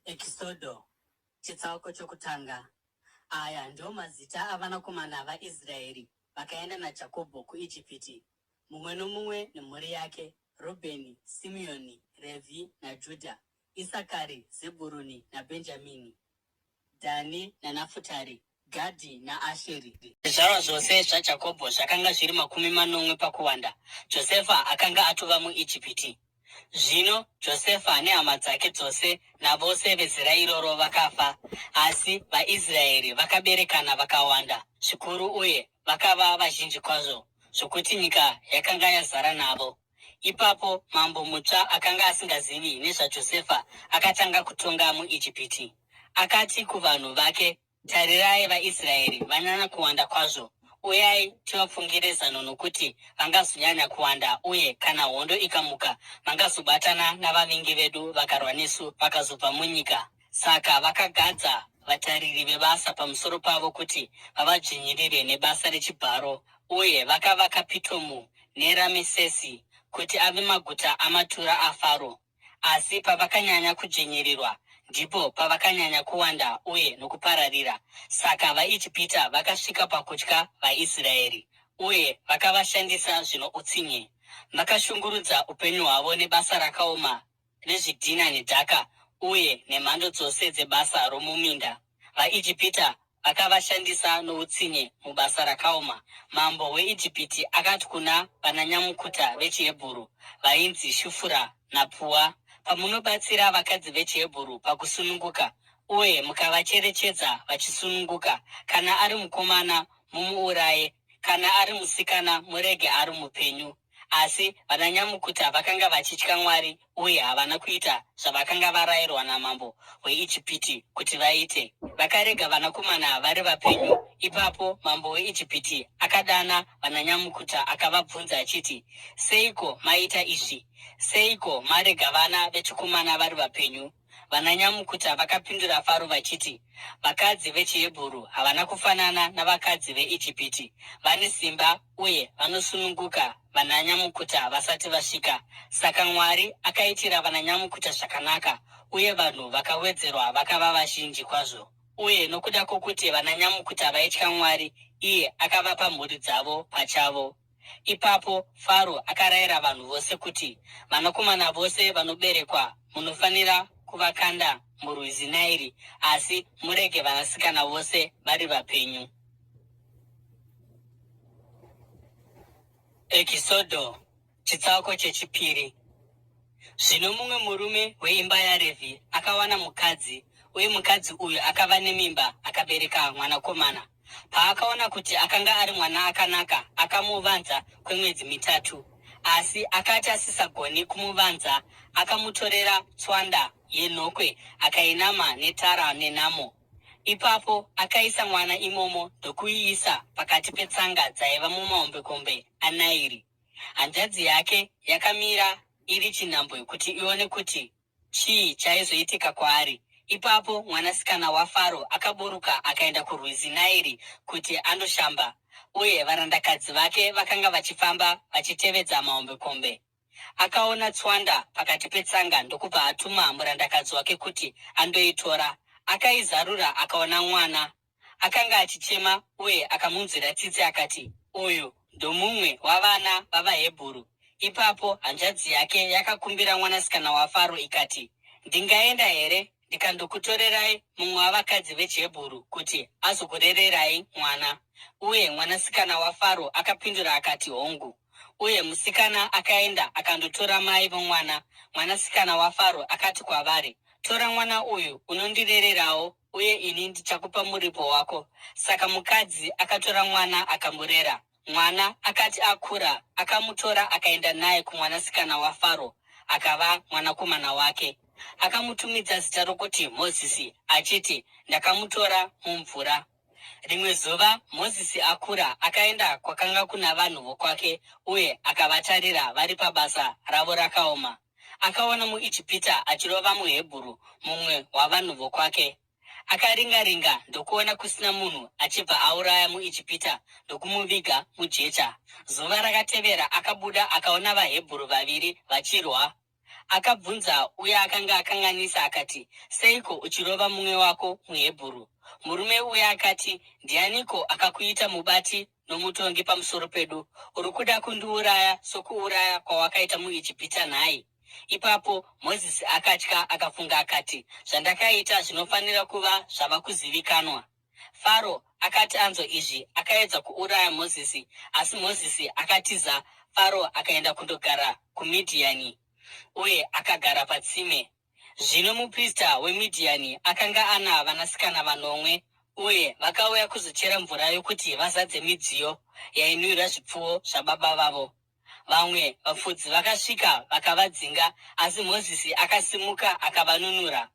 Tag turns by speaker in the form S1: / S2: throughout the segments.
S1: Ekisodo chitsauko chokutanga. Aya ndio mazita avanakomana vaIsraeri vakaenda naJakobho kuIjipiti. Mumwe nomumwe nemhuri yake: Rubheni, Simeoni, Revhi naJudha, Isakari, Zebhuruni naBhenjamini, Dhani naNafutari, Gadhi naAsheri. Zvizvarwa zvose zvaJakobho zvakanga zviri 40 pakuwanda. Josefa akanga atova muIjipiti. Zvino Josefa nehama dzake dzose navose vezera iroro vakafa, asi vaIsraeri vakaberekana vakawanda zvikuru uye vakava vazhinji kwazvo, zvokuti nyika yakanga yazara navo. Ipapo mambo mutsva akanga asingazivi nezvaJosefa akatanga kutonga muIjipiti. Akati kuvanhu vake, "Tarirai, vaIsraeri vanyanya kuwanda kwazvo. Uyai tivapfungire zano nokuti vangazonyanya kuwanda, uye kana hondo ikamuka, vangazobatana navavengi vedu vakarwa nesu vakazobva munyika." Saka vakagadza vatariri vebasa pamusoro pavo kuti vavadzvinyirire nebasa rechibharo, uye vakavaka Pitomu neRamesesi kuti ave maguta amatura aFaro. Asi pavakanyanya kudzvinyirirwa, ndipo pavakanyanya kuwanda uye nokupararira. Saka vaIjipita vakasvika pakutya vaIsraeri, uye vakavashandisa zvino utsinye. Vakashungurudza upenyu hwavo nebasa rakaoma rezvidhina nedhaka, uye nemhando dzose dzebasa romuminda. VaIjipita vakavashandisa noutsinye mubasa rakaoma. Mambo weIjipiti akati kuna vananyamukuta vechiHebheru vainzi Shufura naPua, "Pamunobatsira vakadzi vechiHebheru pakusununguka, uye mukavacherechedza vachisununguka, kana ari mukomana mumuuraye, kana ari musikana murege ari mupenyu." Asi vananyamukuta vakanga vachitya Mwari, uye havana kuita zvavakanga varayirwa namambo weIjipiti kuti vaite. Vakarega vanakomana vari vapenyu. Ipapo mambo weIjipiti akadana vananyamukuta akavabvunza achiti, "Seiko maita izvi? Seiko marega vana vechikomana vari vapenyu?" Vananyamukuta vakapindura Faro vachiti, "Vakadzi vechiHebheru havana kufanana navakadzi veIjipiti. Vane simba uye vanosununguka vananyamukuta vasati vasvika." Saka Mwari akaitira vananyamukuta zvakanaka, uye vanhu vakawedzerwa vakava vazhinji kwazvo. Uye nokuda kwokuti vananyamukuta vaitya Mwari, iye akavapa mhuri dzavo pachavo. Ipapo Faro akarayira vanhu vose kuti, "Vanakomana vose vanoberekwa munofanira kuvakanda murwizi Nairi, asi murege vanasikana vose vari vapenyu." Ekisodo chitsauko chechipiri. Zvino mumwe murume weimba yaRevhi akawana mukadzi, uye mukadzi uyu akava nemimba akabereka mwanakomana. Paakaona kuti akanga ari mwana akanaka, akamuvanza kwemwedzi 3. Asi akati asisagoni kumuvanza, akamutorera tswanda yenhokwe akainama netara nenamo. Ipapo akaisa mwana imomo ndokuiisa pakati petsanga dzaiva mumahombekombe aNairi. Hanzvadzi yake yakamira iri chinhambwe kuti ione kuti chii chaizoitika kwaari. Ipapo mwanasikana waFaro akaburuka akaenda kurwizi Nairi kuti andoshamba, uye varandakadzi vake vakanga vachifamba vachitevedza mahombekombe. Akaona tswanda pakati petsanga ndokubva atuma murandakadzi wake kuti andoitora. Akaizarura akaona mwana. Akanga achichema uye akamunzwira tsitsi akati, "Uyu ndomumwe wavana vavaHebheru." Ipapo hanzvadzi yake yakakumbira mwanasikana waFaro ikati, "Ndingaenda here ndikandokutorerai mumwe wavakadzi vechiHebheru kuti azokurererai mwana?" Uye mwanasikana waFaro akapindura akati, "Hongu." Uye musikana akaenda akandotora mai vomwana. Mwanasikana waFaro akati kwavari, "Tora mwana uyu unondirererawo, uye ini ndichakupa muripo wako." Saka mukadzi akatora mwana akamurera. Mwana akati akura, akamutora akaenda naye kumwanasikana waFaro, akava mwanakomana wake. Akamutumidza zita rokuti Mozisi, achiti, "Ndakamutora mumvura." Rimwe zuva Mozisi akura, akaenda kwakanga kuna vanhu vokwake, uye akavatarira vari pabasa ravo rakaoma. Akaona muIjipita achirova muHebheru, mumwe wavanhu vokwake. Akaringa-ringa ndokuona kusina munhu achibva auraya muIjipita ndokumuviga mujecha. Zuva rakatevera akabuda akaona vaHebheru vaviri vachirwa. Akabvunza uye akanga akanganisa akati, seiko uchirova mumwe wako muHebheru? Murume uye akati, ndianiko akakuita mubati nomutongi pamusoro pedu? Uri kuda kundiuraya sokuuraya kwawakaita muIjipita nhai? Ipapo Mozisi akatya akafunga akati, zvandakaita zvinofanira kuva zvava kuzivikanwa. Faro akati anzwa izvi akaedza kuuraya Mozisi, asi Mozisi akatiza Faro akaenda kundogara kuMidhiani uye akagara patsime. Zvino muprista weMidhiani akanga ana vanasikana 8, uye vakauya kuzochera mvura yokuti vazadze midziyo yainwira zvipfuwo zvababa vavo. Vamwe vafudzi vakasvika vakavadzinga, asi Mozisi akasimuka akavanunura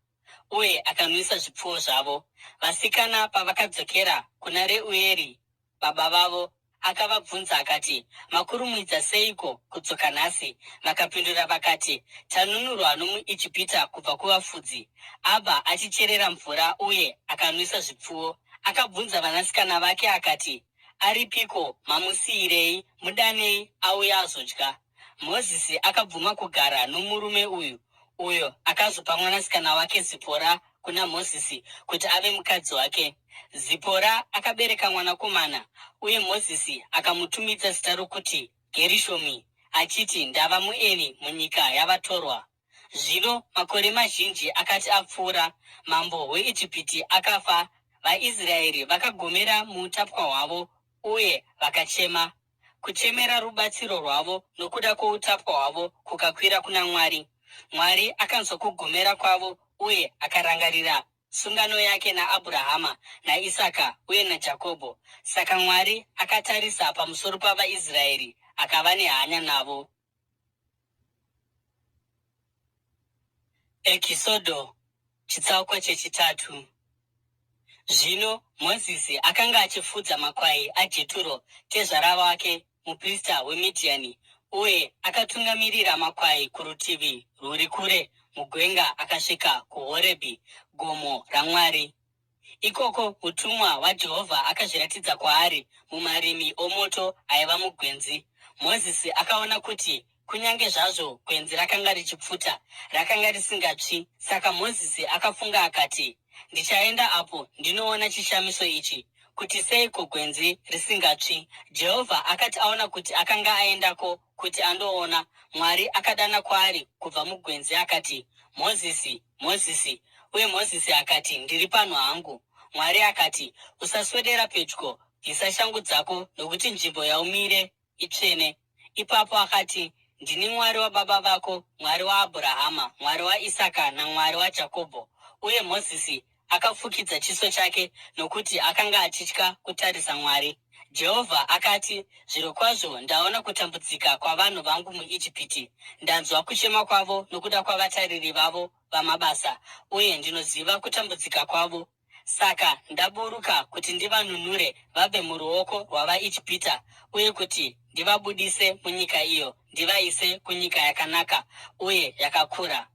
S1: uye akanwisa zvipfuwo zvavo. Vasikana pavakadzokera kuna Reueri baba vavo, akavabvunza akati, makurumidza seiko kudzoka nhasi? Vakapindura vakati, tanunurwa nomuIjipita kubva kuvafudzi, abva achicherera mvura uye akanwisa zvipfuwo. Akabvunza vanasikana vake akati, aripiko? Mamusiyirei? Mudanei auye azodya. Mozisi akabvuma kugara nomurume uyo akazopa mwanasikana wake Zipora kuna Mozisi kuti ave mukadzi wake. Zipora akabereka mwanakomana, uye Mozisi akamutumidza zita rokuti Gerishomi, achiti, ndava mueni munyika yavatorwa. Zvino makore mazhinji akati apfuura, mambo weIjipiti akafa. VaIsraeri vakagomera muutapwa hwavo uye vakachema. Kuchemera rubatsiro rwavo nokuda kwoutapwa hwavo kukakwira kuna Mwari. Mwari akanzwa kugomera kwavo uye akarangarira sungano yake naAbhurahama, naIsaka uye naJakobho. Saka Mwari akatarisa pamusoro pavaIsraeri akava nehanya navo. Ekisodho chitsauko chechitatu. Zvino Mozisi akanga achifudza makwai aJeturo tezvara wake muprista weMidhiani, uye akatungamirira makwai kurutivi rwuri kure mugwenga akasvika kuHorebhi, gomo raMwari. Ikoko mutumwa waJehovha akazviratidza kwaari mumarimi omoto aiva mugwenzi. Mozisi akaona kuti kunyange zvazvo gwenzi rakanga richipfuta, rakanga risingatsvi. Saka Mozisi akafunga akati, ndichaenda apo ndinoona chishamiso ichi, kuti seiko gwenzi risingatsvi. Jehovha akati aona kuti akanga aendako kuti andoona, Mwari akadana kwaari kubva mugwenzi akati, Mozisi, Mozisi. Uye Mozisi akati, ndiri pano hangu. Mwari akati, usaswedera pedyo, bvisa shangu dzako, nokuti nzvimbo yaumire itsvene. Ipapo akati, ndini Mwari wababa vako, Mwari waAbhurahama, Mwari waIsaka naMwari waJakobho. Uye Mozisi akafukidza chiso chake nokuti akanga achitya kutarisa Mwari. Jehovha akati, zvirokwazvo ndaona kutambudzika kwavanhu vangu muIjipiti. Ndanzwa kuchema kwavo nokuda kwavatariri vavo vamabasa, uye ndinoziva kutambudzika kwavo. Saka ndaburuka kuti ndivanunure vabve muruoko rwavaIjipita, uye kuti ndivabudise munyika iyo ndivaise kunyika yakanaka uye yakakura,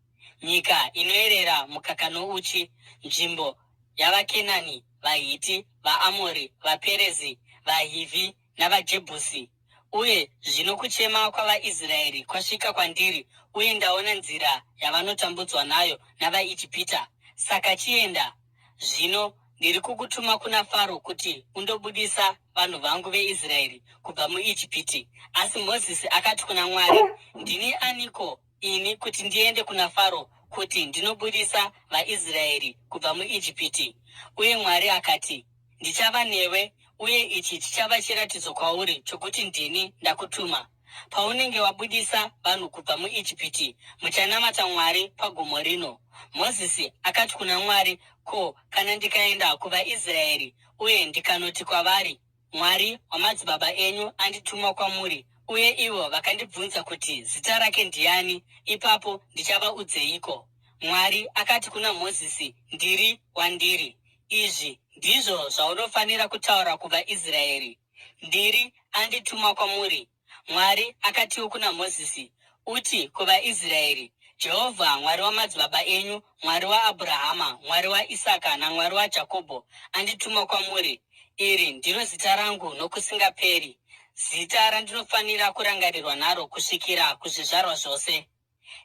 S1: nyika inoyerera mukaka nouchi, nzvimbo yavaKenani, vaHiti, vaAmori, vaPerezi, vaHivhi navaJebhusi. Uye zvino kuchema kwavaIsraeri kwasvika kwandiri, uye ndaona nzira yavanotambudzwa nayo navaIjipita. Saka chienda. Zvino ndiri kukutuma kuna Faro kuti undobudisa vanhu vangu veIsraeri kubva muIjipiti. Asi Mozisi akati kuna Mwari, ndini aniko ini kuti ndiende kuna Faro kuti ndinobudisa vaIsraeri kubva muIjipiti? Uye Mwari akati, ndichava newe, uye ichi chichava chiratidzo kwauri chokuti ndini ndakutuma. Paunenge wabudisa vanhu kubva muIjipiti, muchanamata Mwari pagomo rino. Mozisi akati kuna Mwari, ko, kana ndikaenda kuvaIsraeri uye ndikanoti kwavari, Mwari wamadzibaba enyu andituma kwamuri, uye ivo vakandibvunza kuti zita rake ndiani, ipapo ndichavauzeiko? Mwari akati kuna Mozisi, ndiri wandiri. Izvi ndizvo zvaunofanira kutaura kuvaIsraeri, ndiri andituma kwamuri. Mwari akatiwo kuna Mozisi, uti kuvaIsraeri, Jehovha Mwari wamadzibaba enyu, Mwari waAbhurahama, Mwari waIsaka naMwari waJakobho andituma kwamuri. Iri ndiro zita rangu nokusingaperi, zita randinofanira kurangarirwa naro kusvikira kuzvizvarwa zvose.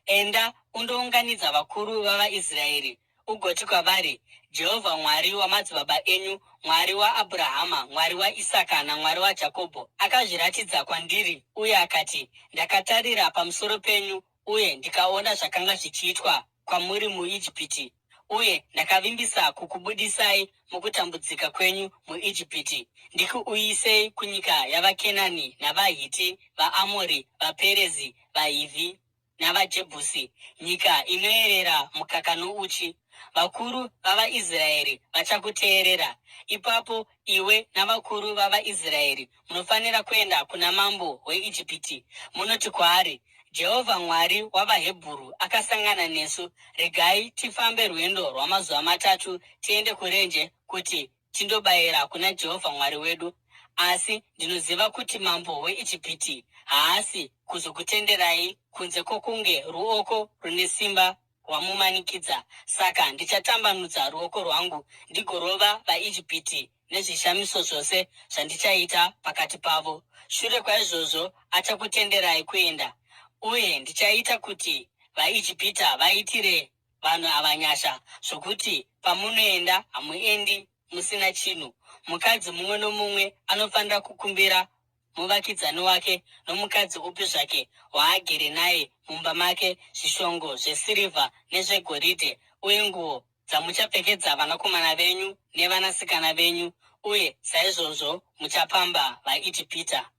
S1: enda undounganidza vakuru vavaIsraeri ugoti kwavari, Jehovha Mwari wamadzibaba enyu, Mwari waAbhurahama, Mwari waIsaka naMwari waJakobho, akazviratidza kwandiri uye akati, ndakatarira pamusoro penyu uye ndikaona zvakanga zvichiitwa kwamuri muIjipiti, uye ndakavimbisa kukubudisai mukutambudzika kwenyu muIjipiti, ndikuuyisei kunyika yavaKenani navaHiti, vaAmori, vaPerezi, vaHivhi navaJebhusi, nyika inoyerera mukaka nouchi. Vakuru vavaIsraeri vachakuteerera. Ipapo iwe navakuru vavaIsraeri munofanira kuenda kuna mambo weIjipiti munoti kwaari, Jehovha Mwari wavaHebheru akasangana nesu. Regai tifambe rwendo rwamazuva 3 tiende kurenje kuti tindobayira kuna Jehovha Mwari wedu. Asi ndinoziva kuti mambo weIjipiti haasi kuzokutenderai kunze kwokunge ruoko rune simba rwamumanikidza. Saka ndichatambanudza ruoko rwangu ndigorova vaIjipiti nezvishamiso zvose zvandichaita pakati pavo. Shure kwaizvozvo achakutenderai kuenda. Uye ndichaita kuti vaIjipita vaitire vanhu ava nyasha, zvokuti pamunoenda hamuendi musina chinhu. Mukadzi mumwe nomumwe anofanira kukumbira muvakidzani wake nomukadzi upi zvake waagere naye mumba make zvishongo zvesirivha nezvegoridhe, uye nguo dzamuchapfekedza vanakomana venyu nevanasikana venyu, uye saizvozvo muchapamba vaIjipita.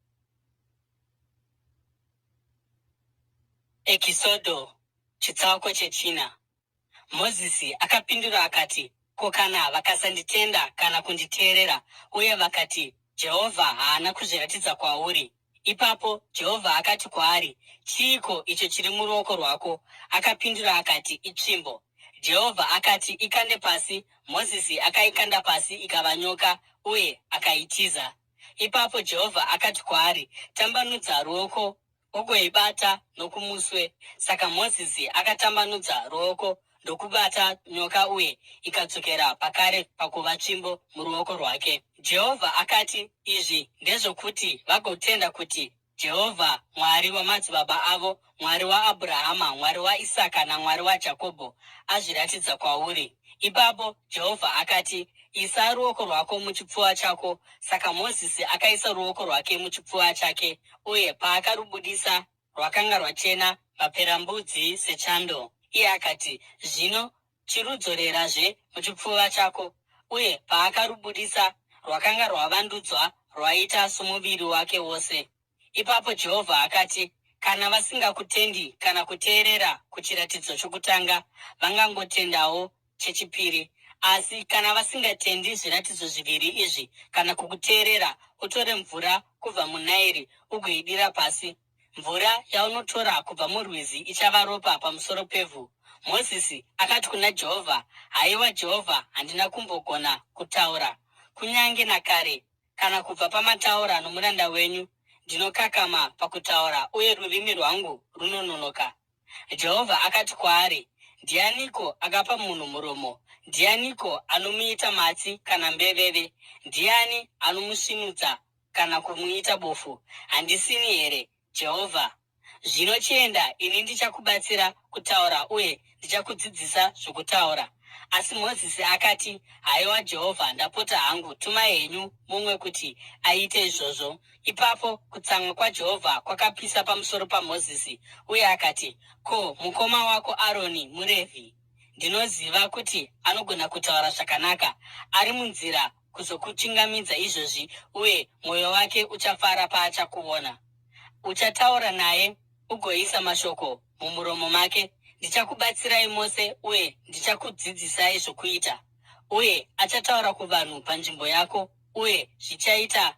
S1: Ekisodho chitsauko 4. Mozisi akapindura akati, ko kana vakasanditenda kana kunditeerera, uye vakati, Jehovha haana kuzviratidza kwauri. Ipapo Jehovha akati kwaari, chiiko icho chiri muruoko rwako? Akapindura akati, itsvimbo. Jehovha akati, ikande pasi. Mozisi akaikanda pasi ikava nyoka, uye akaitiza. Ipapo Jehovha akati kwaari, tambanudza ruoko ugoibata nokumuswe. Saka Mozisi akatambanudza ruoko ndokubata nyoka, uye ikadzokera pakare pakuva tsvimbo muruoko rwake. Jehovha akati, izvi ndezvokuti vagotenda kuti Jehovha Mwari wamadzibaba avo, Mwari waAbhurahama, Mwari waIsaka naMwari waJakobho, azviratidza kwauri. Ipapo Jehovha akati, isa ruoko rwako muchipfuva chako. Saka Mozisi akaisa ruoko rwake muchipfuva chake, uye paakarubudisa rwakanga rwachena maperembudzi sechando. Iye akati, zvino chirudzorerazve muchipfuva chako. Uye paakarubudisa rwakanga rwavandudzwa rwaita somuviri wake wose. Ipapo Jehovha akati, kana vasingakutendi kana kuteerera kuchiratidzo chokutanga, vangangotendawo chechipiri. Asi kana vasingatendi zviratidzo zviviri izvi kana kukuteerera, utore mvura kubva muNairi ugoidira pasi. Mvura yaunotora kubva murwizi ichava ropa pamusoro pevhu. Mozisi akati kuna Jehovha, haiwa Jehovha, handina kumbogona kutaura, kunyange nakare, kana kubva pamataura nomuranda wenyu. Ndinokakama pakutaura, uye rurimi rwangu runononoka. Jehovha akati kwaari, ndianiko akapa munhu muromo? Ndianiko anomuita matsi kana mbeveve? Ndiani anomusvinudza kana kumuita bofu? Handisini here, Jehovha? Zvino chienda, ini ndichakubatsira kutaura uye ndichakudzidzisa zvokutaura. Asi Mozisi akati, haiwa Jehovha, ndapota hangu, tumai henyu mumwe kuti aite izvozvo. Ipapo kutsamwa kwaJehovha kwakapisa pamusoro paMozisi, uye akati, ko, mukoma wako Aroni muRevhi, ndinoziva kuti anogona kutaura zvakanaka, ari munzira kuzokuchingamidza izvozvi, uye mwoyo wake uchafara paachakuona. Uchataura naye ugoisa mashoko mumuromo make. Ndichakubatsirai mose uye ndichakudzidzisai zvokuita. Uye achataura kuvanhu panzvimbo yako, uye zvichaita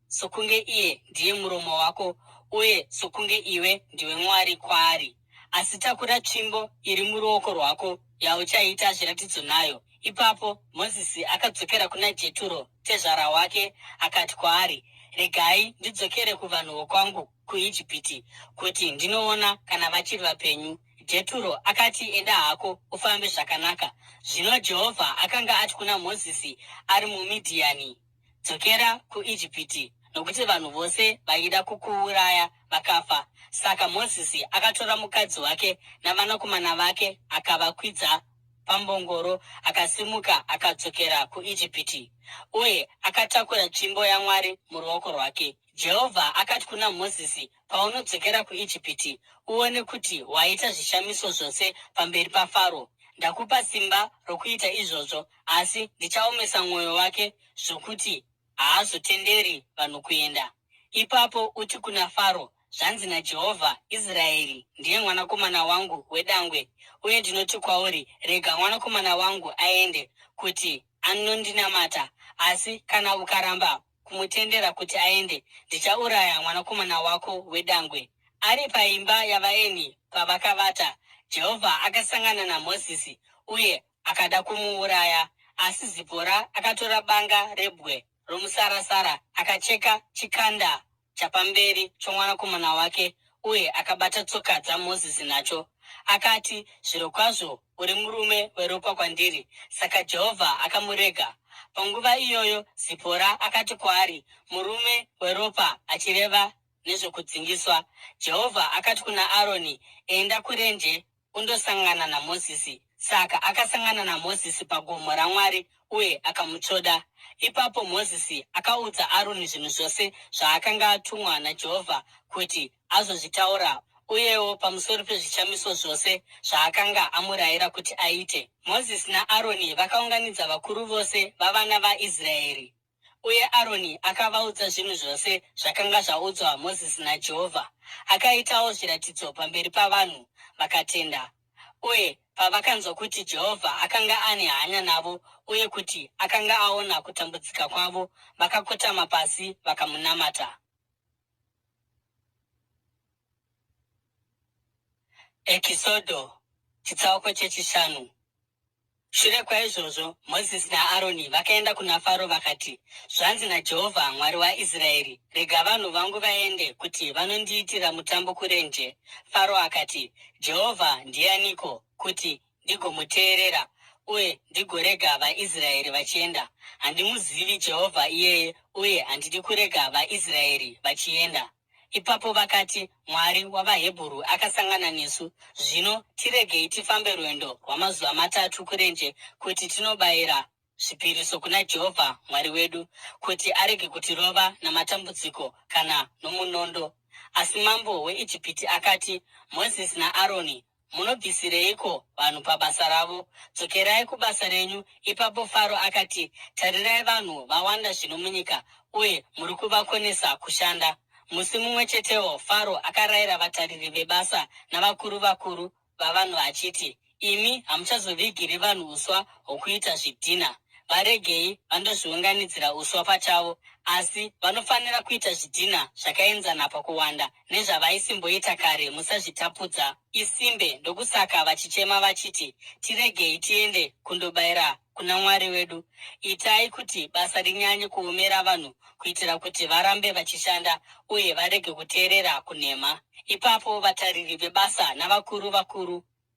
S1: sokunge iye ndiye muromo wako, uye sokunge iwe ndiwe Mwari kwaari. Asi takura tsvimbo iri muruoko rwako yauchaita zviratidzo nayo. Ipapo Mozisi akadzokera kuna Jeturo tezvara wake akati kwaari, regai ndidzokere kuvanhu vokwangu kuIjipiti, kuti ndinoona kana vachiri vapenyu. Jeturo akati, enda hako ufambe zvakanaka. Zvino Jehovha akanga ati kuna Mozisi ari muMidhiani, dzokera kuIjipiti nokuti vanhu vose vaida kukuuraya vakafa. Saka Mozisi akatora mukadzi wake navanakomana vake akavakwidza pambongoro, akasimuka akadzokera kuIjipiti, uye akatakura tsvimbo yaMwari muruoko rwake. Jehovha akati kuna Mozisi, paunodzokera kuIjipiti, uone kuti waita zvishamiso zvose pamberi paFaro. Ndakupa simba rokuita izvozvo, asi ndichaomesa mwoyo wake zvokuti haazotenderi vanhu kuenda. Ipapo uti kuna Faro, zvanzi naJehovha, Israeri ndiye mwanakomana wangu wedangwe, uye ndinoti kwauri, rega mwanakomana wangu aende kuti anondinamata. Asi kana ukaramba kumutendera kuti aende, ndichauraya mwanakomana wako wedangwe. Ari paimba yavaeni pavakavata, Jehovha akasangana naMozisi uye akada kumuuraya. Asi Zipora akatora banga rebwe romusarasara, akacheka chikanda chapamberi chomwanakomana wake, uye akabata tsoka dzaMozisi nacho. Akati, zvirokwazvo uri murume weropa kwandiri. Saka Jehovha akamurega. Panguva iyoyo Zipora akati kwaari, murume weropa, achireva nezvokudzingiswa. Jehovha akati kuna Aroni, enda kurenje undosangana naMozisi. Saka akasangana naMozisi pagomo raMwari uye akamutsvoda. Ipapo Mozisi akaudza Aroni zvinhu zvose zvaakanga atumwa naJehovha kuti azozvitaura, uyewo pamusoro pezvishamiso zvose zvaakanga amurayira kuti aite. Mozisi naAroni vakaunganidza vakuru vose vavana vaIsraeri, uye Aroni akavaudza zvinhu zvose zvakanga zvaudzwa Mozisi naJehovha. Akaitawo zviratidzo pamberi pavanhu, vakatenda. Uye pavakanzwa kuti Jehovha akanga ane hanya navo uye kuti akanga aona kutambudzika kwavo, vakakotama pasi vakamunamata. Ekisodo chitsauko chechishanu. Shure kwaizvozvo Mozisi naAroni vakaenda kuna Faro vakati, zvanzi naJehovha Mwari waIsraeri, rega vanhu vangu vaende kuti vanondiitira mutambo kurenje. Faro akati, Jehovha ndianiko kuti ndigomuteerera uye ndigorega vaIsraeri vachienda? Handimuzivi Jehovha iyeye, uye handidi kurega vaIsraeri vachienda. Ipapo vakati, Mwari wavaHebheru akasangana nesu. Zvino tiregei tifambe rwendo rwamazuva 3 kurenje kuti tinobayira zvipiriso kuna Jehovha Mwari wedu, kuti arege kutirova namatambudziko kana nomunondo. Asi mambo weIjipiti akati, Mozisi naAroni, munobvisireiko vanhu pabasa ravo? Dzokerai kubasa renyu. Ipapo Faro akati, tarirai, vanhu vawanda zvino munyika, uye muri kuvakonesa kushanda. Musi mumwe chetewo Faro akarayira vatariri vebasa navakuru vavanhu achiti, imi hamuchazovigiri vanhu uswa hwokuita zvidhina. Varegei vandozviunganidzira uswa pachavo, asi vanofanira kuita zvidhina zvakaenzana pakuwanda nezvavaisimboita kare. Musazvitapudza isimbe. Ndokusaka vachichema vachiti, tiregei tiende kundobayira kuna Mwari wedu. Itai kuti basa rinyanye kuomera vanhu, kuitira kuti varambe vachishanda uye varege kuteerera kunhema. Ipapo vatariri vebasa navakuru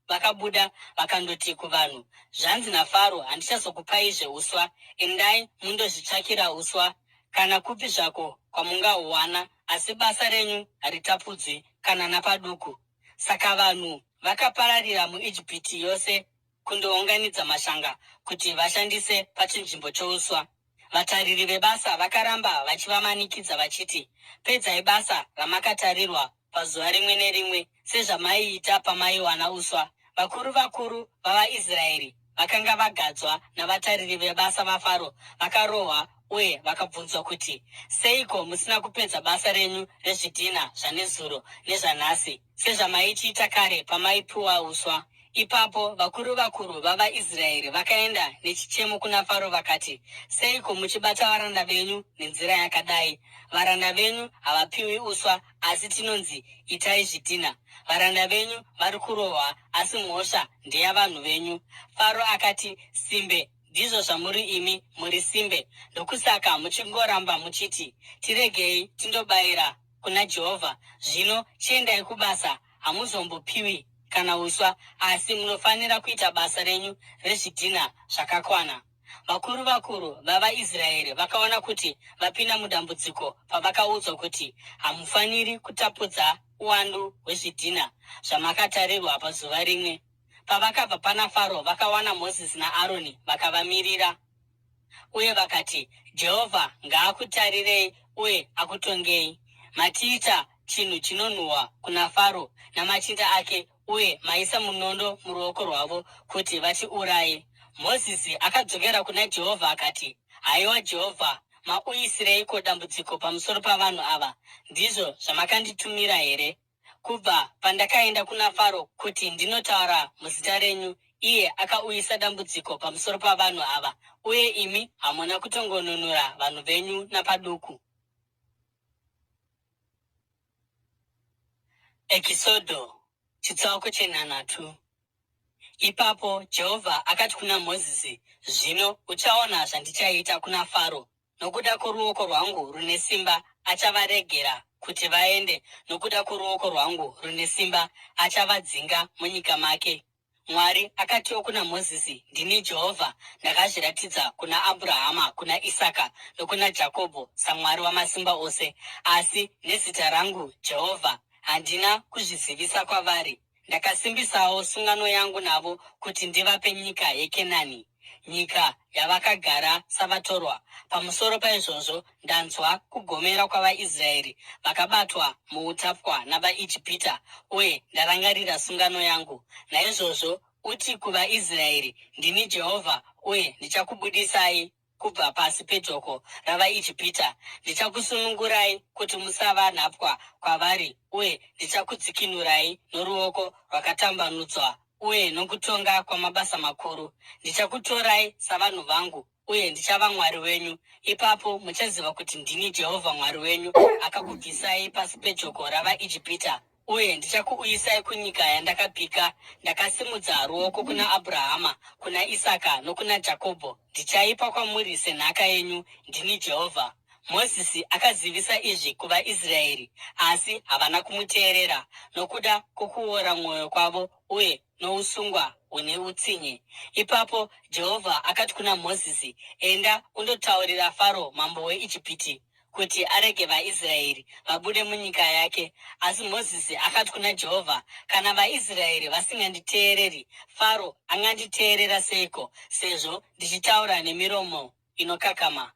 S1: vakabuda vakandoti kuvanhu, zvanzi naFaro, handichazokupaizve uswa. Endai mundozvitsvakira uswa kana kupi zvako kwamungahuwana, asi basa renyu haritapudzwi kana napaduku. Saka vanhu vakapararira muIjipiti yose kundounganidza mashanga kuti vashandise pachinzvimbo chouswa. Vatariri vebasa vakaramba vachivamanikidza vachiti, pedzai basa ramakatarirwa pazuva rimwe nerimwe, sezvamaiita pamaiwana uswa. Vakuru vavaIsraeri vakanga vagadzwa navatariri vebasa vaFaro vakarohwa uye vakabvunzwa kuti, seiko musina kupedza basa renyu rezvidhina zvanezuro nezvanhasi, sezvamaichiita kare pamaipiwa uswa? Ipapo vakuru vavaIsraeri vakaenda nechichemo kuna Faro vakati, seiko muchibata varanda venyu nenzira yakadai? Varanda venyu havapiwi uswa, asi tinonzi itai zvidhina. Varanda venyu vari kurohwa, asi mhosva ndeyavanhu venyu. Faro akati, simbe ndizvo zvamuri imi, muri simbe. Ndokusaka muchingoramba muchiti, tiregei tindobayira kuna Jehovha. Zvino chiendai kubasa, hamuzombopiwi kana uswa, asi munofanira kuita basa renyu rezvidhina zvakakwana. Vakuru vavaIsraeri vakaona kuti vapinda mudambudziko pavakaudzwa kuti hamufaniri kutapudza uwandu hwezvidhina zvamakatarirwa pazuva rimwe. Pavakabva pana Faro vakawana Mozisi naAroni vakavamirira uye vakati, Jehovha ngaakutarirei uye akutongei. Matiita chinhu chinonhuhwa kuna Faro namachinda ake uye maisa munondo muruoko rwavo kuti vatiuraye. Mozisi akadzokera kuna Jehovha akati, haiwa Jehovha, mauyisireiko dambudziko pamusoro pavanhu ava? Ndizvo zvamakanditumira here? Kubva pandakaenda kuna Faro kuti ndinotaura muzita renyu, iye akauyisa dambudziko pamusoro pavanhu ava, uye imi hamuna kutongonunura vanhu venyu napaduku. Ekisodho chitsauko 9. Ipapo Jehovha akati kuna Mozisi, zvino uchaona zvandichaita kuna Faro. Nokuda kworuoko rwangu rune simba achavaregera kuti vaende, nokuda kworuoko rwangu rune simba achavadzinga munyika make. Mwari akatiwo kuna Mozisi, ndini Jehovha, ndakazviratidza kuna Abhurahama, kuna Isaka nokuna Jakobho saMwari wamasimba ose, asi nezita rangu Jehovha handina kuzvizivisa kwavari. Ndakasimbisawo sungano yangu navo kuti ndivape nyika yeKenani, nyika yavakagara savatorwa. Pamusoro paizvozvo ndanzwa kugomera kwavaIsraeri vakabatwa muutapwa navaIjipita, uye ndarangarira sungano yangu. Naizvozvo uti kuvaIsraeri, ndini Jehovha, uye ndichakubudisai kubva pasi pejoko ravaIjipita. Ndichakusunungurai kuti musava nhapwa kwavari, uye ndichakudzikinurai noruoko rwakatambanudzwa uye nokutonga kwamabasa makuru. Ndichakutorai savanhu vangu, uye ndichava Mwari wenyu. Ipapo muchaziva kuti ndini Jehovha Mwari wenyu, akakubvisai pasi pejoko ravaIjipita, uye ndichakuuyisai kunyika yandakapika. Ndakasimudza ruoko kuna Abhurahama, kuna Isaka nokuna Jakobho. Ndichaipa kwamuri senhaka yenyu. Ndini Jehovha. Mozisi akazivisa izvi kuvaIsraeri, asi havana kumuteerera nokuda kwokuora mwoyo kwavo uye nousungwa hune utsinye. Ipapo Jehovha akati kuna Mozisi, enda undotaurira Faro mambo weIjipiti kuti arege vaIsraeri vabude munyika yake. Asi Mozisi akati kuna Jehovha, kana vaIsraeri vasinganditeereri, Faro anganditeerera seiko, sezvo ndichitaura nemiromo inokakama?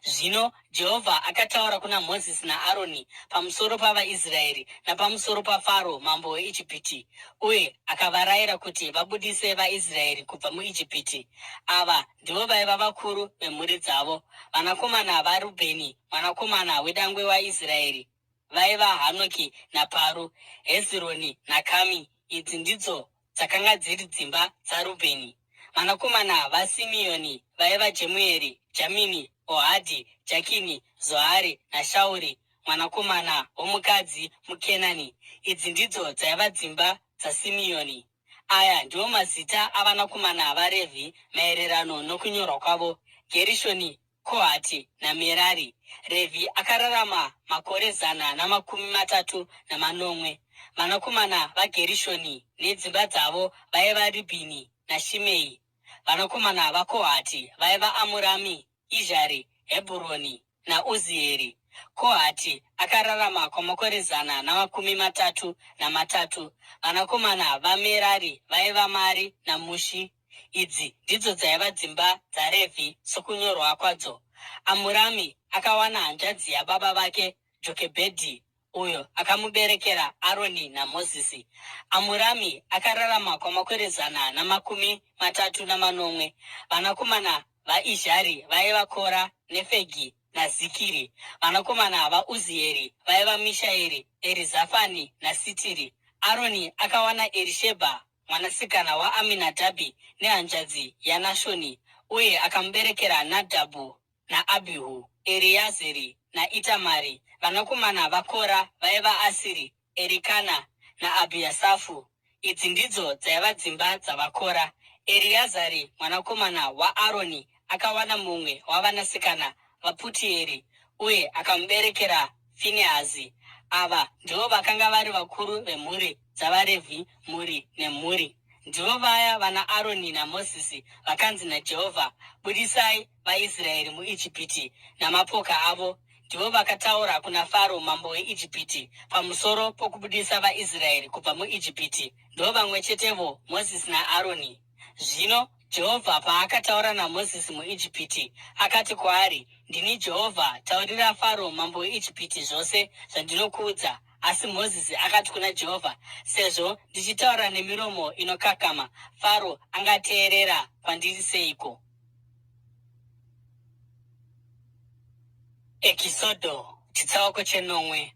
S1: Zvino Jehovha akataura kuna Mozisi naAroni pamusoro pavaIsraeri napamusoro paFaro mambo weIjipiti, uye akavarayira kuti vabudise vaIsraeri kubva muIjipiti. Ava ndivo vaiva vakuru vemhuri dzavo. Vanakomana vaRubheni mwanakomana wedangwe waIsraeri vaiva Hanoki naParu, Hezironi naKami. Idzi ndidzo dzakanga dziri dzimba dzaRubheni. Vanakomana vaSimeoni vaiva Jemueri, Jamini, Ohadhi, Jakini, Zohari naShauri mwanakomana womukadzi muKenani. Idzi ndidzo dzaiva dzimba dzaSimeoni. Aya ndiwo mazita avanakomana vaRevhi maererano nokunyorwa kwavo: Gerishoni, Kohati naMerari. Revhi akararama makore 130. Vanakomana vaGerishoni nedzimba dzavo vaiva Ribhini naShimei. Vanakomana vaKohati vaiva Amurami, Izhari, Hebhuroni naUzieri. Kohati akararama kwamakore 133. Vanakomana vaMerari vaiva Mari naMushi. Idzi ndidzo dzaiva dzimba dzaRevhi sokunyorwa kwadzo. Amurami akawana hanzvadzi yababa vake Jokebhedhi, uyo akamuberekera Aroni naMozisi. Amurami akararama kwamakore 130. Vanakomana vaIzhari vaiva Kora, Nefegi naZikiri. Vanakomana vaUzieri vaiva Mishaeri, Erizafani naSitiri. Aroni akawana Erishebha mwanasikana waAminadhabhi nehanzvadzi yaNashoni, uye akamuberekera Nadhabhu naAbhihu, Eriazeri naItamari. Vanakomana vaKora vaiva Asiri, Erikana naAbhiasafu. Idzi ndidzo dzaiva dzimba dzavaKora. Eriazari mwanakomana waAroni akawana mumwe wavanasikana vaPutieri, uye akamuberekera Finehazi. Ava ndivo vakanga vari vakuru vemhuri dzavaRevhi, mhuri nemhuri. ndivo vaya vana Aroni naMozisi vakanzi naJehovha, budisai vaIsraeri muIjipiti namapoka avo. Ndivo vakataura kuna Faro mambo weIjipiti pamusoro pokubudisa vaIsraeri kubva muIjipiti. Ndivo vamwe chetevo Mozisi naAroni. Zvino Jehovha paakataura naMozisi muIjipiti, akati kwaari, ndini Jehovha, taurira Faro mambo weIjipiti zvose zvandinokuudza. Asi Mozisi akati kuna Jehovha, sezvo ndichitaura nemiromo inokakama, Faro angateerera kwandiri seiko? Ekisodho chitsauko 9.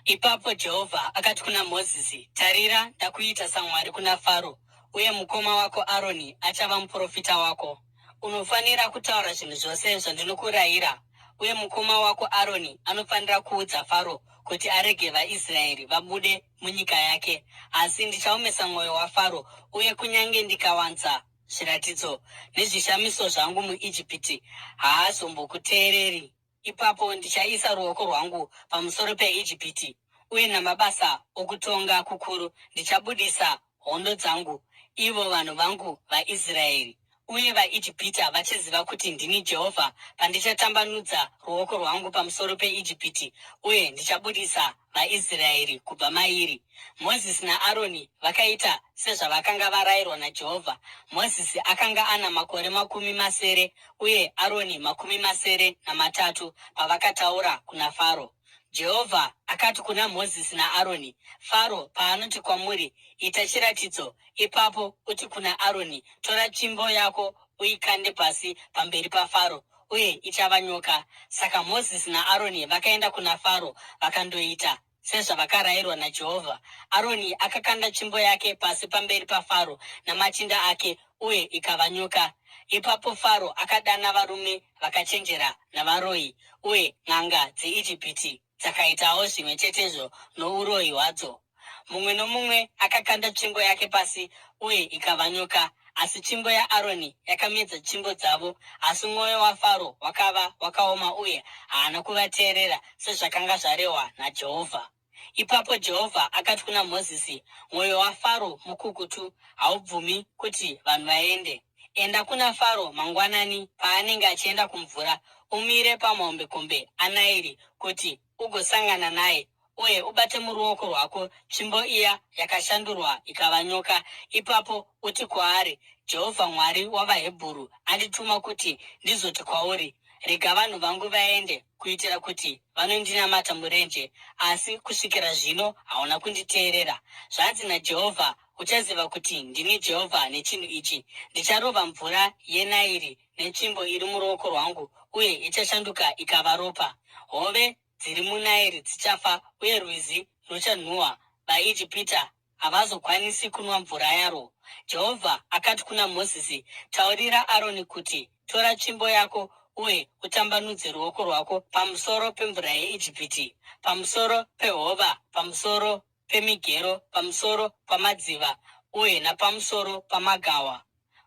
S1: Ipapo Jehovha akati kuna Mozisi, tarira, ndakuita saMwari kuna Faro, uye mukoma wako Aroni achava muprofita wako. Unofanira kutaura zvinhu zvose zvandinokurayira, uye mukoma wako Aroni anofanira kuudza Faro kuti arege vaIsraeri vabude munyika yake. Asi ndichaomesa mwoyo waFaro, uye kunyange ndikawanza zviratidzo nezvishamiso zvangu muIjipiti, haazombokuteereri. Ipapo ndichaisa ruoko rwangu pamusoro peIjipiti, uye namabasa okutonga kukuru ndichabudisa hondo dzangu, ivo vanhu vangu vaIsraeri. Uye vaIjipita vachaziva kuti ndini Jehovha pandichatambanudza ruoko rwangu pamusoro peIjipiti, uye ndichabudisa vaIsraeri kubva mairi. Mozisi naAroni vakaita sezvavakanga varayirwa naJehovha. Mozisi akanga ana makore 80, uye Aroni 83 pavakataura kuna Faro. Jehovha akati kuna Mozisi naAroni, Faro paanoti kwamuri, ita chiratidzo, ipapo uti kuna Aroni, tora tsvimbo yako uikande pasi pamberi paFaro, uye ichava nyoka. Saka Mozisi naAroni vakaenda kuna Faro vakandoita sezvavakarayirwa naJehovha. Aroni akakanda tsvimbo yake pasi pamberi paFaro namachinda ake, uye ikava nyoka. Ipapo Faro akadana varume vakachenjera navaroyi, uye n'anga dzeIjipiti dzakaitawo zvimwe chetezvo nouroyi hwadzo. Mumwe nomumwe akakanda tsvimbo yake pasi, uye ikava nyoka. Asi tsvimbo yaAroni yakamedza tsvimbo dzavo, asi mwoyo waFaro wakava wakaoma, uye haana kuvateerera sezvakanga zvarehwa naJehovha. Ipapo Jehovha akati kuna Mozisi, mwoyo waFaro mukukutu, haubvumi kuti vanhu vaende. Enda kuna Faro mangwanani paanenge achienda kumvura, umire pamahombekombe aNairi kuti ugosangana naye, uye ubate muruoko rwako tsvimbo iya yakashandurwa ikava nyoka. Ipapo uti kwaari, Jehovha Mwari wavaHebheru andituma kuti ndizoti kwauri, rega vanhu vangu vaende, kuitira kuti vanondinamata murenje, asi kusvikira zvino hauna kunditeerera. Zvanzi naJehovha, uchaziva kuti ndini Jehovha nechinhu ichi: ndicharova mvura yeNairi netsvimbo iri muruoko rwangu, uye ichashanduka ikava ropa. Hove dziri muNairi dzichafa, uye rwizi ruchanhuhwa. VaIjipita havazokwanisi kunwa mvura yarwo. Jehovha akati kuna Mozisi, taurira Aroni kuti, tora tsvimbo yako uye utambanudze ruoko rwako pamusoro pemvura yeIjipiti, pamusoro pehova, pamusoro pemigero, pamusoro pamadziva, uye napamusoro pamagawa.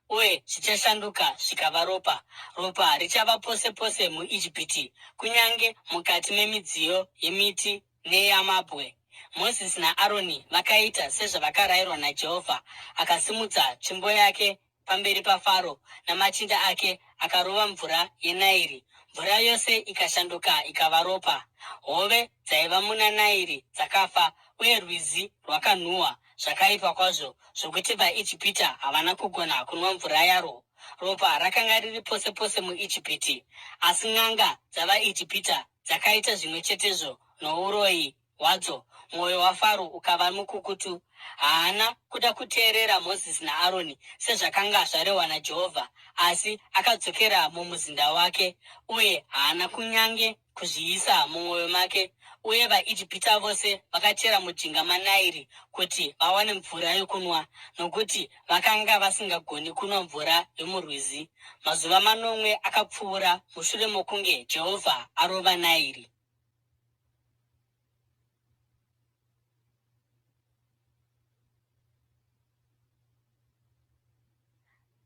S1: Uye zvichashanduka zvikava ropa. Ropa richava pose pose muIjipiti, kunyange mukati memidziyo yemiti neyamabwe. Mozisi naAroni vakaita sezvavakarayirwa naJehovha. Akasimudza tsvimbo yake pamberi paFaro namachinda ake, akarova mvura yeNairi. Mvura yose ikashanduka ikava ropa. Hove dzaiva muna Nairi dzakafa, uye rwizi rwakanhuhwa zvakaipa kwazvo, zvokuti vaIjipita havana kugona kunwa mvura yarwo. Ropa rakanga riri pose pose muIjipiti. Asi n'anga dzavaIjipita dzakaita zvimwe chetezvo nouroyi hwadzo. Mwoyo waFaro ukava mukukutu. Haana kuda kuteerera Mozisi naAroni sezvakanga zvarehwa naJehovha, asi akadzokera mumuzinda wake, uye haana kunyange kuzviisa mumwoyo make. Uye vaIjipita vose vakachera mujinga maNairi kuti vawane mvura yokunwa, nokuti vakanga vasingagoni kunwa mvura yomurwizi. Mazuva 8 akapfuura mushure mokunge Jehovha arova Nairi.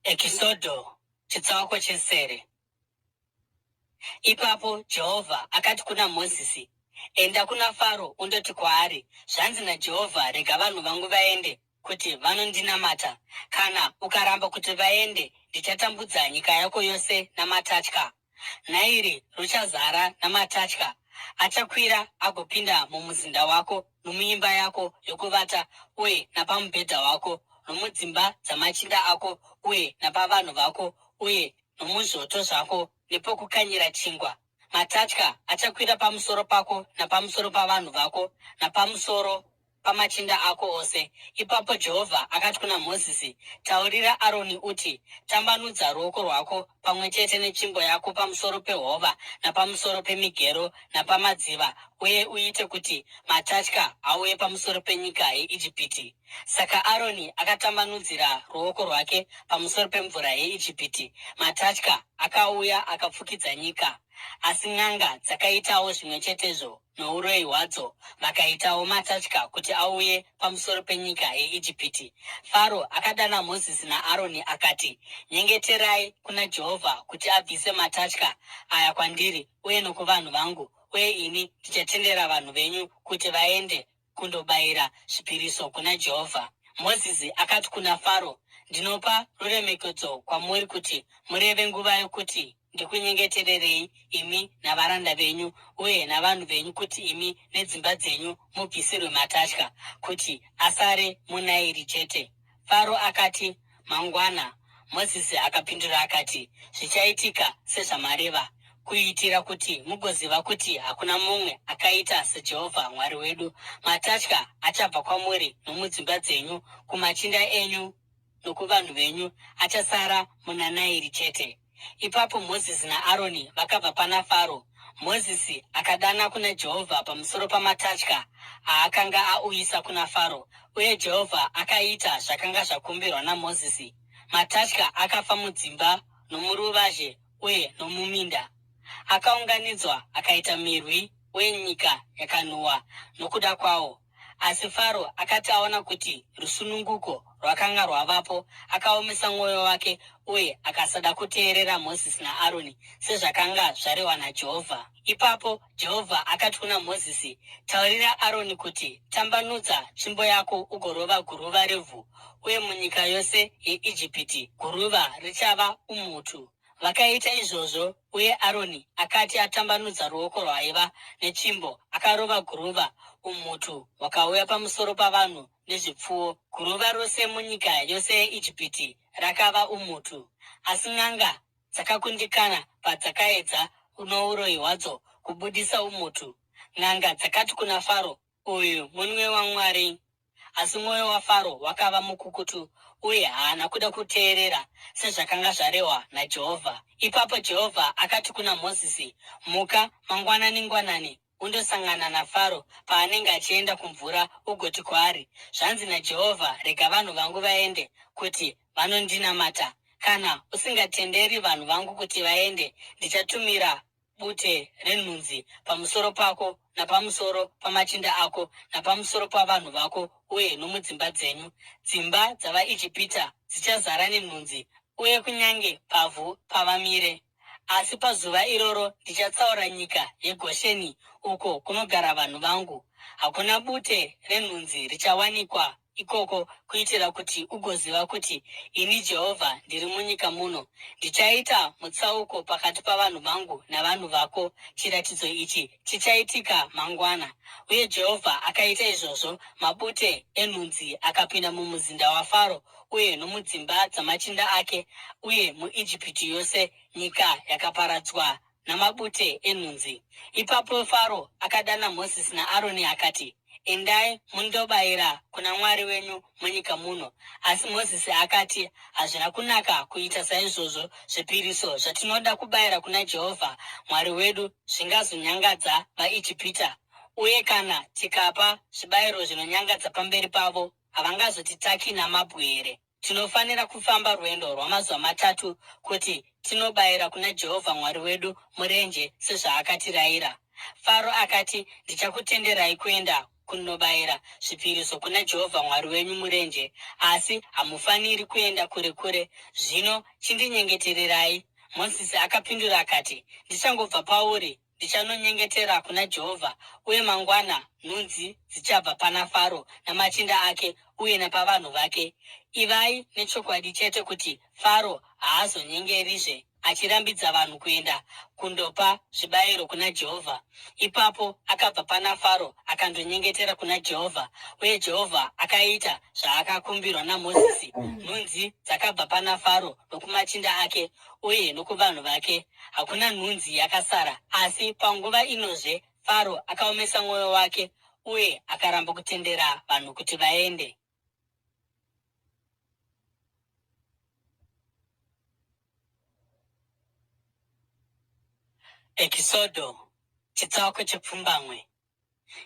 S1: Ekisodho chitsauko 9. Ipapo Jehovha akati kuna Mozisi, enda kuna Faro undoti kwaari, zvanzi naJehovha, rega vanhu vangu vaende, kuti vanondinamata. Kana ukaramba kuti vaende, ndichatambudza nyika yako yose namatatya. Nairi ruchazara namatatya. Achakwira agopinda mumuzinda wako, nomuimba yako yokuvata, uye napamubhedha wako, nomudzimba dzamachinda ako, uye napavanhu vako, uye nomuzvoto zvako, nepokukanyira chingwa. Matatya achakwira pamusoro pako, napamusoro pavanhu vako, napamusoro pamachinda ako ose. Ipapo Jehovha akati kuna Mozisi, taurira Aroni uti, tambanudza ruoko rwako pamwe chete netsvimbo yako pamusoro pehova, napamusoro pemigero, napamadziva, uye uite kuti matatya auye pamusoro penyika yeIjipiti. Saka Aroni akatambanudzira ruoko rwake pamusoro pemvura yeIjipiti. Matatya akauya akafukidza nyika. Asi n'anga dzakaitawo zvimwe chetezvo nouroyi hwadzo, vakaitawo matatya kuti auye pamusoro penyika yeIjipiti. Faro akadana Mozisi naAroni akati, nyengeterai kuna Jehovha kuti abvise matatya aya kwandiri uye nokuvanhu vangu, uye ini ndichatendera vanhu venyu kuti vaende kundobayira zvipiriso kuna Jehovha. Mozisi akati kuna Faro, ndinopa ruremekedzo kwamuri kuti mureve nguva yokuti ndikunyengetererei imi navaranda venyu uye navanhu venyu, kuti imi nedzimba dzenyu mubvisirwe matatya, kuti asare munairi chete. Faro akati, mangwana. Mozisi akapindura akati, zvichaitika sezvamareva, kuitira kuti mugoziva kuti hakuna mumwe akaita saJehovha Mwari wedu. Matatya achabva kwamuri nomudzimba dzenyu, kumachinda enyu nokuvanhu venyu, achasara muna Nairi chete. Ipapo Mozisi naAroni vakabva pana Faro. Mozisi akadana kuna Jehovha pamusoro pamatatya aakanga auyisa kuna Faro, uye Jehovha akaita zvakanga zvakumbirwa naMozisi. Matatya akafa mudzimba, nomuruvazhe uye nomuminda. Akaunganidzwa akaita mirwi, uye nyika yakanhuhwa nokuda kwawo. Asi Faro akati aona kuti rusununguko rwakanga rwavapo, akaomesa mwoyo wake uye akasada kuteerera Mozisi naAroni sezvakanga zvarehwa naJehovha. Ipapo Jehovha akati kuna Mozisi, taurira Aroni kuti, tambanudza tsvimbo yako ugorova guruva revhu, uye munyika yose yeIjipiti guruva richava umhutu. Vakaita izvozvo, uye Aroni akati atambanudza ruoko rwaiva netsvimbo, akarova guruva, umhutu hwakauya pamusoro pavanhu nezvipfuwo. Guruva rose munyika yose yeIjipiti rakava umhutu. Asi n'anga dzakakundikana padzakaedza nouroyi hwadzo kubudisa umhutu. N'anga dzakati kuna Faro, uyu munwe waMwari. Asi mwoyo waFaro wakava mukukutu, uye haana kuda kuteerera sezvakanga zvarehwa naJehovha. Ipapo Jehovha akati kuna Mozisi, muka mangwanani-ngwanani undosangana naFaro paanenge achienda kumvura, ugoti kwaari, zvanzi naJehovha, rega vanhu vangu vaende, kuti vanondinamata. Kana usingatenderi vanhu vangu kuti vaende, ndichatumira bute renhunzi pamusoro pako, napamusoro pamachinda ako, napamusoro pavanhu vako, uye nomudzimba dzenyu. Dzimba dzavaIjipita dzichazara nenhunzi, uye kunyange pavhu pavamire. Asi pazuva iroro ndichatsaura nyika yeGosheni, uko kunogara vanhu vangu. Hakuna bute renhunzi richawanikwa ikoko, kuitira kuti ugoziva kuti ini Jehovha ndiri munyika muno. Ndichaita mutsauko pakati pavanhu vangu navanhu vako. Chiratidzo ichi chichaitika mangwana. Uye Jehovha akaita izvozvo. Mabute enhunzi akapinda mumuzinda waFaro uye nomudzimba dzamachinda ake, uye muIjipiti yose nyika yakaparadzwa namabute enhunzi. Ipapo Faro akadana Mozisi naAroni akati, endai mundobayira kuna Mwari wenyu munyika muno. Asi Mozisi akati, hazvina kunaka kuita saizvozvo. Zvipiriso zvatinoda kubayira kuna Jehovha Mwari wedu zvingazonyangadza vaIjipita, uye kana tikapa zvibayiro zvinonyangadza pamberi pavo, havangazotitaki namabwe here? Tinofanira kufamba rwendo rwamazuva 3 kuti tinobayira kuna Jehovha Mwari wedu murenje sezvaakatirayira. Faro akati, ndichakutenderai kuenda kunobayira zvipiriso kuna Jehovha Mwari wenyu murenje, asi hamufaniri kuenda kure kure. Zvino chindinyengetererai. Mozisi akapindura akati, ndichangobva pauri ndichanonyengetera kuna Jehovha, uye mangwana nhunzi dzichabva pana Faro namachinda ake, uye napavanhu vake. Ivai nechokwadi chete kuti Faro haazonyengerizve achirambidza vanhu kuenda kundopa zvibayiro kuna Jehovha. Ipapo akabva pana Faro akandonyengetera kuna Jehovha, uye Jehovha akaita zvaakakumbirwa naMozisi. Nhunzi dzakabva pana Faro nokumachinda ake uye nokuvanhu vake. Hakuna nhunzi yakasara. Asi panguva inozve Faro akaomesa mwoyo wake uye akaramba kutendera vanhu kuti vaende. Ekisodo chitsauko chepfumbamwe.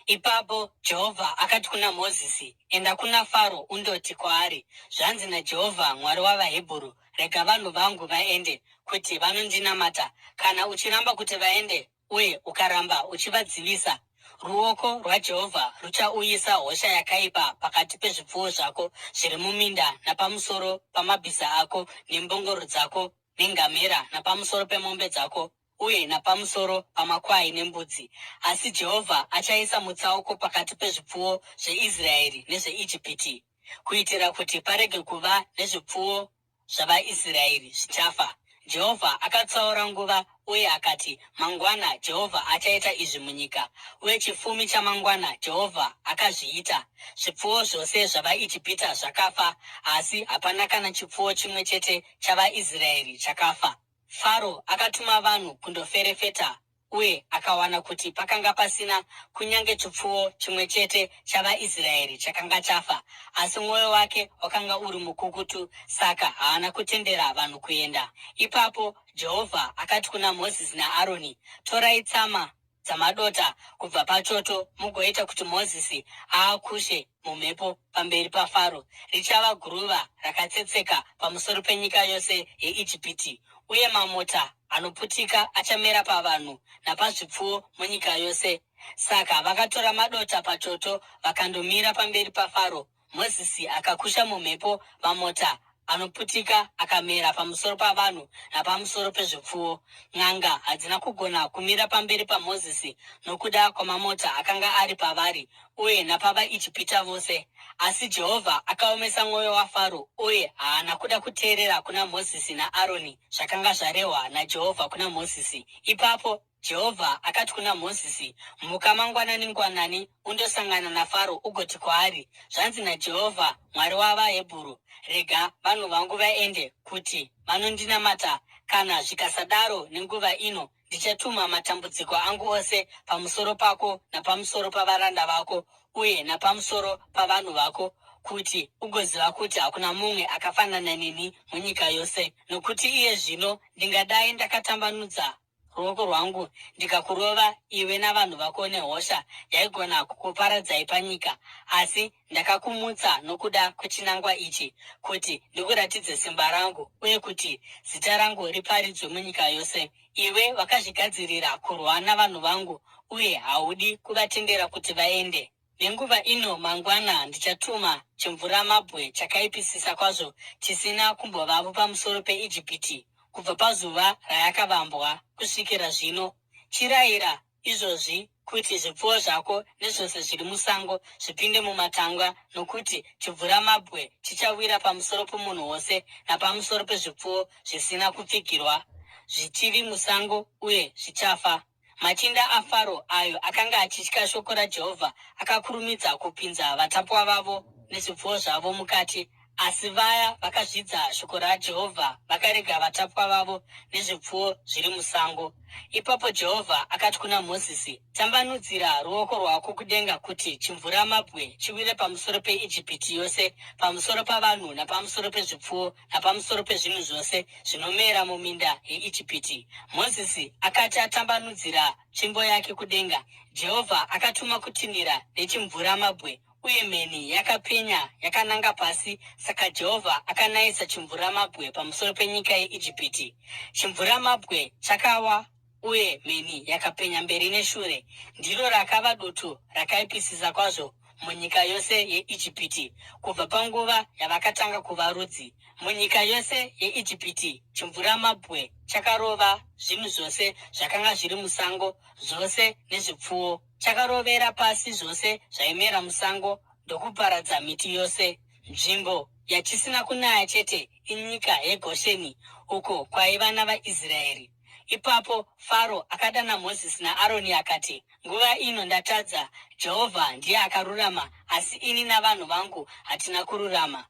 S1: Ipapo Jehovha akati kuna Mozisi, enda kuna Faro undoti kwaari, zvanzi naJehovha Mwari wavaHebheru, rega vanhu vangu vaende, kuti vanondinamata. Kana uchiramba kuti vaende uye ukaramba uchivadzivisa, ruoko rwaJehovha ruchauyisa hosha yakaipa pakati pezvipfuwo zvako zviri muminda napamusoro pamabhiza ako nembongoro dzako nengamera napamusoro pemombe dzako uye napamusoro pamakwai nembudzi. Asi Jehovha achaisa mutsauko pakati pezvipfuwo zveIsraeri nezveIjipiti, kuitira kuti parege kuva nezvipfuwo zvavaIsraeri zvichafa. Jehovha akatsaura nguva uye akati, mangwana Jehovha achaita izvi munyika. Uye chifumi chamangwana Jehovha akazviita. Zvipfuwo zvose zvavaIjipita zvakafa, asi hapana kana chipfuwo chimwe chete chavaIsraeri chakafa. Faro akatuma vanhu kundoferefeta uye akawana kuti pakanga pasina kunyange chipfuwo chimwe chete chavaIsraeri chakanga chafa, asi mwoyo wake wakanga uri mukukutu, saka haana kutendera vanhu kuenda. Ipapo Jehovha akati kuna Mozisi naAroni, torai tsama dzamadota kubva pachoto mugoita kuti Mozisi aakushe mumhepo pamberi paFaro. Richava guruva rakatsetseka pamusoro penyika yose yeIjipiti, uye mamota anoputika achamera pavanhu napazvipfuwo munyika yose. Saka vakatora madota pachoto vakandomira pamberi paFaro. Mozisi akakusha mumhepo mamota anoputika akamera pamusoro pavanhu napamusoro pezvipfuwo. N'anga hadzina kugona kumira pamberi paMozisi nokuda kwamamota akanga ari pavari uye napavaIjipita vose. Asi Jehovha akaomesa mwoyo waFaro uye haana kuda kuteerera kuna Mozisi naAroni zvakanga zvarehwa naJehovha kuna Mozisi. Ipapo Jehovha akati kuna Mozisi, muka mangwanani-ngwanani undosangana naFaro ugoti kwaari, zvanzi naJehovha Mwari wavaHebheru, rega vanhu vangu vaende kuti vanondinamata. Kana zvikasadaro nenguva ino, ndichatuma matambudziko angu ose pamusoro pako napamusoro pavaranda vako uye napamusoro pavanhu vako, kuti ugoziva kuti hakuna mumwe akafanana neni munyika yose. Nokuti iye zvino ndingadai ndakatambanudza ruoko rwangu ndikakurova iwe navanhu vako nehosha yaigona kukuparadzai panyika, asi ndakakumutsa nokuda kwechinangwa ichi, kuti ndikuratidze simba rangu uye kuti zita rangu riparidzwe munyika yose. Iwe wakazvigadzirira kurwa navanhu vangu uye haudi kuvatendera kuti vaende. Nenguva ino mangwana ndichatuma chimvuramabwe chakaipisisa kwazvo chisina kumbovapo pamusoro peIjipiti kubva pazuva rayakavambwa kusvikira zvino. Chirayira izvozvi kuti zvipfuwo zvako nezvose zviri musango zvipinde mumatanga, nokuti chimvuramabwe chichawira pamusoro pomunhu wose napamusoro pezvipfuwo zvisina kupfigirwa zvichiri musango uye zvichafa. Machinda aFaro ayo akanga achitya shoko raJehovha akakurumidza kupinza vatapwa vavo nezvipfuwo zvavo mukati, asi vaya vakazvidza shoko raJehovha vakarega vatapwa vavo nezvipfuwo zviri musango. Ipapo Jehovha akati kuna Mozisi, tambanudzira ruoko rwako kudenga kuti chimvuramabwe chiwire pamusoro peIjipiti yose, pamusoro pavanhu napamusoro pezvipfuwo napamusoro pezvinhu zvose zvinomera muminda yeIjipiti. Mozisi akati atambanudzira tsvimbo yake kudenga, Jehovha akatuma kutinhira nechimvuramabwe, uye mheni yakapenya yakananga pasi. Saka Jehovha akanayisa chimvuramabwe pamusoro penyika yeIjipiti. Chimvuramabwe chakawa uye mheni yakapenya mberi neshure. Ndiro rakava dutu rakaipisisa kwazvo munyika yose yeIjipiti kubva panguva yavakatanga kuva rudzi. Munyika yose yeIjipiti chimvuramabwe chakarova zvinhu zvose zvakanga zviri musango, zvose nezvipfuwo. Chakarovera pasi zvose zvaimera musango ndokuparadza miti yose. Nzvimbo yachisina kunaya chete inyika yeGosheni, uko kwaiva navaIsraeri. Ipapo Faro akadana Mozisi naAroni akati, nguva ino ndatadza, Jehovha ndiye akarurama, asi ini navanhu vangu hatina kururama.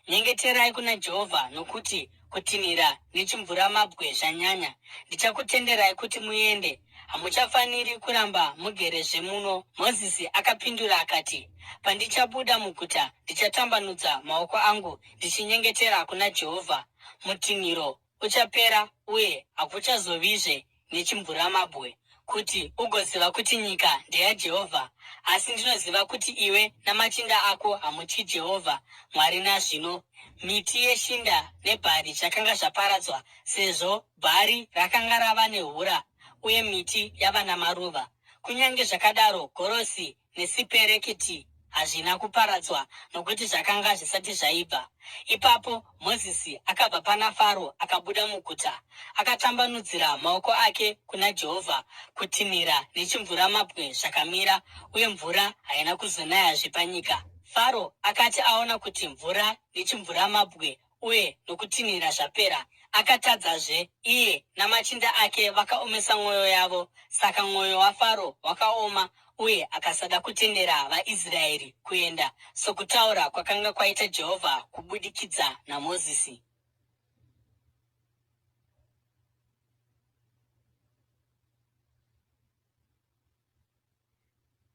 S1: Nyengeterai kuna Jehovha, nokuti kutinhira nechimvuramabwe zvanyanya. Ndichakutenderai kuti muende, hamuchafaniri kuramba mugerezve muno. Mozisi akapindura akati, pandichabuda muguta ndichatambanudza maoko angu ndichinyengetera kuna Jehovha. Mutinhiro uchapera uye hakuchazovizve nechimvuramabwe, kuti ugoziva kuti nyika ndeyaJehovha. Asi ndinoziva kuti iwe namachinda ako hamutyi Jehovha Mwari nazvino. Miti yeshinda nebhari zvakanga zvaparadzwa, sezvo bhari rakanga rava nehura uye miti yava namaruva. Kunyange zvakadaro, gorosi nesipereketi hazvina kuparadzwa, nokuti zvakanga zvisati zvaibva. Ipapo Mozisi akabva pana Faro akabuda muguta, akatambanudzira maoko ake kuna Jehovha. Kutinhira nechimvuramabwe zvakamira, uye mvura haina kuzonayazve panyika. Faro akati aona kuti mvura nechimvuramabwe uye nokutinhira zvapera, akatadzazve. Iye namachinda ake vakaomesa mwoyo yavo. Saka mwoyo waFaro wakaoma, uye akasada kutendera vaIsraeri kuenda, sokutaura kwakanga kwaita Jehovha kubudikidza naMozisi.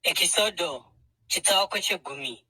S1: Ekisodho chitsauko chegumi.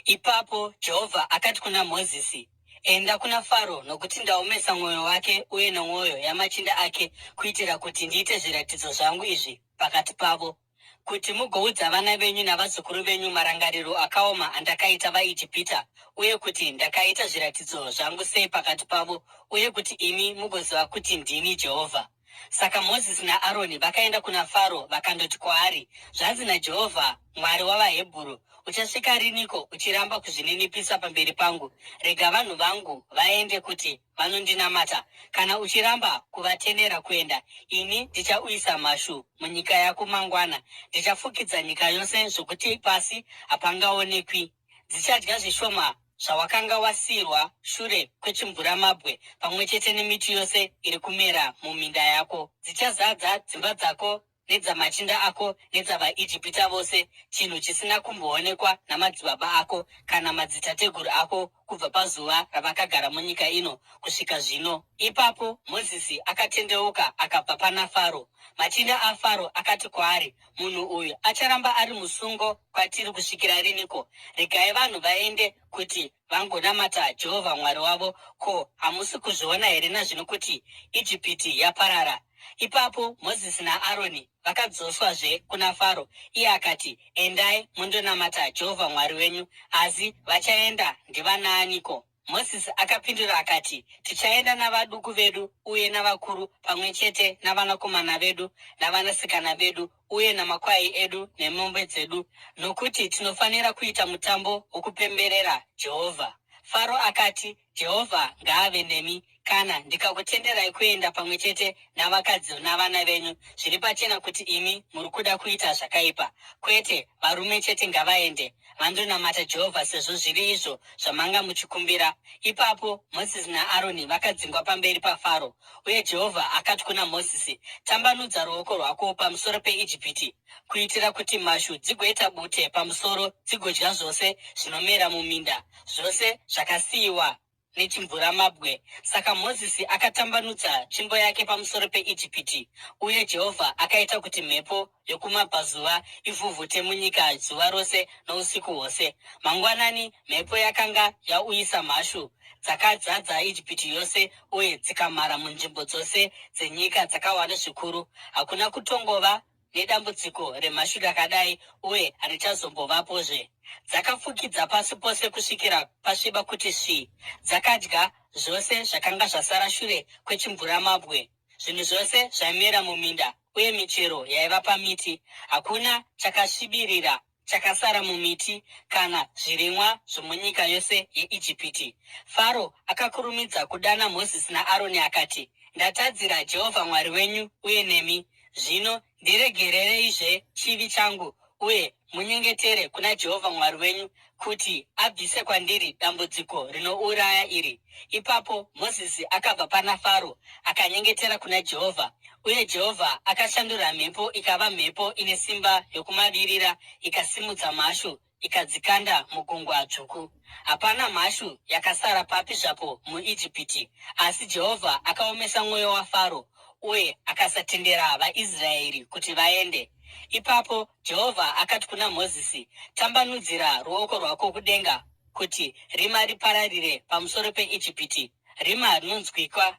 S1: Ipapo Jehovha akati kuna Mozisi, enda kuna Faro, nokuti ndaomesa mwoyo wake uye nemwoyo yamachinda ake, kuitira kuti ndiite zviratidzo zvangu izvi pakati pavo, kuti mugoudza vana venyu navazukuru venyu marangariro akaoma andakaita vaIjipita, uye kuti ndakaita zviratidzo zvangu sei pakati pavo, uye kuti imi mugoziva kuti ndini Jehovha. Saka Mozisi naAroni vakaenda kuna Faro vakandoti kwaari, zvanzi naJehovha, Mwari wavaHebheru, uchasvika riniko uchiramba kuzvininipisa pamberi pangu? Rega vanhu vangu vaende kuti vanondinamata. Kana uchiramba kuvatendera kuenda, ini ndichauyisa mhashu munyika yako mangwana. Ndichafukidza nyika yose zvokuti pasi hapangaonekwi. Dzichadya zvishoma zvawakanga wasiyirwa shure kwechimvuramabwe, pamwe chete nemiti yose iri kumera muminda yako. Dzichazadza dzimba dzako nedzamachinda ako nedzavaIjipita vose, chinhu chisina kumboonekwa namadzibaba ako kana madzitateguru ako kubva pazuva ravakagara munyika ino kusvika zvino. Ipapo Mozisi akatendeuka akabva pana Faro. Machinda aFaro akati kwaari, munhu uyu acharamba ari musungo kwatiri kusvikira riniko? Regai vanhu vaende kuti vangonamata Jehovha Mwari wavo. Ko, hamusi kuzviona here nazvino kuti Ijipiti yaparara? Ipapo Mozisi naAroni vakadzoswazve kuna Faro. Iye akati, endai mundonamata Jehovha Mwari wenyu. Asi vachaenda ndivanaaniko? Mozisi akapindura akati, tichaenda navaduku vedu uye navakuru, pamwe chete navanakomana vedu navanasikana vedu, uye namakwai edu nemombe dzedu, nokuti tinofanira kuita mutambo wokupemberera Jehovha. Faro akati, Jehovha ngaave nemi, kana ndikakutenderai kuenda pamwe chete navakadzi navana venyu. Zviri pachena kuti imi muri kuda kuita zvakaipa. Kwete, varume chete ngavaende vandonamata Jehovha, sezvo zviri izvo zvamanga muchikumbira. Ipapo Mozisi naAroni vakadzingwa pamberi paFaro. Uye Jehovha akati kuna Mozisi, tambanudza ruoko rwako pamusoro peIjipiti, kuitira kuti mhashu dzigoita bute pamusoro, dzigodya zvose zvinomera muminda, zvose zvakasiyiwa nechimvuramabwe. Saka Mozisi akatambanudza tsvimbo yake pamusoro peIjipiti, uye Jehovha akaita kuti mhepo yokumabvazuva ivhuvhute munyika zuva rose nousiku hwose. Mangwanani mhepo yakanga yauyisa mhashu dzakadzadza Ijipiti yose, uye dzikamhara munzvimbo dzose dzenyika dzakawanda zvikuru. Hakuna kutongova nedambudziko remhashu rakadai, uye harichazombovapozve. Dzakafukidza pasi pose kusvikira pasviba kuti svi. Dzakadya zvose zvakanga zvasara shure kwechimvuramabwe, zvinhu zvose zvaimera muminda, uye michero yaiva pamiti. Hakuna chakasvibirira chakasara mumiti kana zvirimwa zvomunyika yose yeIjipiti. Faro akakurumidza kudana Mozisi naAroni akati, ndatadzira Jehovha Mwari wenyu uye nemi. Zvino ndiregerereizve chivi changu, uye munyengetere kuna Jehovha Mwari wenyu kuti abvise kwandiri dambudziko rinouraya iri. Ipapo Mozisi akabva pana Faro akanyengetera kuna Jehovha, uye Jehovha akashandura mhepo ikava mhepo ine simba yokumavirira, ikasimudza mhashu ikadzikanda mugungwa dzvuku. Hapana mhashu yakasara papi zvapo muIjipiti, asi Jehovha akaomesa mwoyo waFaro uye akasatendera vaIsraeri kuti vaende. Ipapo Jehovha akati kuna Mozisi, tambanudzira ruoko rwako kudenga kuti rima ripararire pamusoro peIjipiti, rima rinonzwikwa.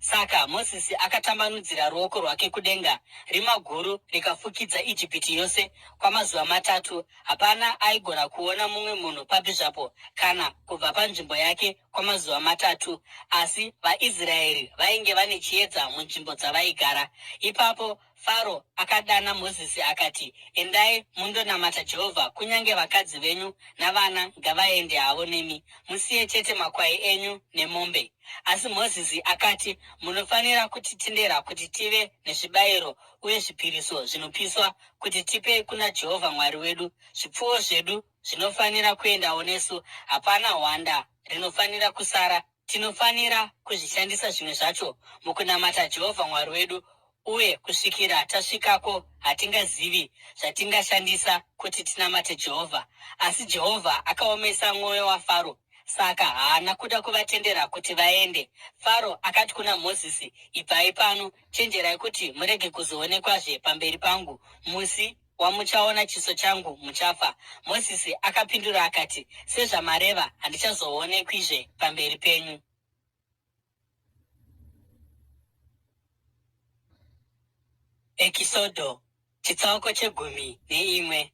S1: Saka Mozisi akatambanudzira ruoko rwake kudenga, rima guru rikafukidza Ijipiti yose kwamazuva 3. Hapana aigona kuona mumwe munhu papi zvapo kana kubva panzvimbo yake kwamazuva 3, asi vaIsraeri vainge vane chiedza munzvimbo dzavaigara. Ipapo Faro akadana Mozisi akati, endai mundonamata Jehovha, kunyange vakadzi venyu navana ngavaende havo nemi, musiye chete makwai enyu nemombe. Asi Mozisi akati, munofanira kutitendera kuti tive nezvibayiro uye zvipiriso zvinopiswa kuti tipe kuna Jehovha Mwari wedu. Zvipfuwo zvedu zvinofanira kuendawo nesu, hapana hwanda rinofanira kusara. Tinofanira kuzvishandisa zvimwe zvacho mukunamata Jehovha Mwari wedu, uye kusvikira tasvikako hatingazivi zvatingashandisa kuti tinamate Jehovha. Asi Jehovha akaomesa mwoyo waFaro, saka haana kuda kuvatendera kuti vaende. Faro akati kuna Mozisi, ibvai pano, chenjerai kuti murege kuzoonekwazve pamberi pangu. Musi wamuchaona chiso changu muchafa. Mozisi akapindura akati, sezvamareva, handichazoonekwizve pamberi penyu. Ekisodo, chitsauko 11.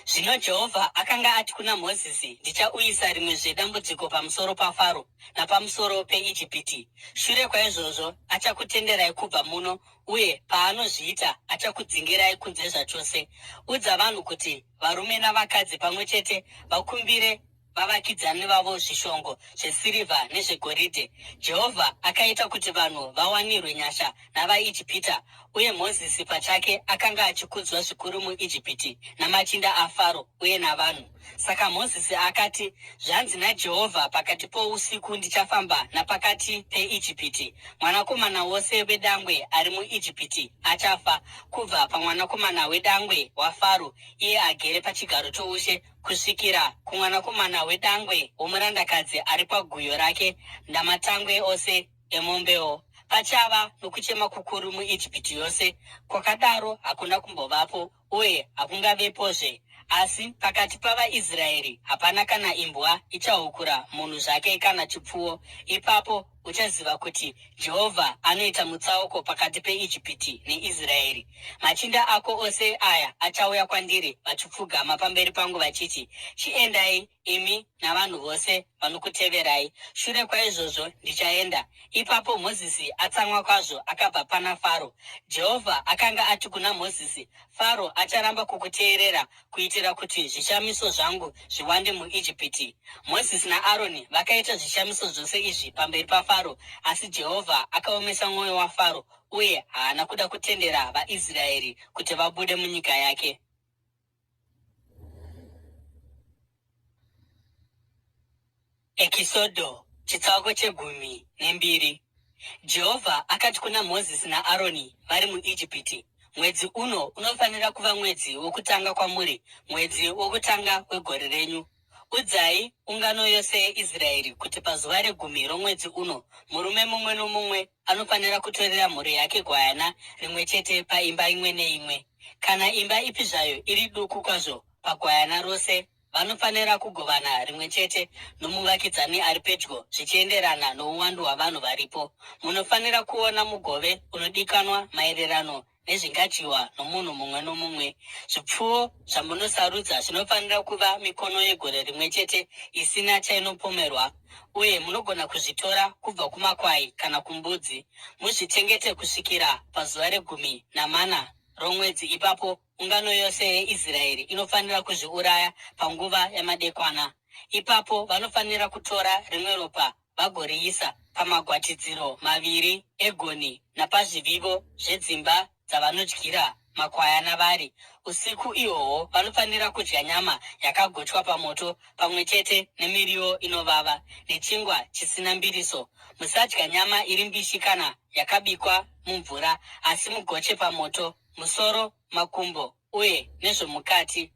S1: Zvino Jehovha akanga ati kuna Mozisi, ndichauyisa rimwezve dambudziko pamusoro paFaro napamusoro peIjipiti. Shure kwaizvozvo achakutenderai kubva muno, uye paanozviita achakudzingirai kunze zvachose. Udza vanhu kuti varume navakadzi pamwe chete vakumbire vavakidzani vavo zvishongo zvesirivha nezvegoridhe. Jehovha akaita kuti vanhu vawanirwe nyasha navaIjipita, uye Mozisi pachake akanga achikudzwa zvikuru muIjipiti namachinda aFaro uye navanhu. Saka Mozisi akati, zvanzi naJehovha, pakati pousiku ndichafamba napakati peIjipiti. Mwanakomana wose wedangwe ari muIjipiti achafa, kubva pamwanakomana wedangwe waFaro iye agere pachigaro choushe, kusvikira kumwanakomana wedangwe womurandakadzi ari paguyo rake, namatangwe ose emombewo. Pachava nokuchema kukuru muIjipiti yose, kwakadaro hakuna kumbovapo uye hakungavepozve. Asi pakati pavaIsraeri hapana kana imbwa ichahukura munhu zvake kana chipfuwo. Ipapo uchaziva kuti Jehovha anoita mutsauko pakati peIjipiti neIsraeri. Machinda ako ose aya achauya kwandiri vachipfugama pamberi pangu vachiti, chiendai imi navanhu vose vanokuteverai. Shure kwaizvozvo ndichaenda. Ipapo Mozisi atsamwa kwazvo akabva pana Faro. Jehovha akanga ati kuna Mozisi, Faro acharamba kukuteerera kuitira kuti zvishamiso zvangu zviwande muIjipiti. Mozisi naAroni vakaita zvishamiso zvose izvi pamberi paFaro, asi Jehovha akaomesa mwoyo waFaro uye haana kuda kutendera vaIsraeri kuti vabude munyika yake. Ekisodo, chitsauko 12. Jehovha akati kuna Mozisi naAroni vari muIjipiti, mwedzi uno unofanira kuva mwedzi wokutanga kwamuri, mwedzi wokutanga wegore renyu. Udzai ungano yose yeIsraeri kuti pazuva re10 romwedzi uno, murume mumwe nomumwe anofanira kutorera mhuri yake gwayana rimwe chete paimba imwe neimwe. Kana imba ipi zvayo iri duku kwazvo pagwayana rose, vanofanira kugovana rimwe chete nomuvakidzani ari pedyo zvichienderana nouwandu hwavanhu varipo. Munofanira kuona mugove unodikanwa maererano nezvingadyiwa nomunhu mumwe nomumwe. Zvipfuwo zvamunosarudza zvinofanira kuva mikono yegore rimwe chete isina chainopomerwa, uye munogona kuzvitora kubva kumakwai kana kumbudzi. Muzvichengete kusvikira pazuva re14 romwedzi. Ipapo ungano yose yeIsraeri inofanira kuzviuraya panguva yamadekwana. Ipapo vanofanira kutora rimwe ropa vagoriisa pamagwatidziro 2 egoni napazvivivo zvedzimba dzavanodyira makwayana vari. Usiku ihwohwo vanofanira kudya nyama yakagochwa pamoto pamwe chete nemiriwo inovava nechingwa chisina mbiriso. Musadya nyama iri mbishi kana yakabikwa mumvura, asi mugoche pamoto, musoro, makumbo uye nezvomukati.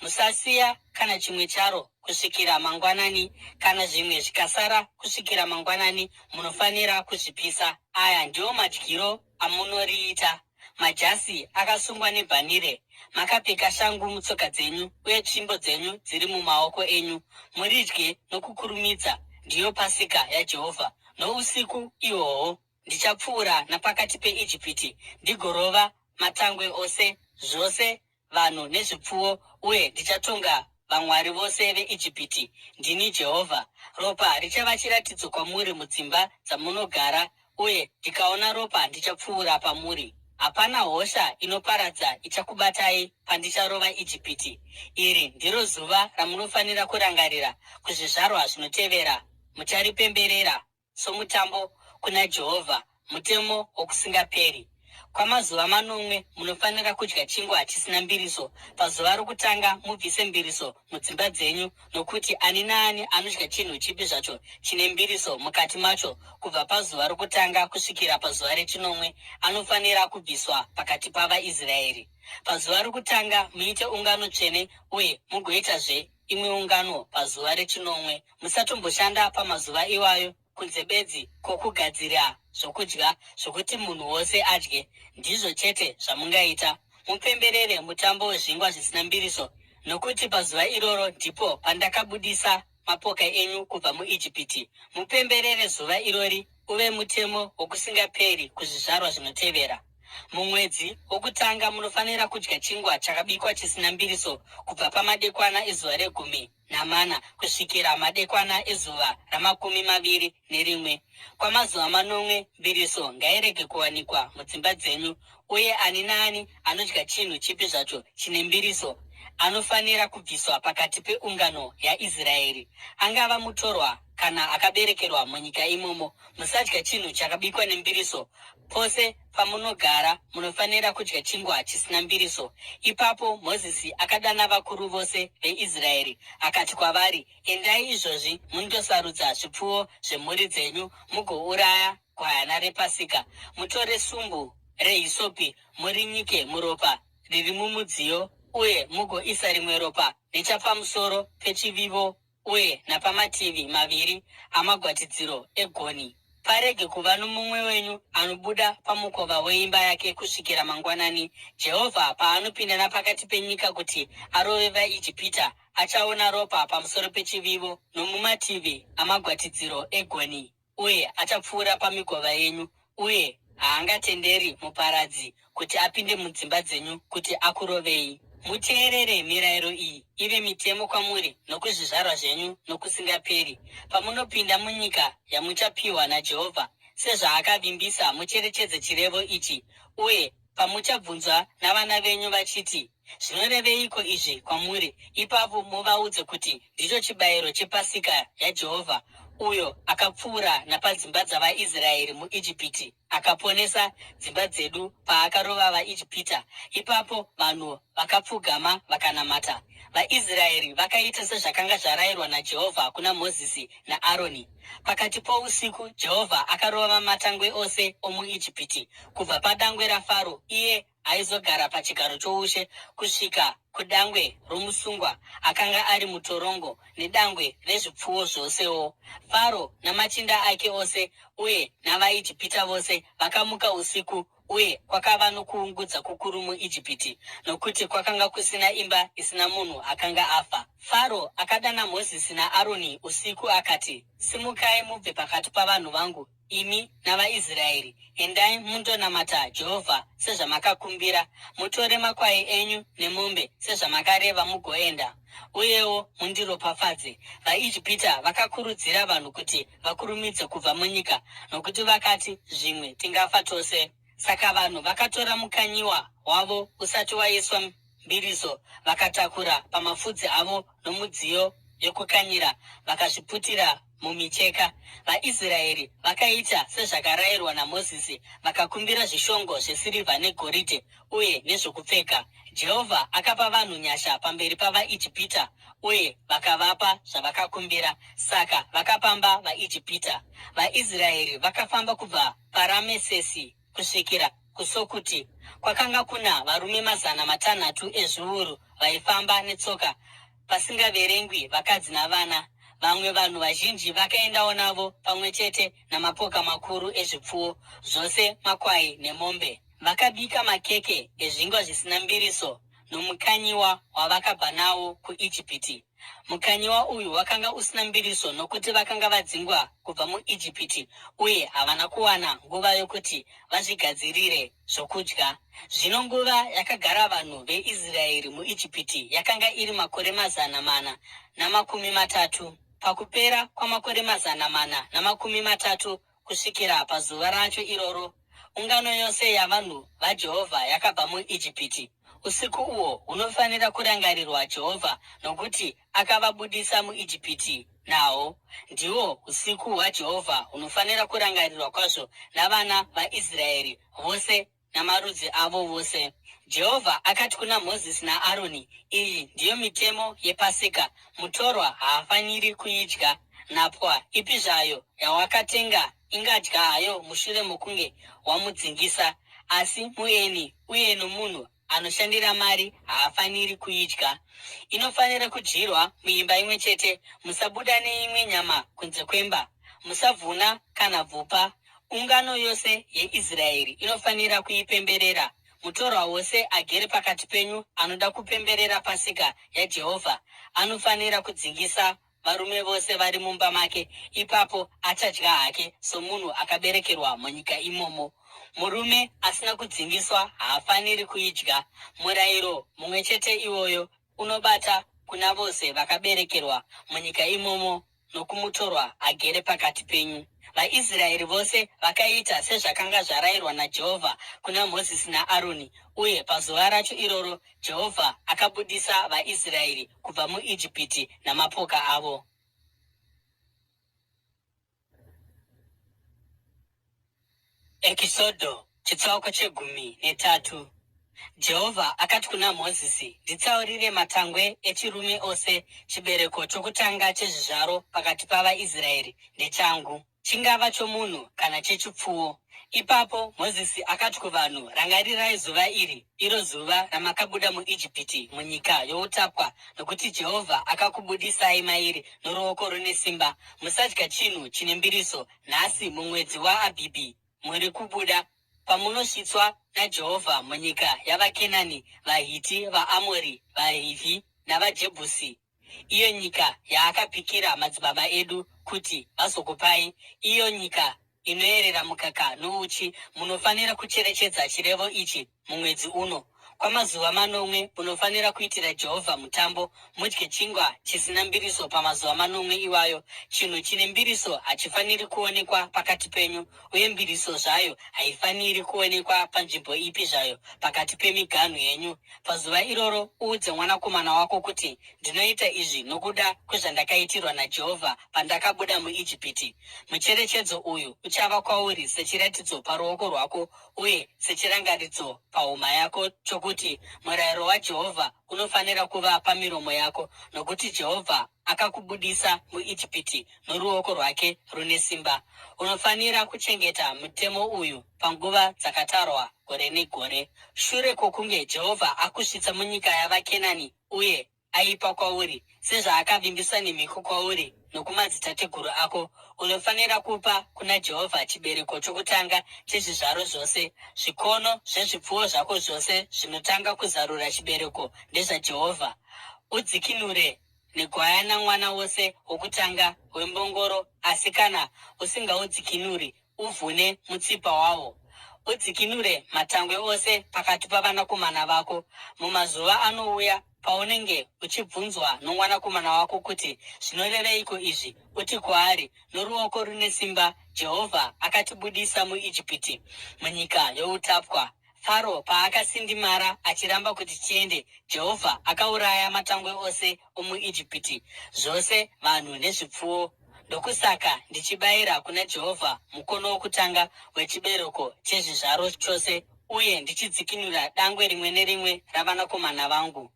S1: Musasiya kana chimwe charo kusvikira mangwanani. Kana zvimwe zvikasara kusvikira mangwanani, munofanira kuzvipisa. Aya ndiwo madyiro amunoriita: majasi akasungwa nebhanire, makapfeka shangu mutsoka dzenyu, uye tsvimbo dzenyu dziri mumaoko enyu. Muridye nokukurumidza, ndiyo Pasika yaJehovha. Nousiku ihwohwo ndichapfuura napakati peIjipiti ndigorova matangwe ose, zvose vanhu nezvipfuwo, uye ndichatonga vamwari vose veIjipiti. Ndini Jehovha. Ropa richava chiratidzo kwamuri mudzimba dzamunogara, uye ndikaona ropa ndichapfuura pamuri. Hapana hosha inoparadza ichakubatai pandicharova Ijipiti. Iri ndiro zuva ramunofanira kurangarira kuzvizvarwa zvinotevera. Mucharipemberera somutambo kuna Jehovha, mutemo wokusingaperi. Kwamazuva 9 munofanira kudya chingwa chisina mbiriso. Pazuva rokutanga mubvise mbiriso mudzimba dzenyu, nokuti ani naani anodya chinhu chipi zvacho chine mbiriso mukati macho kubva pazuva rokutanga kusvikira pazuva rechinomwe anofanira kubviswa pakati pavaIsraeri. Pazuva rokutanga muite ungano tsvene, uye mugoitazve imwe ungano pazuva rechinomwe. Musatomboshanda pamazuva iwayo kunze bedzi kwokugadzira zvokudya zvokuti munhu wose adye. Ndizvo chete zvamungaita. Mupemberere mutambo wezvingwa zvisina mbiriso, nokuti pazuva iroro ndipo pandakabudisa mapoka enyu kubva muIjipiti. Mupemberere zuva irori uve mutemo wokusingaperi kuzvizvarwa zvinotevera. Mumwedzi wokutanga munofanira kudya chingwa chakabikwa chisina mbiriso kubva pamadekwana ezuva re14 kusvikira madekwana ezuva ra21. Kwamazuva 9 mbiriso ngairege kuwanikwa mudzimba dzenyu, uye ani naani anodya chinhu chipi zvacho chine mbiriso anofanira kubviswa pakati peungano yaIsraeri, angava mutorwa kana akaberekerwa munyika imomo. Musadya chinhu chakabikwa nembiriso. Pose pamunogara munofanira kudya chingwa chisina mbiriso. Ipapo Mozisi akadana vakuru vose veIsraeri akati kwavari, endai izvozvi mundosarudza zvipfuwo zvemhuri dzenyu mugouraya gwayana rePasika. Mutore sumbu rehisopi murinyike muropa riri mumudziyo, uye mugoisa rimwe ropa nechapamusoro pechivivo uye napamativi maviri amagwatidziro egoni. Parege kuva nomumwe wenyu anobuda pamukova weimba yake kusvikira mangwanani. Jehovha paanopinda napakati penyika kuti arove vaIjipita, achaona ropa pamusoro pechivivo nomumativi amagwatidziro egoni, uye achapfuura pamikova yenyu, uye haangatenderi muparadzi kuti apinde mudzimba dzenyu kuti akurovei. Muteerere mirayiro iyi ive mitemo kwamuri nokuzvizvarwa zvenyu nokusingaperi. Pamunopinda munyika yamuchapiwa naJehovha sezvaakavimbisa, mucherechedze chirevo ichi. Uye pamuchabvunzwa navana venyu vachiti, zvinoreveiko izvi kwamuri, ipapo muvaudze kuti ndicho chibayiro chePasika yaJehovha, uyo akapfuura napadzimba dzavaIsraeri muIjipiti, akaponesa dzimba dzedu paakarova vaIjipita. Ipapo vanhu vakapfugama vakanamata. VaIsraeri vakaita sezvakanga zvarayirwa naJehovha kuna Mozisi naAroni. Pakati pousiku Jehovha akarova matangwe ose omuIjipiti, kubva padangwe raFaro, iye aizogara pachigaro choushe, kusvika kudangwe romusungwa akanga ari mutorongo, nedangwe rezvipfuwo zvosewo. Faro namachinda ake ose uye navaIjipita vose vakamuka usiku, uye kwakava nokuungudza kukuru muIjipiti, nokuti kwakanga kusina imba isina munhu akanga afa. Faro akadana Mozisi naAroni usiku akati, simukai mubve pakati pavanhu vangu, imi navaIsraeri, endai mundonamata Jehovha sezvamakakumbira. Mutore makwai enyu nemombe sezvamakareva mugoenda, uyewo mundiropafadze. VaIjipita vakakurudzira vanhu kuti vakurumidze kubva munyika, nokuti vakati, zvimwe tingafa tose. Saka vanhu vakatora mukanyiwa wavo usati waiswa mbiriso, vakatakura pamafudzi avo nomudziyo yokukanyira vakazviputira mumicheka. VaIsraeri vakaita sezvakarayirwa naMozisi, vakakumbira zvishongo zvesirivha negoridhe uye nezvokupfeka. Jehovha akapa vanhu nyasha pamberi pavaIjipita uye vakavapa zvavakakumbira, saka vakapamba vaIjipita. VaIsraeri vakafamba kubva paRamesesi kusvikira kuSokuti. Kwakanga kuna varume 600 ezviuru vaifamba netsoka, pasingaverengwi vakadzi navana. Vamwe vanhu vazhinji vakaendawo navo, pamwe chete namapoka makuru ezvipfuwo, zvose makwai nemombe. Vakabika makeke ezvingwa zvisina mbiriso nomukanyiwa wavakabva nawo kuIjipiti. Mukanyiwa uyu wakanga usina mbiriso nokuti vakanga vadzingwa kubva muIjipiti uye havana kuwana nguva yokuti vazvigadzirire zvokudya. Zvino nguva yakagara vanhu veIsraeri muIjipiti yakanga iri makore 430. Pakupera kwamakore 430 kusvikira pazuva racho iroro, ungano yose yavanhu vaJehovha yakabva muIjipiti. Usiku uho hunofanira kurangarirwa Jehovha nokuti akavabudisa muIjipiti nawo. Ndiwo usiku hwaJehovha hunofanira kurangarirwa kwazvo navana vaIsraeri vose namarudzi avo vose. Jehovha akati kuna Mozisi naAroni, iyi ndiyo mitemo yePasika. Mutorwa haafaniri kuidya. Nhapwa ipi zvayo yawakatenga ingadya hayo mushure mokunge wamudzingisa, asi mueni uye nomunhu anoshandira mari haafaniri kuidya. Inofanira kudyirwa muimba imwe chete. Musabuda neimwe nyama kunze kwemba. Musavhuna kana bvupa. Ungano yose yeIsraeri inofanira kuipemberera. Mutorwa wose agere pakati penyu anoda kupemberera Pasika yaJehovha anofanira kudzingisa varume vose vari mumba make. Ipapo achadya hake somunhu akaberekerwa munyika imomo. Murume asina kudzingiswa haafaniri kuidya. Murayiro mumwe chete iwoyo unobata kuna vose vakaberekerwa munyika imomo nokumutorwa agere pakati penyu. VaIsraeri vose vakaita sezvakanga zvarayirwa naJehovha kuna Mozisi naAroni, uye pazuva racho iroro Jehovha akabudisa vaIsraeri kubva muIjipiti namapoka avo. Ekisodho chitsauko 13. Jehovha akati kuna Mozisi, nditsaurire matangwe echirume ose. Chibereko chokutanga chezvizvaro pakati pavaIsraeri ndechangu, chingava chomunhu kana chechipfuwo. Ipapo Mozisi akati kuvanhu, rangarirai zuva iri, iro zuva ramakabuda muIjipiti, munyika youtapwa, nokuti Jehovha akakubudisai mairi noruoko rune simba. Musadya chinhu chine mbiriso. Nhasi mumwedzi waAbhibhi muri kubuda, pamunosvitswa naJehovha munyika yavaKenani, vaHiti, vaAmori, vaHivhi navaJebhusi, iyo nyika yaakapikira madzibaba edu kuti vazokupai, iyo nyika inoyerera mukaka nouchi. Munofanira kucherechedza chirevo ichi mumwedzi uno. Kwamazuva 9 munofanira kuitira Jehovha mutambo. Mudye chingwa chisina mbiriso pamazuva 9 iwayo. Chinhu chine mbiriso hachifaniri kuonekwa pakati penyu, uye mbiriso zvayo haifaniri kuonekwa panzvimbo ipi zvayo pakati pemiganhu yenyu. Pazuva iroro uudze mwanakomana wako kuti, ndinoita izvi nokuda kwezvandakaitirwa naJehovha pandakabuda muIjipiti. Mucherechedzo uyu uchava kwauri sechiratidzo paruoko rwako uye sechirangaridzo pahuma yako, chokuti murayiro waJehovha unofanira kuva pamiromo yako, nokuti Jehovha akakubudisa muIjipiti noruoko rwake rune simba. Unofanira kuchengeta mutemo uyu panguva dzakatarwa gore negore. Shure kwokunge Jehovha akusvitsa munyika yavaKenani uye aipa kwauri sezvaakavimbisa nemhiko kwauri nokumadzitateguru ako, unofanira kupa kuna Jehovha chibereko chokutanga chezvizvaro zvose. Zvikono zvezvipfuwo zvako zvose zvinotanga kuzarura chibereko ndezvaJehovha. Udzikinure negwayana mwana wose wokutanga wembongoro, asi kana usingaudzikinuri, uvhune mutsipa wawo. Udzikinure matangwe ose pakati pavanakomana vako. Mumazuva anouya paunenge uchibvunzwa nomwanakomana wako kuti, zvinoreveiko izvi? Uti kwaari, noruoko rune simba Jehovha akatibudisa muIjipiti, munyika youtapwa. Faro paakasindimara achiramba kuti tiende, Jehovha akauraya matangwe ose omuIjipiti, zvose vanhu nezvipfuwo. Ndokusaka ndichibayira kuna Jehovha mukono wokutanga wechibereko chezvizvaro chose, uye ndichidzikinura dangwe rimwe nerimwe ravanakomana vangu.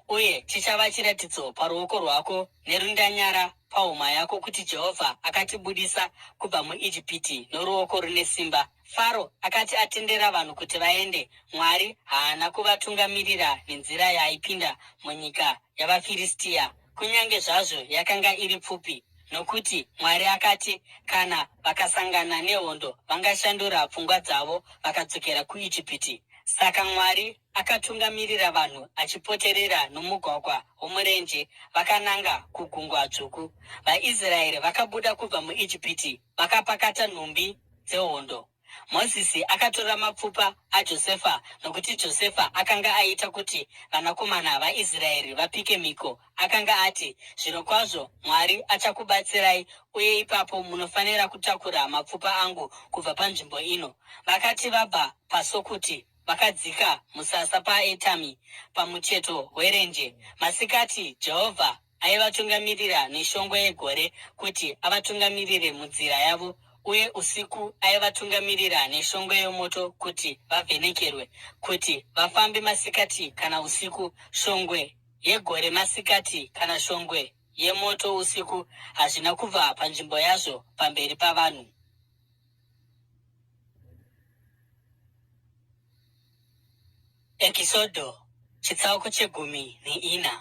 S1: Uye chichava chiratidzo paruoko rwako nerundanyara pahuma yako kuti Jehovha akatibudisa kubva muIjipiti noruoko rune simba. Faro akati atendera vanhu kuti vaende, Mwari haana kuvatungamirira nenzira yaipinda munyika yavaFiristia, kunyange zvazvo yakanga iri pfupi, nokuti Mwari akati kana vakasangana nehondo vangashandura pfungwa dzavo vakadzokera kuIjipiti. Saka Mwari akatungamirira vanhu achipoterera nomugwagwa womurenje vakananga kuGungwa Dzvuku. VaIsraeri vakabuda kubva muIjipiti vakapakata nhumbi dzehondo. Mozisi akatora mapfupa aJosefa, nokuti Josefa akanga aita kuti vanakomana vaIsraeri vapike mhiko. Akanga ati, zvirokwazvo Mwari achakubatsirai, uye ipapo munofanira kutakura mapfupa angu kubva panzvimbo ino. Vakati vabva paSokuti, vakadzika musasa paEtami, pamucheto werenje. Masikati Jehovha aivatungamirira neshongwe yegore kuti avatungamirire munzira yavo, uye usiku aivatungamirira neshongwe yomoto kuti vavhenekerwe, kuti vafambe masikati kana usiku. Shongwe yegore masikati kana shongwe yemoto usiku hazvina kubva panzvimbo yazvo pamberi pavanhu. Ekisodo chitsauko che14.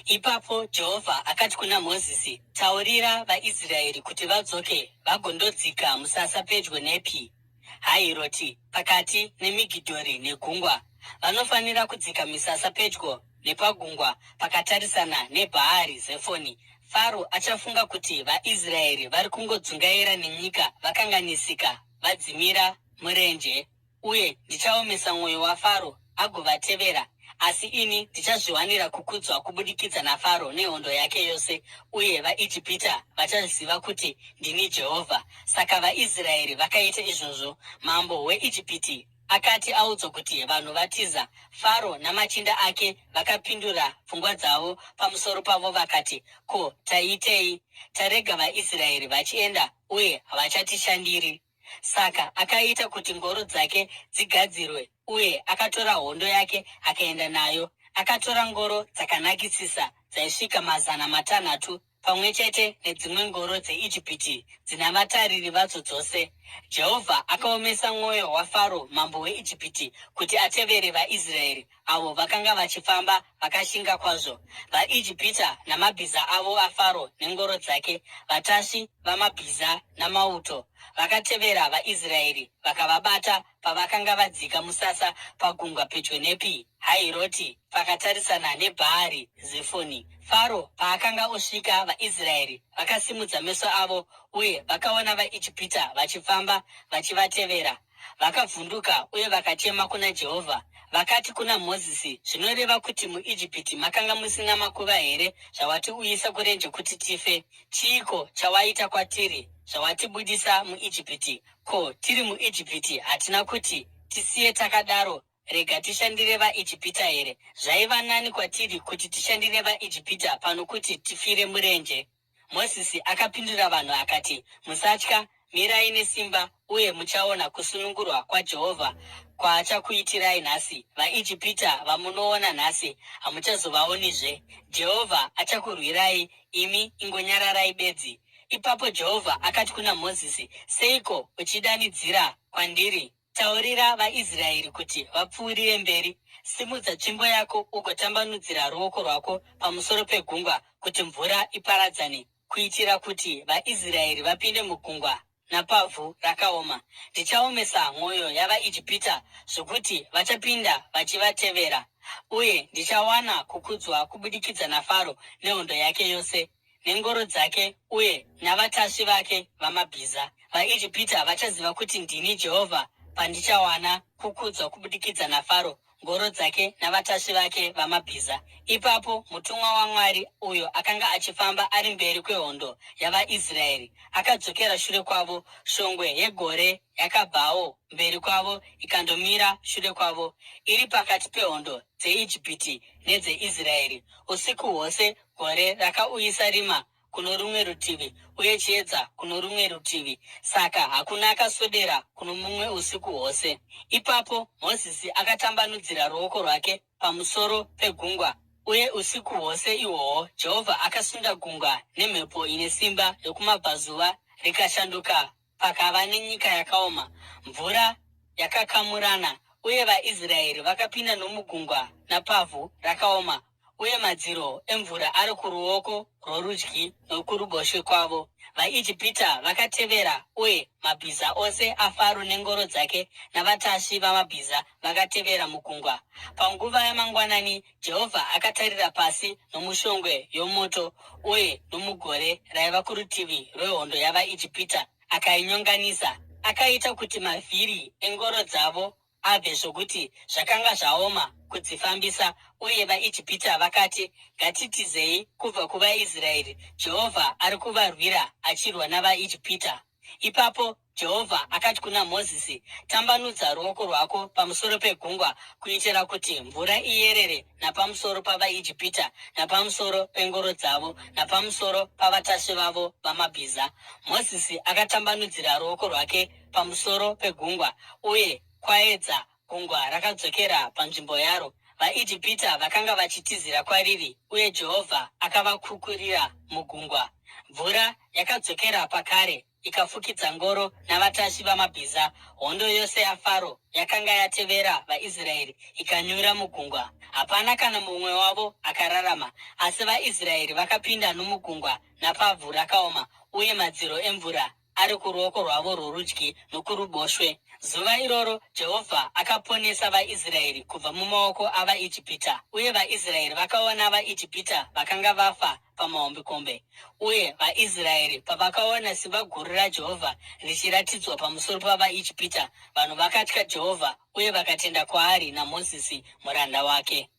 S1: Ipapo Jehovha akati kuna Mozisi, taurira vaIsraeri kuti vadzoke vagondodzika musasa pedyo nePi Hahiroti, pakati neMigidhori negungwa. Vanofanira kudzika misasa pedyo nepagungwa pakatarisana neBhaari Zefoni. Faro achafunga kuti vaIsraeri vari kungodzungaira nenyika vakanganisika vadzimira murenje, uye ndichaomesa mwoyo waFaro agovatevera. Asi ini ndichazviwanira kukudzwa kubudikidza naFaro nehondo yake yose, uye vaIjipita vachaziva kuti ndini Jehovha. Saka vaIsraeri vakaita izvozvo. Mambo weIjipiti akati audzwa kuti vanhu vatiza, Faro namachinda ake vakapindura pfungwa dzavo pamusoro pavo vakati, ko, taitei? Tarega vaIsraeri vachienda, uye havachatishandiri. Saka akaita kuti ngoro dzake dzigadzirwe, uye akatora hondo yake akaenda nayo. Akatora ngoro dzakanakisisa dzaisvika 600, pamwe chete nedzimwe ngoro dzeIjipiti dzina vatariri vadzo dzose. Jehovha akaomesa mwoyo waFaro mambo weIjipiti kuti atevere vaIsraeri, avo vakanga vachifamba vakashinga kwazvo. VaIjipita namabhiza avo aFaro nengoro dzake, vatasvi vamabhiza namauto, vakatevera vaIsraeri vakavabata pavakanga vadzika musasa pagungwa pedyo nePi Hahiroti pakatarisana neBhaari Zefoni. Faro paakanga osvika, vaIsraeri vakasimudza meso avo, uye vakaona vaIjipita vachifamba vachivatevera. Vakavhunduka uye vakachema kuna Jehovha. Vakati kuna Mozisi, zvinoreva kuti muIjipiti makanga musina makuva here, zvawatiuyisa kurenje kuti tife? Chiiko chawaita kwatiri zvawatibudisa muIjipiti? Ko, tiri muIjipiti hatina kuti tisiye takadaro? Rega tishandire vaIjipita here? Zvaiva nani kwatiri kuti tishandire vaIjipita pano kuti tifire murenje. Mozisi akapindura vanhu akati, musatya, mirai nesimba, uye muchaona kusunungurwa kwaJehovha kwaachakuitirai nhasi. VaIjipita vamunoona nhasi hamuchazovaonizve. Jehovha achakurwirai, imi ingonyararai bedzi. Ipapo Jehovha akati kuna Mozisi, seiko uchidanidzira kwandiri? Taurira vaIsraeri kuti vapfuurire mberi. Simudza tsvimbo yako ugotambanudzira ruoko rwako pamusoro pegungwa kuti mvura iparadzane, kuitira kuti vaIsraeri vapinde mugungwa napavhu rakaoma. Ndichaomesa mwoyo yavaIjipita zvokuti vachapinda vachivatevera, uye ndichawana kukudzwa kubudikidza naFaro nehondo yake yose, nengoro dzake, uye navatasvi vake vamabhiza. VaIjipita vachaziva kuti ndini Jehovha pandichawana kukudzwa kubudikidza naFaro ngoro dzake navatasvi vake vamabhiza. Ipapo mutumwa waMwari uyo akanga achifamba ari mberi kwehondo yavaIsraeri akadzokera shure kwavo. Shongwe yegore yakabvawo mberi kwavo ikandomira shure kwavo, iri pakati pehondo dzeIjipiti nedzeIsraeri. Usiku hwose gore rakauyisa rima kuno rumwe rutivi uye chiedza kuno rumwe rutivi, saka hakuna akaswedera kuno mumwe usiku hwose. Ipapo Mozisi akatambanudzira ruoko rwake pamusoro pegungwa, uye usiku hwose ihwohwo Jehovha akasunda gungwa nemhepo ine simba yokumabvazuva rikashanduka, pakava nenyika yakaoma, mvura yakakamurana, uye vaIsraeri vakapinda nomugungwa napavhu rakaoma, uye madziro emvura ari kuruoko rworudyi nokuruboshwe kwavo. VaIjipita vakatevera, uye mabhiza ose aFaro nengoro dzake navatasvi vamabhiza vakatevera mugungwa. Panguva yamangwanani Jehovha akatarira pasi nomushongwe yomoto uye nomugore raiva kurutivi rwehondo yavaIjipita, akainyonganisa. Akaita kuti mavhiri engoro dzavo abve zvokuti zvakanga zvaoma kudzifambisa, uye vaIjipita vakati, "Ngatitizei kubva kuvaIsraeri, Jehovha ari kuvarwira achirwa navaIjipita." Ipapo Jehovha akati kuna Mozisi, "Tambanudza ruoko rwako pamusoro pegungwa kuitira kuti mvura iyerere napamusoro pavaIjipita, napamusoro pengoro dzavo, napamusoro pavatasvi vavo vamabhiza." Mozisi akatambanudzira ruoko rwake pamusoro pegungwa, uye kwaedza, gungwa rakadzokera panzvimbo yaro. VaIjipita vakanga vachitizira kwariri, uye Jehovha akavakukurira mugungwa. Mvura yakadzokera pakare ikafukidza ngoro navatasvi vamabhiza. Hondo yose yaFaro yakanga yatevera vaIsraeri ikanyura mugungwa. Hapana kana mumwe wavo akararama, asi vaIsraeri vakapinda nomugungwa napavhu rakaoma, uye madziro emvura ari kuruoko rwavo rworudyi nokuruboshwe. Zuva iroro Jehovha akaponesa vaIsraeri kubva mumaoko avaIjipita, uye vaIsraeri vakaona vaIjipita vakanga vafa pamahombekombe. Uye vaIsraeri pavakaona simba guru raJehovha richiratidzwa pamusoro pavaIjipita, vanhu vakatya Jehovha uye vakatenda kwaari naMozisi muranda wake.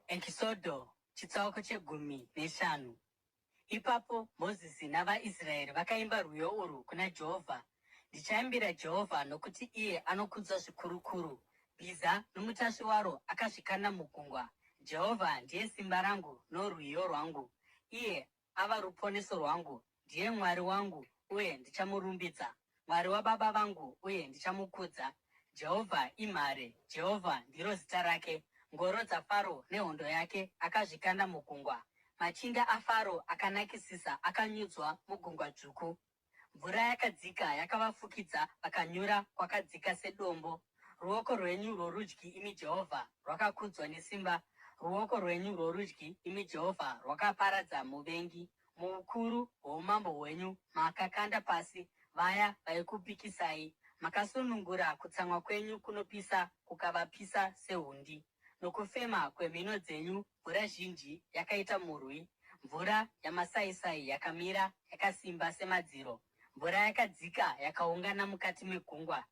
S1: Ekisodho chitsauko 15. Ipapo Mozisi navaIsraeri vakaimba rwiyo urwu kuna Jehovha: "Ndichaimbira Jehovha nokuti iye anokudzwa zvikurukuru. Bhiza nomutasvi waro akazvikanda mugungwa. Jehovha ndiye simba rangu norwiyo rwangu. Iye ava ruponeso rwangu. Ndiye Mwari wangu, uye ndichamurumbidza. Mwari wababa vangu, uye ndichamukudza. Jehovha imhare, Jehovha ndiro zita rake. Ngoro dzaFaro nehondo yake akazvikanda mugungwa. Machinda aFaro akanakisisa akanyudzwa mugungwa dzvuku. Mvura yakadzika yakavafukidza, vakanyura kwakadzika sedombo. Ruoko rwenyu rworudyi, imi Jehovha, rwakakudzwa nesimba. Ruoko rwenyu rworudyi, imi Jehovha, rwakaparadza muvengi. Muukuru hwoumambo hwenyu makakanda pasi vaya vaikupikisai. Makasunungura kutsamwa kwenyu kunopisa kukavapisa sehundi. Nokufema kwemhino dzenyu mvura zhinji yakaita murwi. Mvura yamasaisai yakamira yakasimba semadziro. Mvura yakadzika yakaungana mukati megungwa.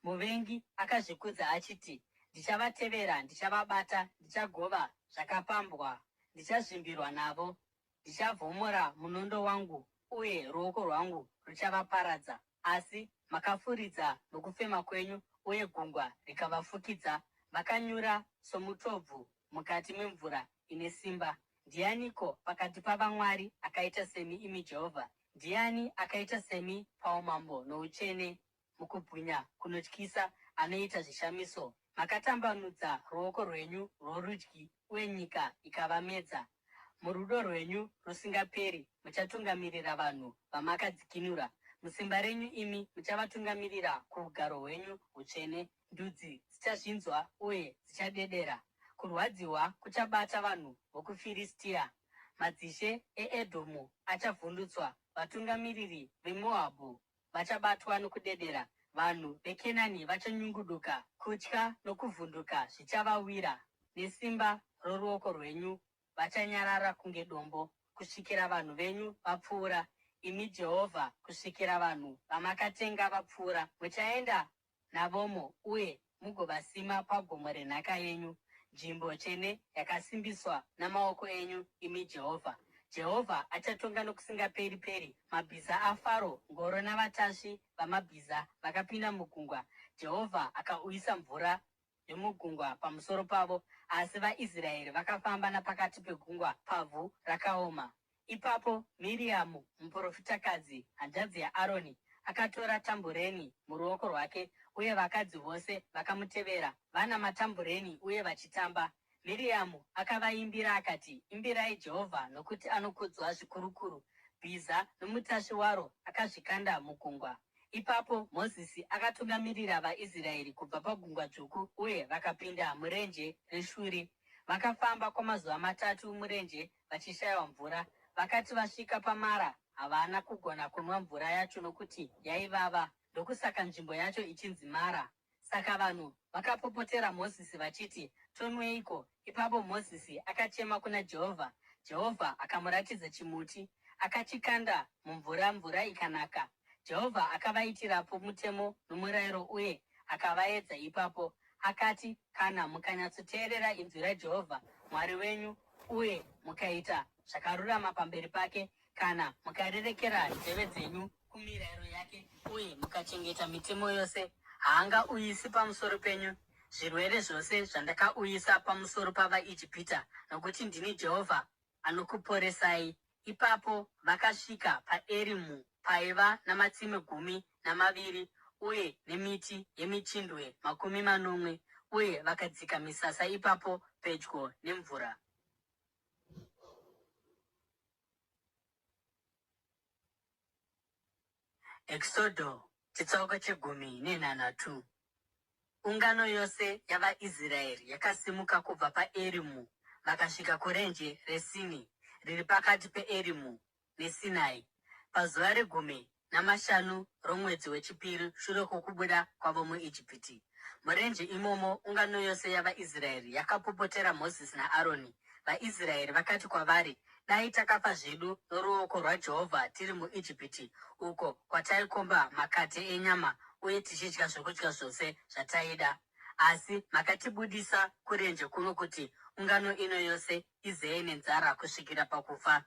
S1: Muvengi akazvikudza achiti, "Ndichavatevera, ndichavabata, ndichagova zvakapambwa, ndichazvimbirwa navo. Ndichavhomora munondo wangu, uye ruoko rwangu ruchavaparadza." Asi makafuridza nokufema kwenyu, uye gungwa rikavafukidza. Vakanyura somutobvu mukati memvura ine simba. Ndianiko pakati pavamwari akaita semi, imi Jehovha? Ndiani akaita semi paumambo noutsvene, mukubwinya kunotyisa, anoita zvishamiso? Makatambanudza ruoko rwenyu rworudyi, uye nyika ikavamedza. Murudo rwenyu rusingaperi muchatungamirira vanhu vamakadzikinura. Musimba renyu imi muchavatungamirira kuugaro hwenyu hutsvene. Ndudzi dzichazvinzwa uye dzichadedera. Kurwadziwa kuchabata vanhu vokuFiristia. Madzishe eEdhomu achavhundutswa. Vatungamiriri veMoabhu vachabatwa nokudedera. Vanhu veKenani vachanyunguduka. Kutya nokuvhunduka zvichavawira. Nesimba roruoko rwenyu vachanyarara kunge dombo, kusvikira vanhu venyu vapfuura. Imi Jehovha, kusvikira vanhu vamakatenga vapfuura. Muchaenda navomo, uye mugovasima pagomo renhaka yenyu, nzvimbo tsvene yakasimbiswa namaoko enyu, imi Jehovha. Jehovha achatonga nokusingaperi-peri mabhiza aFaro, ngoro navatasvi vamabhiza vakapinda mugungwa. Jehovha akauyisa mvura yomugungwa pamusoro pavo, asi vaIsraeri vakafamba napakati pegungwa pavhu rakaoma. Ipapo Miriamu muprofitakadzi, hanzvadzi yaAroni, akatora tambureni muruoko rwake, uye vakadzi vose vakamutevera vana matambureni uye vachitamba. Miriamu akavaimbira akati, imbirai Jehovha, nokuti anokudzwa zvikurukuru. Bhiza nomutasvi waro akazvikanda mugungwa. Ipapo Mozisi akatungamirira vaIsraeri kubva pagungwa dzvuku, uye vakapinda murenje reShuri. Vakafamba kwamazuva 3 murenje vachishayiwa mvura. Vakati vasvika paMara, havana kugona kunwa mvura yacho nokuti yaivava, ndokusaka nzvimbo yacho ichinzi Mara. Saka vanhu vakapopotera Mozisi vachiti, tonweiko? Ipapo Mozisi akachema kuna Jehovha. Jehovha akamuratidza chimuti, akachikanda mumvura, mvura ikanaka. Jehovha akavaitirapo mutemo nomurayiro, uye akavaedza ipapo. Akati, kana mukanyatsoteerera inzwi raJehovha Mwari wenyu uye mukaita zvakarurama pamberi pake, kana mukarerekera nzeve dzenyu kumirayiro yake, uye mukachengeta mitemo yose, haangauyisi pamusoro penyu zvirwere zvose zvandakauyisa pamusoro pavaIjipita, nokuti ndini Jehovha anokuporesai. Ipapo vakasvika paErimu, paiva namatsime 12 uye nemiti yemichindwe 80, uye vakadzika misasa ipapo pedyo nemvura. Exodo chitsauko 18. Ungano yose yavaIsraeri yakasimuka kubva paErimu vakasvika kurenje reSini, riri pakati peErimu neSinai, pazuva re15 romwedzi wechipiri shure kwokubuda kwavo muIjipiti. Murenje imomo ungano yose yavaIsraeri yakapopotera Mozisi naAroni. VaIsraeri vakati kwavari, dai takafa zvedu noruoko rwaJehovha tiri muIjipiti, uko kwataikomba makate enyama uye tichidya zvokudya zvose zvataida. Asi makatibudisa kurenje kuno kuti ungano ino yose izeye nenzara kusvikira pakufa.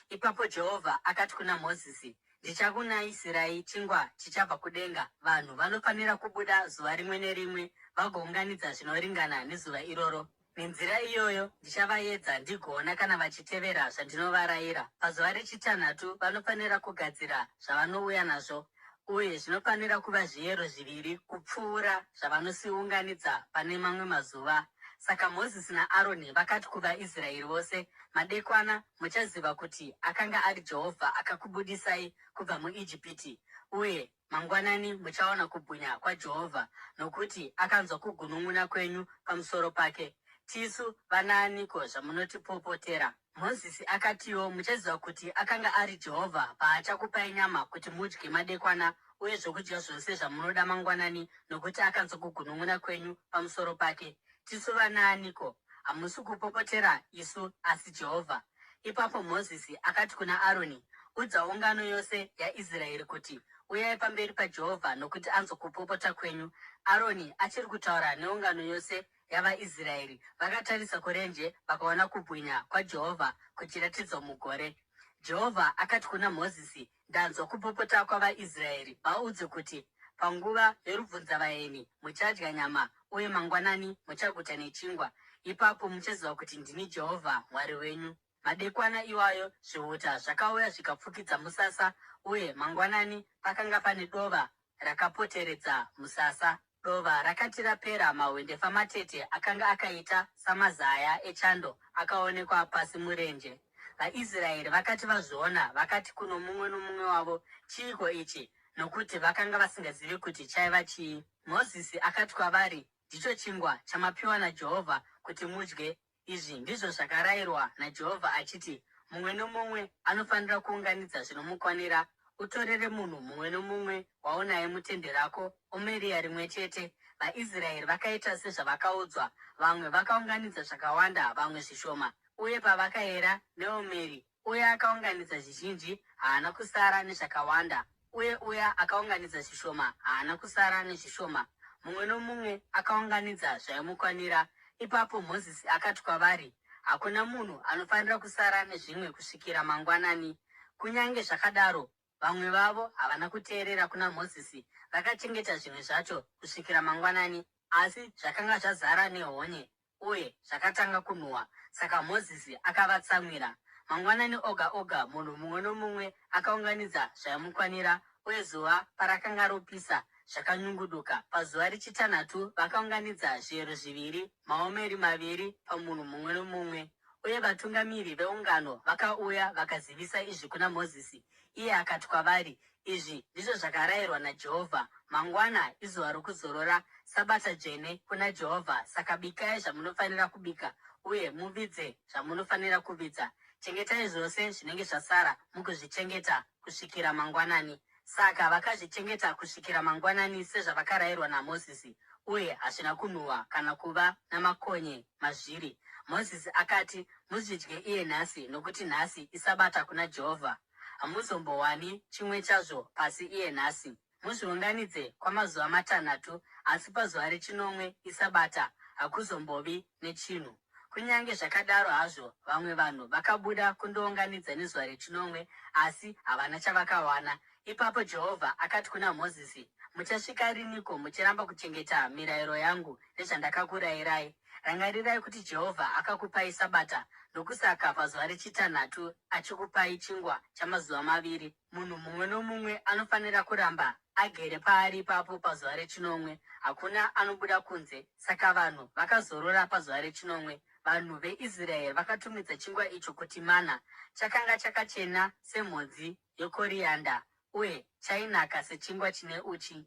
S1: Ipapo Jehovha akati kuna Mozisi, ndichakunayisirai chingwa chichabva kudenga. Vanhu vanofanira kubuda zuva rimwe nerimwe vagounganidza zvinoringana nezuva iroro. Nenzira iyoyo ndichavaedza ndigoona kana vachitevera zvandinovarayira. Pazuva rechitanhatu vanofanira kugadzira zvavanouya nazvo, uye zvinofanira kuva zviyero 2 kupfuura zvavanosiunganidza pane mamwe mazuva. Saka Mozisi naAroni vakati kuvaIsraeri vose, madekwana muchaziva kuti akanga ari Jehovha akakubudisai kubva muIjipiti, uye mangwanani muchaona kubwinya kwaJehovha, nokuti akanzwa kugunun'una kwenyu pamusoro pake. Tisu vanaaniko zvamunotipopotera? Mozisi akatiwo, muchaziva kuti akanga ari Jehovha paachakupai nyama kuti mudye madekwana, uye zvokudya zvose zvamunoda mangwanani, nokuti akanzwa kugunun'una kwenyu pamusoro pake. Tisu vanaaniko? Hamusi kupopotera isu, asi Jehovha. Ipapo Mozisi akati kuna Aroni, udza ungano yose yaIsraeri kuti, uyai pamberi paJehovha, nokuti anzwa kupopota kwenyu. Aroni achiri kutaura neungano yose yavaIsraeri, vakatarisa kurenje vakaona kubwinya kwaJehovha kuchiratidzwa mugore. Jehovha akati kuna Mozisi, ndanzwa kupopota kwavaIsraeri. Vaudze kuti, panguva yorubvunzavaeni muchadya nyama, uye mangwanani muchaguta nechingwa. Ipapo muchaziva kuti ndini Jehovha Mwari wenyu. Madekwana iwayo zvihuta zvakauya zvikapfukidza musasa, uye mangwanani pakanga pane dova rakapoteredza musasa. Dova rakati rapera, mahwendefa matete akanga akaita samazaya echando akaonekwa pasi murenje. VaIsraeri vakati vazviona, vakati kuno mumwe nomumwe wavo, chiiko ichi? Nokuti vakanga vasingazivi kuti chaiva chii. Mozisi akati kwavari, ndicho chingwa chamapiwa naJehovha kuti mudye. Izvi ndizvo zvakarayirwa naJehovha achiti, mumwe nomumwe anofanira kuunganidza zvinomukwanira. Utorere munhu mumwe nomumwe waunaye mutende rako omeriya rimwe chete. VaIsraeri vakaita sezvavakaudzwa, vamwe vakaunganidza zvakawanda, vamwe zvishoma. Uye pavakayera neomeri, uya akaunganidza zvizhinji haana kusara nezvakawanda, uye uya akaunganidza zvishoma haana kusara nezvishoma. mumwe nomumwe akaunganidza zvaimukwanira. Ipapo Mozisi akati kwavari, hakuna munhu anofanira kusara nezvimwe kusvikira mangwanani. Kunyange zvakadaro, vamwe vavo havana kuteerera kuna Mozisi, vakachengeta zvimwe zvacho kusvikira mangwanani, asi zvakanga zvazara nehonye uye zvakatanga kunhuhwa. Saka Mozisi akavatsamwira. Mangwanani oga oga munhu mumwe nomumwe akaunganidza zvaimukwanira, uye zuva parakanga ropisa zvakanyunguduka. Pazuva rechitanhatu vakaunganidza zviyero 2, maomeri 2 pamunhu mumwe nomumwe. Uye vatungamiri veungano vakauya vakazivisa izvi kuna Mozisi. Iye akati kwavari, izvi ndizvo zvakarayirwa naJehovha: mangwana izuva rokuzorora, sabata dzvene kuna Jehovha. Saka bikai zvamunofanira kubika, uye muvidze zvamunofanira kuvidza. Chengetai zvose zvinenge zvasara mugozvichengeta kusvikira mangwanani. Saka vakazvichengeta kusvikira mangwanani sezvavakarayirwa naMozisi, uye hazvina kunhuhwa kana kuva namakonye mazviri. Mozisi akati, muzvidye iye nhasi, nokuti nhasi isabata kuna Jehovha. Hamuzombowani chimwe chazvo pasi iye nhasi. Muzviunganidze kwamazuva 6, asi pazuva rechinomwe isabata hakuzombovi nechinhu. Kunyange zvakadaro hazvo, vamwe vanhu vakabuda kundounganidza nezuva rechinomwe, asi havana chavakawana. Ipapo Jehovha akati kuna Mozisi, muchasvika riniko muchiramba kuchengeta mirayiro yangu nezvandakakurayirai? Rangarirai kuti Jehovha akakupai sabata, ndokusaka pazuva rechitanhatu achikupai chingwa chamazuva 2. Munhu mumwe nomumwe anofanira kuramba agere paari ipapo pazuva rechinomwe. Hakuna anobuda kunze. Saka vanhu vakazorora pazuva rechinomwe. Vanhu veIsraeri vakatumidza chingwa icho kuti mana. Chakanga chakachena semhodzi yekorianda, uye chainaka sechingwa chine uchi.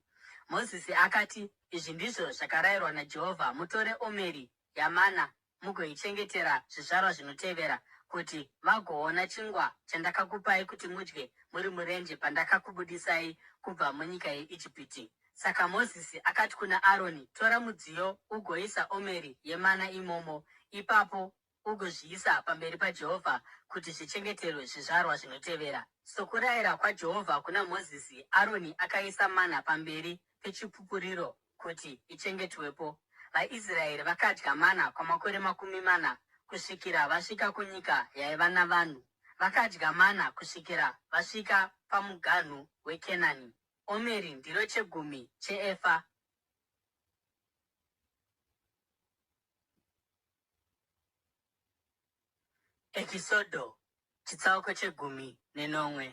S1: Mozisi akati, izvi ndizvo zvakarayirwa naJehovha: mutore omeri yamana mugoichengetera zvizvarwa zvinotevera, kuti vagoona chingwa chandakakupai kuti mudye muri murenje pandakakubudisai kubva munyika yeIjipiti. Saka Mozisi akati kuna Aroni, tora mudziyo ugoisa omeri yemana imomo. Ipapo ugozviisa pamberi paJehovha kuti zvichengeterwe zvizvarwa zvinotevera. Sokurayira kwaJehovha kuna Mozisi, Aroni akaisa mana pamberi pechipupuriro kuti ichengetwepo. VaIsraeri vakadya mana kwamakore 40 kusvikira vasvika kunyika yaiva navanhu. Vakadya mana kusvikira vasvika pamuganhu weKenani. Omeri ndiro 10 cheefa. Ekisodho chitsauko 19.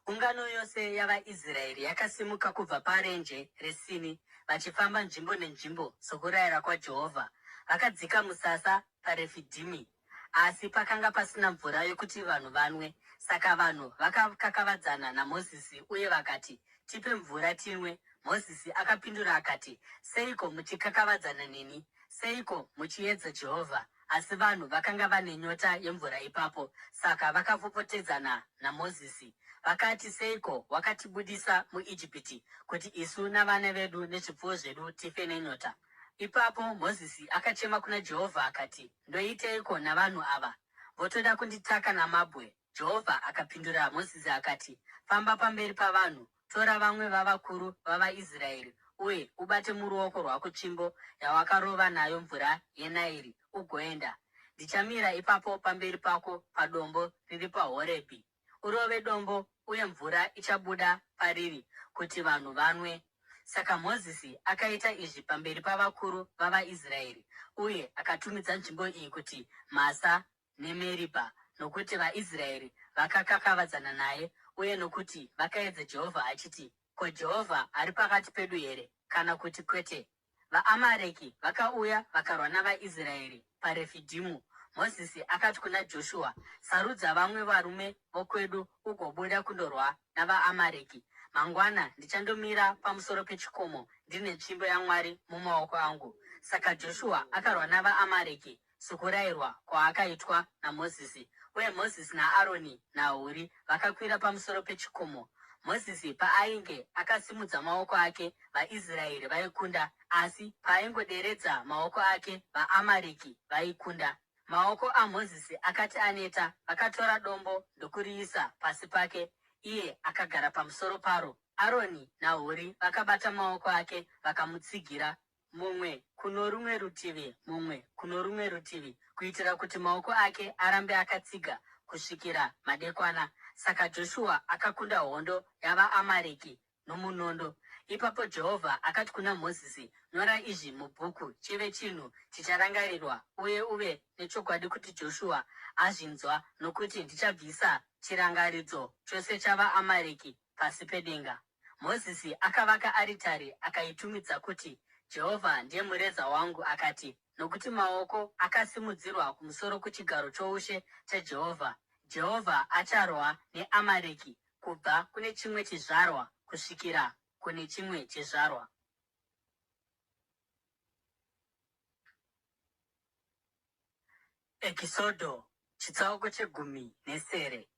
S1: Ungano yose yavaIsraeri yakasimuka kubva parenje reSini, vachifamba nzvimbo nenzvimbo sokurayira kwaJehovha. Vakadzika musasa paRefidhimi, asi pakanga pasina mvura yokuti vanhu vanwe. Saka vanhu vakakavadzana naMozisi uye vakati, tipe mvura tinwe. Mozisi akapindura akati, seiko muchikakavadzana neni? Seiko muchiedza Jehovha? Asi vanhu vakanga vane nyota yemvura ipapo, saka vakapopotedzana naMozisi. Vakati, seiko wakatibudisa muIjipiti kuti isu navana vedu nezvipfuwo zvedu tife nenyota? Ipapo Mozisi akachema kuna Jehovha akati, ndoiteiko navanhu ava? Votoda kunditaka namabwe. Jehovha akapindura Mozisi akati, famba pamberi pavanhu, tora vamwe vavakuru vavaIsraeri, uye ubate muruoko rwako tsvimbo yawakarova nayo mvura yeNairi, ugoenda. Ndichamira ipapo pamberi pako padombo riri paHorebhi. Urove dombo, uye mvura ichabuda pariri kuti vanhu vanwe. Saka Mozisi akaita izvi pamberi pavakuru vavaIsraeri, uye akatumidza nzvimbo iyi kuti Masa neMeribha, nokuti vaIsraeri vakakakavadzana naye, uye nokuti vakaedza Jehovha achiti, ko, Jehovha ari pakati pedu here, kana kuti kwete? VaAmareki vakauya vakarwa navaIsraeri paRefidhimu. Mozisi akati kuna Joshua, sarudza vamwe varume vokwedu ugobuda kundorwa navaAmareki. Mangwana ndichandomira pamusoro pechikomo ndine tsvimbo yaMwari mumaoko angu. Saka Joshua akarwa navaAmareki sokurayirwa kwaakaitwa naMozisi. Uye Mozisi naAroni naHuri vakakwira pamusoro pechikomo. Mozisi paainge akasimudza maoko ake, vaIsraeri vaikunda, asi paaingoderedza maoko ake, vaAmareki vaikunda. Maoko aMozisi akati aneta, vakatora dombo ndokuriisa pasi pake. iye akagara pamusoro paro. Aroni naHuri vakabata maoko ake vakamutsigira, mumwe kuno rumwe rutivi mumwe kuno rumwe rutivi, kuitira kuti maoko ake arambe akatsiga kusvikira madekwana. Saka Joshua akakunda hondo yavaAmareki nomunondo. Ipapo Jehovha akati kuna Mozisi, nyora izvi mubhuku chive chinhu chicharangarirwa, uye uve nechokwadi kuti Joshua azvinzwa, nokuti ndichabvisa chirangaridzo chose chavaAmareki pasi pedenga. Mozisi akavaka aritari akaitumidza kuti Jehovha ndiye mureza wangu, akati, nokuti maoko akasimudzirwa kumusoro kuchigaro choushe chaJehovha. Jehovha acharwa neAmareki kubva kune chimwe chizvarwa kusvikira kune chimwe chizvarwa. Ekisodho chitsauko chegumi nesere.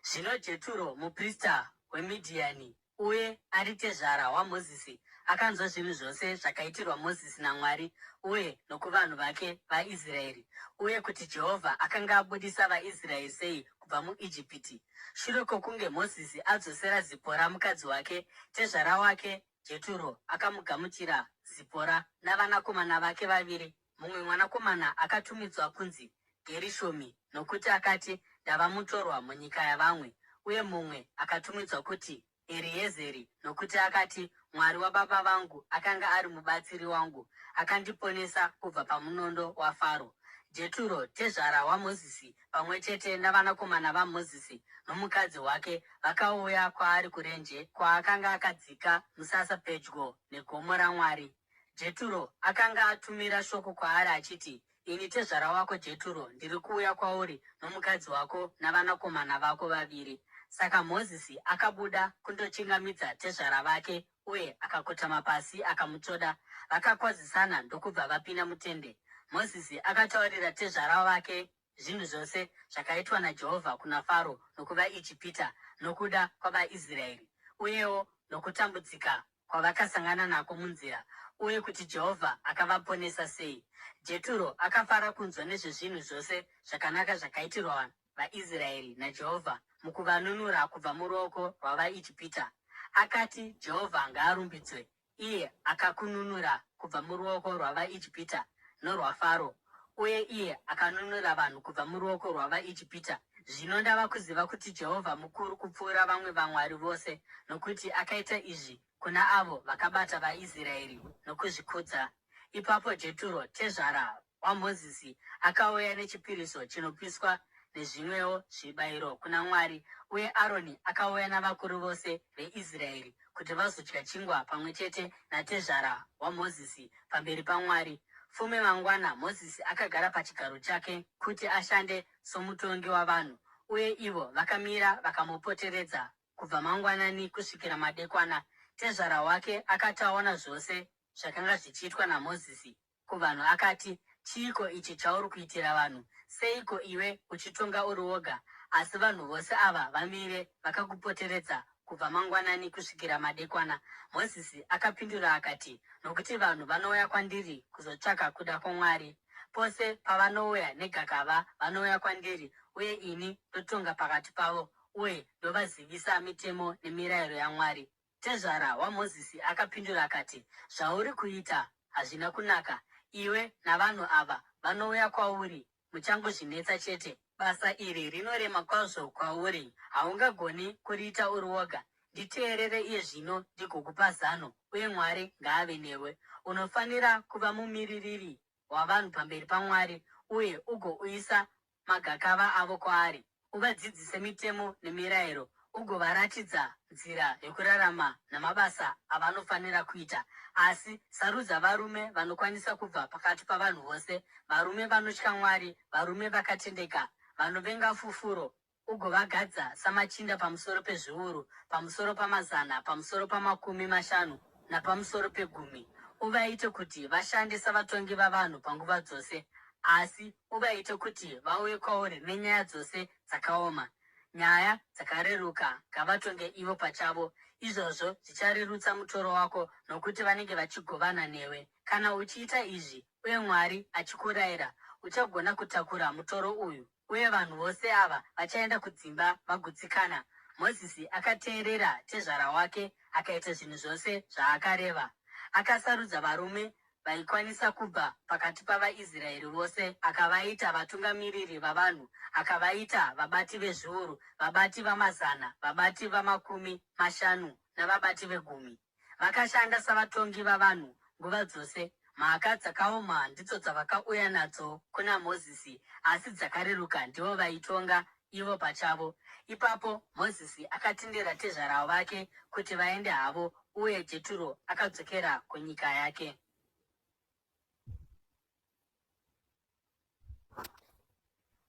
S1: Zvino Jeturo muprista weMidhiani uye ari tezvara waMozisi akanzwa zvinhu zvose zvakaitirwa Mozisi naMwari uye nokuvanhu vake vaIsraeri, uye kuti Jehovha akanga abudisa vaIsraeri sei kubva muIjipiti. Shure kwokunge Mozisi adzosera Zipora mukadzi wake, tezvara wake Jeturo akamugamuchira Zipora navanakomana vake vaviri. Mumwe mwanakomana akatumidzwa kunzi Gerishomi, nokuti akati, ndava mutorwa munyika yavamwe, uye mumwe akatumidzwa kuti Eriezeri, nokuti akati, Mwari wababa vangu akanga ari mubatsiri wangu, akandiponesa kubva pamunondo waFaro. Jeturo, tezvara waMozisi, pamwe chete navanakomana vaMozisi nomukadzi wake, vakauya kwaari kurenje, kwaakanga akadzika musasa pedyo negomo raMwari. Jeturo akanga atumira shoko kwaari achiti, ini tezvara wako Jeturo, ndiri kuuya kwauri nomukadzi wako navanakomana vako vaviri. Saka Mozisi akabuda kundochingamidza tezvara vake, uye akakotama pasi akamutsvoda. Vakakwazisana ndokubva vapinda mutende. Mozisi akataurira tezvara vake zvinhu zvose zvakaitwa naJehovha kuna Faro nokuvaIjipita nokuda kwavaIsraeri, uyewo nokutambudzika kwavakasangana nako munzira, uye kuti Jehovha akavaponesa sei. Jeturo akafara kunzwa nezvezvinhu zvose zvakanaka zvakaitirwa vaIsraeri naJehovha mukuvanunura kubva muruoko rwavaIjipita. Akati, Jehovha ngaarumbidzwe, iye akakununura kubva muruoko rwavaIjipita norwaFaro, uye iye akanunura vanhu kubva muruoko rwavaIjipita. Zvino ndava kuziva kuti Jehovha mukuru kupfuura vamwe vamwari vose, nokuti akaita izvi kuna avo vakabata vaIsraeri nokuzvikudza. Ipapo Jeturo, tezvara waMozisi, akauya nechipiriso chinopiswa nezvimwewo zvibayiro kuna Mwari, uye Aroni akauya navakuru vose veIsraeri kuti vazodya chingwa pamwe chete natezvara waMozisi pamberi paMwari. Fume mangwana Mozisi akagara pachigaro chake kuti ashande somutongi wavanhu, uye ivo vakamira vakamupoteredza kubva mangwanani kusvikira madekwana. Tezvara wake akati aona zvose zvakanga zvichiitwa naMozisi kuvanhu, akati, chiiko ichi chauri kuitira vanhu? Seiko iwe uchitonga uri woga, asi vanhu vose ava vamire vakakupoteredza kubva mangwanani kusvikira madekwana? Mozisi akapindura akati, nokuti vanhu vanouya kwandiri kuzotsvaka kuda kwaMwari. Pose pavanouya negakava vanouya kwandiri, uye ini ndotonga pakati pavo, uye ndovazivisa mitemo nemirayiro yaMwari. Tezvara waMozisi akapindura akati, zvauri kuita hazvina kunaka. Iwe navanhu ava vanouya kwauri muchangozvinetsa chete. Basa iri rinorema kwazvo kwauri, haungagoni kuriita uri woga. Nditeerere iye zvino ndigokupa zano, uye Mwari ngaave newe. Unofanira kuva mumiririri wavanhu pamberi paMwari, uye ugouyisa magakava avo kwaari. Uvadzidzise mitemo nemirayiro, ugovaratidza nzira yokurarama namabasa avanofanira kuita. Asi sarudza varume vanokwanisa kubva pakati pavanhu vose, varume vanotya Mwari, varume vakatendeka, vanovenga fufuro, ugovagadza samachinda pamusoro pezviuru, pamusoro pamazana, pamusoro pamakumi mashanu napamusoro pe10. Uvaite kuti vashande savatongi vavanhu panguva dzose, asi uvaite kuti vauye kwauri nenyaya dzose dzakaoma. Nyaya dzakareruka ngavatonge ivo pachavo. Izvozvo zvicharerutsa mutoro wako, nokuti vanenge vachigovana newe. Kana uchiita izvi, uye Mwari achikurayira, uchagona kutakura mutoro uyu, uye vanhu vose ava vachaenda kudzimba vagutsikana. Mozisi akateerera tezvara wake akaita zvinhu zvose zvaakareva. Akasarudza varume vaikwanisa kubva pakati pavaIsraeri vose, akavaita vatungamiriri vavanhu, akavaita vabati vezviuru, vabati vamazana, vabati vamakumi mashanu navabati vegumi. Vakashanda savatongi vavanhu nguva dzose. Mhaka dzakaoma ndidzo dzavakauya nadzo kuna Mozisi, asi dzakareruka ndivo vaitonga ivo pachavo. Ipapo Mozisi akatendera tezvara vake kuti vaende havo, uye Jeturo akadzokera kunyika yake.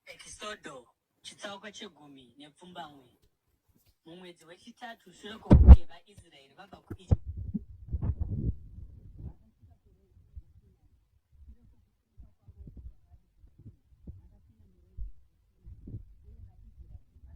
S1: Ekisodho chitsauko chegumi nepfumbamwe. Mumwedzi wechitatu shure kwokunge vaIsraeri vabva kuIjipiti,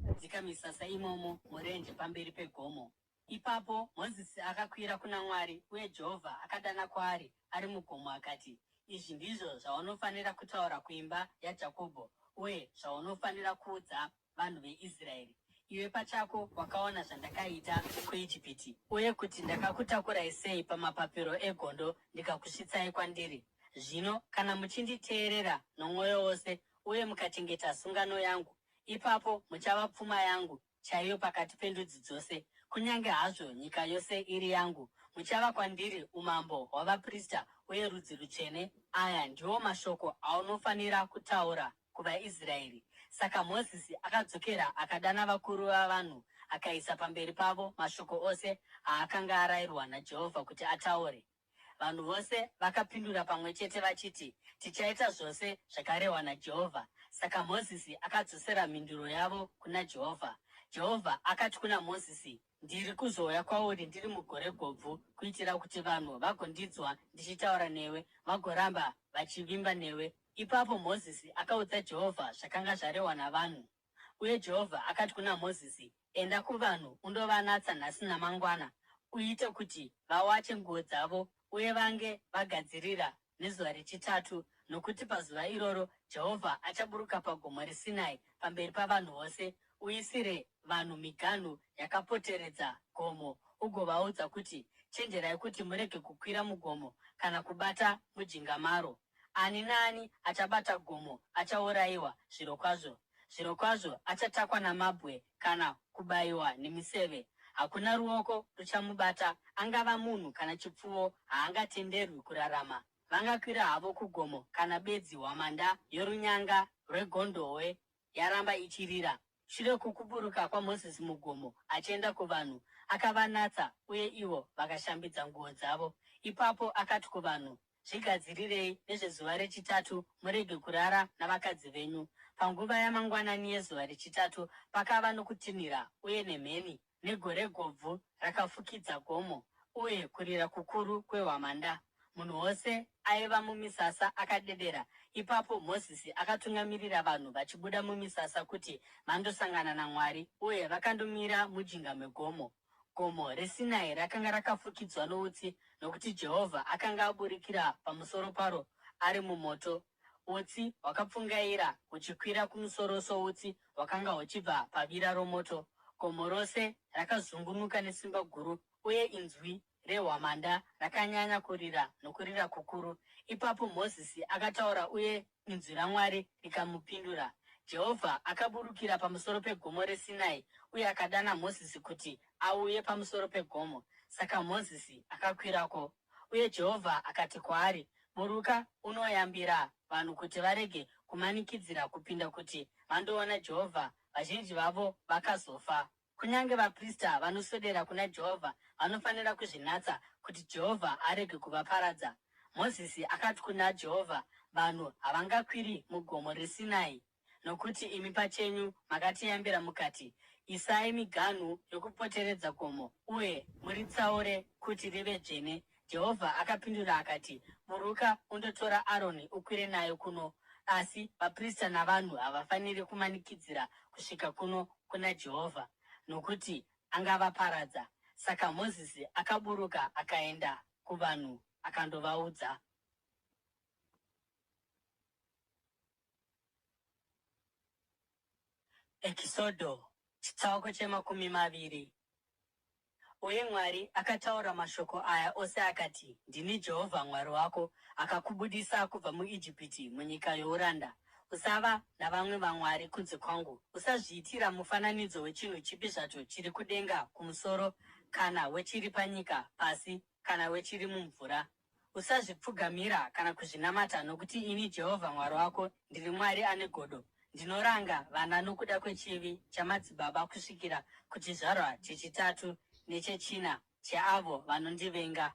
S1: vakadzika misasa imomo murenje pamberi pegomo. Ipapo Mozisi akakwira kuna Mwari, uye Jehovha akadana kwaari ari mugomo akati, izvi ndizvo zvaunofanira kutaura kuimba yaJakobho, uye zvaunofanira kuudza vanhu veIsraeri. Iwe pachako wakaona zvandakaita kuIjipiti, uye kuti ndakakutakurai sei pamapapiro egondo ndikakusvitsai kwandiri. Zvino kana muchinditeerera nomwoyo wose uye mukachengeta sungano yangu, ipapo muchava pfuma yangu chaiyo pakati pendudzi dzose. Kunyange hazvo nyika yose iri yangu, muchava kwandiri umambo hwavaprista uye rudzi rutsvene. Aya ndiwo mashoko aunofanira kutaura kuvaIsraeri. Saka Mozisi akadzokera akadana vakuru vavanhu, akaisa pamberi pavo mashoko ose aakanga arayirwa naJehovha kuti ataure. Vanhu vose vakapindura pamwe chete vachiti, tichaita zvose zvakarehwa naJehovha. Saka Mozisi akadzosera mhinduro yavo kuna Jehovha. Jehovha akati kuna Mozisi, ndiri kuzouya kwauri ndiri mugore gobvu, kuitira kuti vanhu vagondinzwa ndichitaura newe, vagoramba vachivimba newe. Ipapo Mozisi akaudza Jehovha zvakanga zvarehwa navanhu. Uye Jehovha akati kuna Mozisi, enda kuvanhu undovanatsa nhasi namangwana, uite kuti vawache nguo dzavo, uye vange vagadzirira nezuva rechitatu, nokuti pazuva iroro Jehovha achaburuka pagomo reSinai pamberi pavanhu vose. Uisire vanhu miganhu yakapoteredza gomo, ugovaudza kuti, chenjerai kuti murege kukwira mugomo kana kubata mujinga maro. Ani naani achabata gomo achaurayiwa zvirokwazvo. Zvirokwazvo achatakwa namabwe kana kubayiwa nemiseve. Hakuna ruoko ruchamubata, angava munhu kana chipfuwo, haangatenderwi kurarama. Vangakwira havo kugomo kana bedzi hwamanda yorunyanga rwegondobwe yaramba ichirira. Shure kwokuburuka kwaMozisi mugomo achienda kuvanhu, akavanatsa, uye ivo vakashambidza nguo dzavo. Ipapo akati kuvanhu, zvigadzirirei nezvezuva rechitatu, murege kurara navakadzi venyu. Panguva yamangwanani yezuva rechitatu pakava nokutinhira uye nemheni, negore gobvu rakafukidza gomo, uye kurira kukuru kwehwamanda. Munhu wose aiva mumisasa akadedera. Ipapo Mozisi akatungamirira vanhu vachibuda mumisasa kuti vandosangana naMwari, uye vakandomira mujinga megomo. Gomo reSinai rakanga rakafukidzwa noutsi, nokuti Jehovha akanga aburikira pamusoro paro ari mumoto. Utsi hwakapfungaira huchikwira kumusoro soutsi hwakanga huchibva pavira romoto. Gomo rose rakazungunuka nesimba guru, uye inzwi rehwamanda rakanyanya kurira nokurira kukuru. Ipapo Mozisi akataura, uye inzwi raMwari rikamupindura. Jehovha akaburukira pamusoro pegomo reSinai, uye akadana Mozisi kuti auye pamusoro pegomo. Saka Mozisi akakwirako, uye Jehovha akati kwaari, buruka unoyambira vanhu kuti varege kumanikidzira kupinda kuti vandoona Jehovha. Vazhinji vavo vakazofa. Kunyange vaprista vanoswedera kuna Jehovha vanofanira kuzvinatsa kuti Jehovha arege kuvaparadza. Mozisi akati kuna Jehovha, vanhu havangakwiri mugomo reSinai, nokuti imi pachenyu makatiyambira mukati, isai miganhu yokupoteredza gomo, uye muritsaure kuti rive dzvene. Jehovha akapindura akati, buruka undotora Aroni ukwire naye kuno, asi vaprista navanhu havafaniri kumanikidzira kusvika kuno kuna Jehovha, nokuti angavaparadza. Saka Mozisi akaburuka akaenda kuvanhu akandovaudza. Ekisodho Chitsauko chemakumi maviri. Uye Mwari akataura mashoko aya ose akati, ndini Jehovha Mwari wako, akakubudisa kubva muIjipiti, munyika youranda. Usava navamwe vamwari kunze kwangu. Usazviitira mufananidzo wechinhu chipi zvacho chiri kudenga kumusoro, kana wechiri panyika pasi, kana wechiri mumvura. Usazvipfugamira kana kuzvinamata, nokuti ini Jehovha Mwari wako ndiri Mwari ane godo. Ndinoranga vana nokuda kwechivi chamadzibaba kusvikira kuchizvarwa chechitatu nechechina cheavo vanondivenga.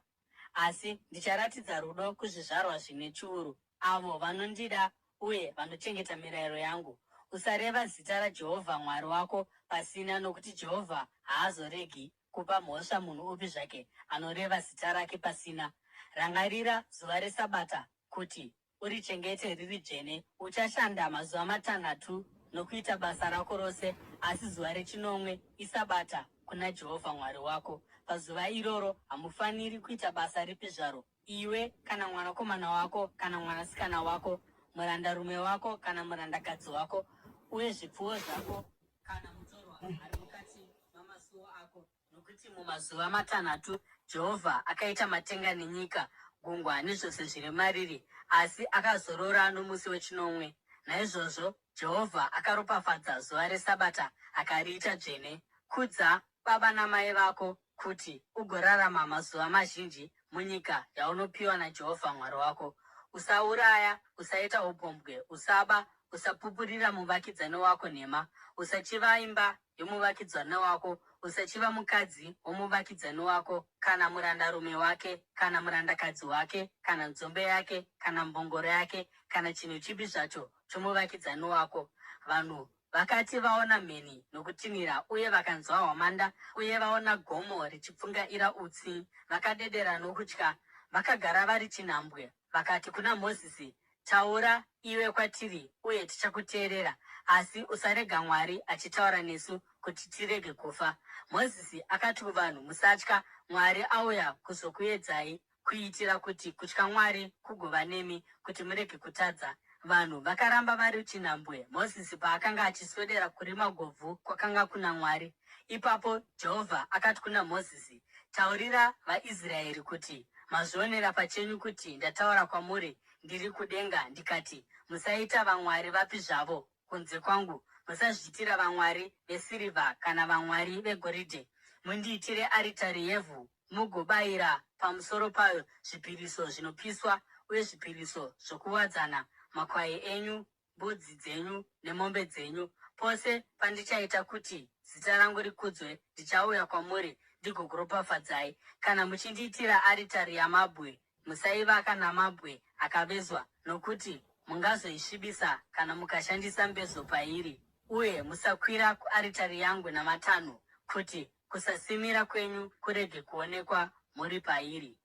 S1: Asi ndicharatidza rudo kuzvizvarwa zvine chiuru, avo vanondida uye vanochengeta mirayiro yangu. Usareva zita raJehovha Mwari wako pasina, nokuti Jehovha haazoregi kupa mhosva munhu upi zvake anoreva zita rake pasina. Rangarira zuva reSabata kuti urichengete riri dzvene. Uchashanda mazuva matanhatu nokuita basa rako rose, asi zuva rechinomwe iSabata kuna Jehovha Mwari wako. Pazuva iroro hamufaniri kuita basa ripi zvaro, iwe kana mwanakomana wako kana mwanasikana wako, murandarume wako kana murandakadzi wako, uye zvipfuwo zvako kana mutorwa ari mukati mamasuo ako. Nokuti mumazuva matanhatu Jehovha akaita matenga nenyika, gungwa nezvose zviri mariri, asi akazorora nomusi wechinomwe. Naizvozvo Jehovha akaropafadza zuva reSabata akariita dzvene. Kudza baba namai vako kuti ugorarama mazuva mazhinji munyika yaunopiwa naJehovha Mwari wako. Usauraya, usaita upombwe, usaba, usapupurira muvakidzani wako nhema, usachiva imba yomuvakidzani wako, usachiva mukadzi womuvakidzani wako, kana murandarume wake, kana murandakadzi wake, kana nzombe yake, kana mbongoro yake, kana chinhu chipi zvacho chomuvakidzani wako. Vanhu vakati vaona mheni nokutinhira uye vakanzwa hwamanda uye vaona gomo richipfungaira utsi, vakadedera nokutya, vakagara vari chinhambwe. Vakati kuna Mozisi, taura iwe kwatiri uye tichakuteerera, asi usarega Mwari achitaura nesu kuti tirege kufa. Mozisi akati kuvanhu, musatya, Mwari auya kuzokuedzai, kuitira kuti kutya Mwari kugova nemi, kuti murege kutadza. Vanhu vakaramba vari chinhambwe Mozisi paakanga achiswedera kurima govhu kwakanga kuna Mwari. Ipapo Jehovha akati kuna Mozisi, taurira vaIsraeri kuti, mazvionera pachenyu kuti ndataura kwamuri ndiri kudenga ndikati, musaita vamwari vapi zvavo kunze kwangu. Musazviitira vamwari vesirivha kana vamwari vegoridhe. Mundiitire aritari yevhu mugobayira pamusoro payo zvipiriso zvinopiswa uye zvipiriso zvokuwadzana, makwai enyu, mbudzi dzenyu nemombe dzenyu. Pose pandichaita kuti zita rangu rikudzwe, ndichauya kwamuri ndigokuropafadzai. Kana muchindiitira aritari yamabwe, musaivaka namabwe akavezwa, nokuti mungazoisvibisa kana mukashandisa mbezo pairi. Uye musakwira kuaritari yangu namatanho, kuti kusasimira kwenyu kurege kuonekwa muri pairi.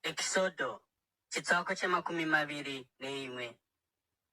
S1: Exodo, chitsauko chemakumi maviri neimwe.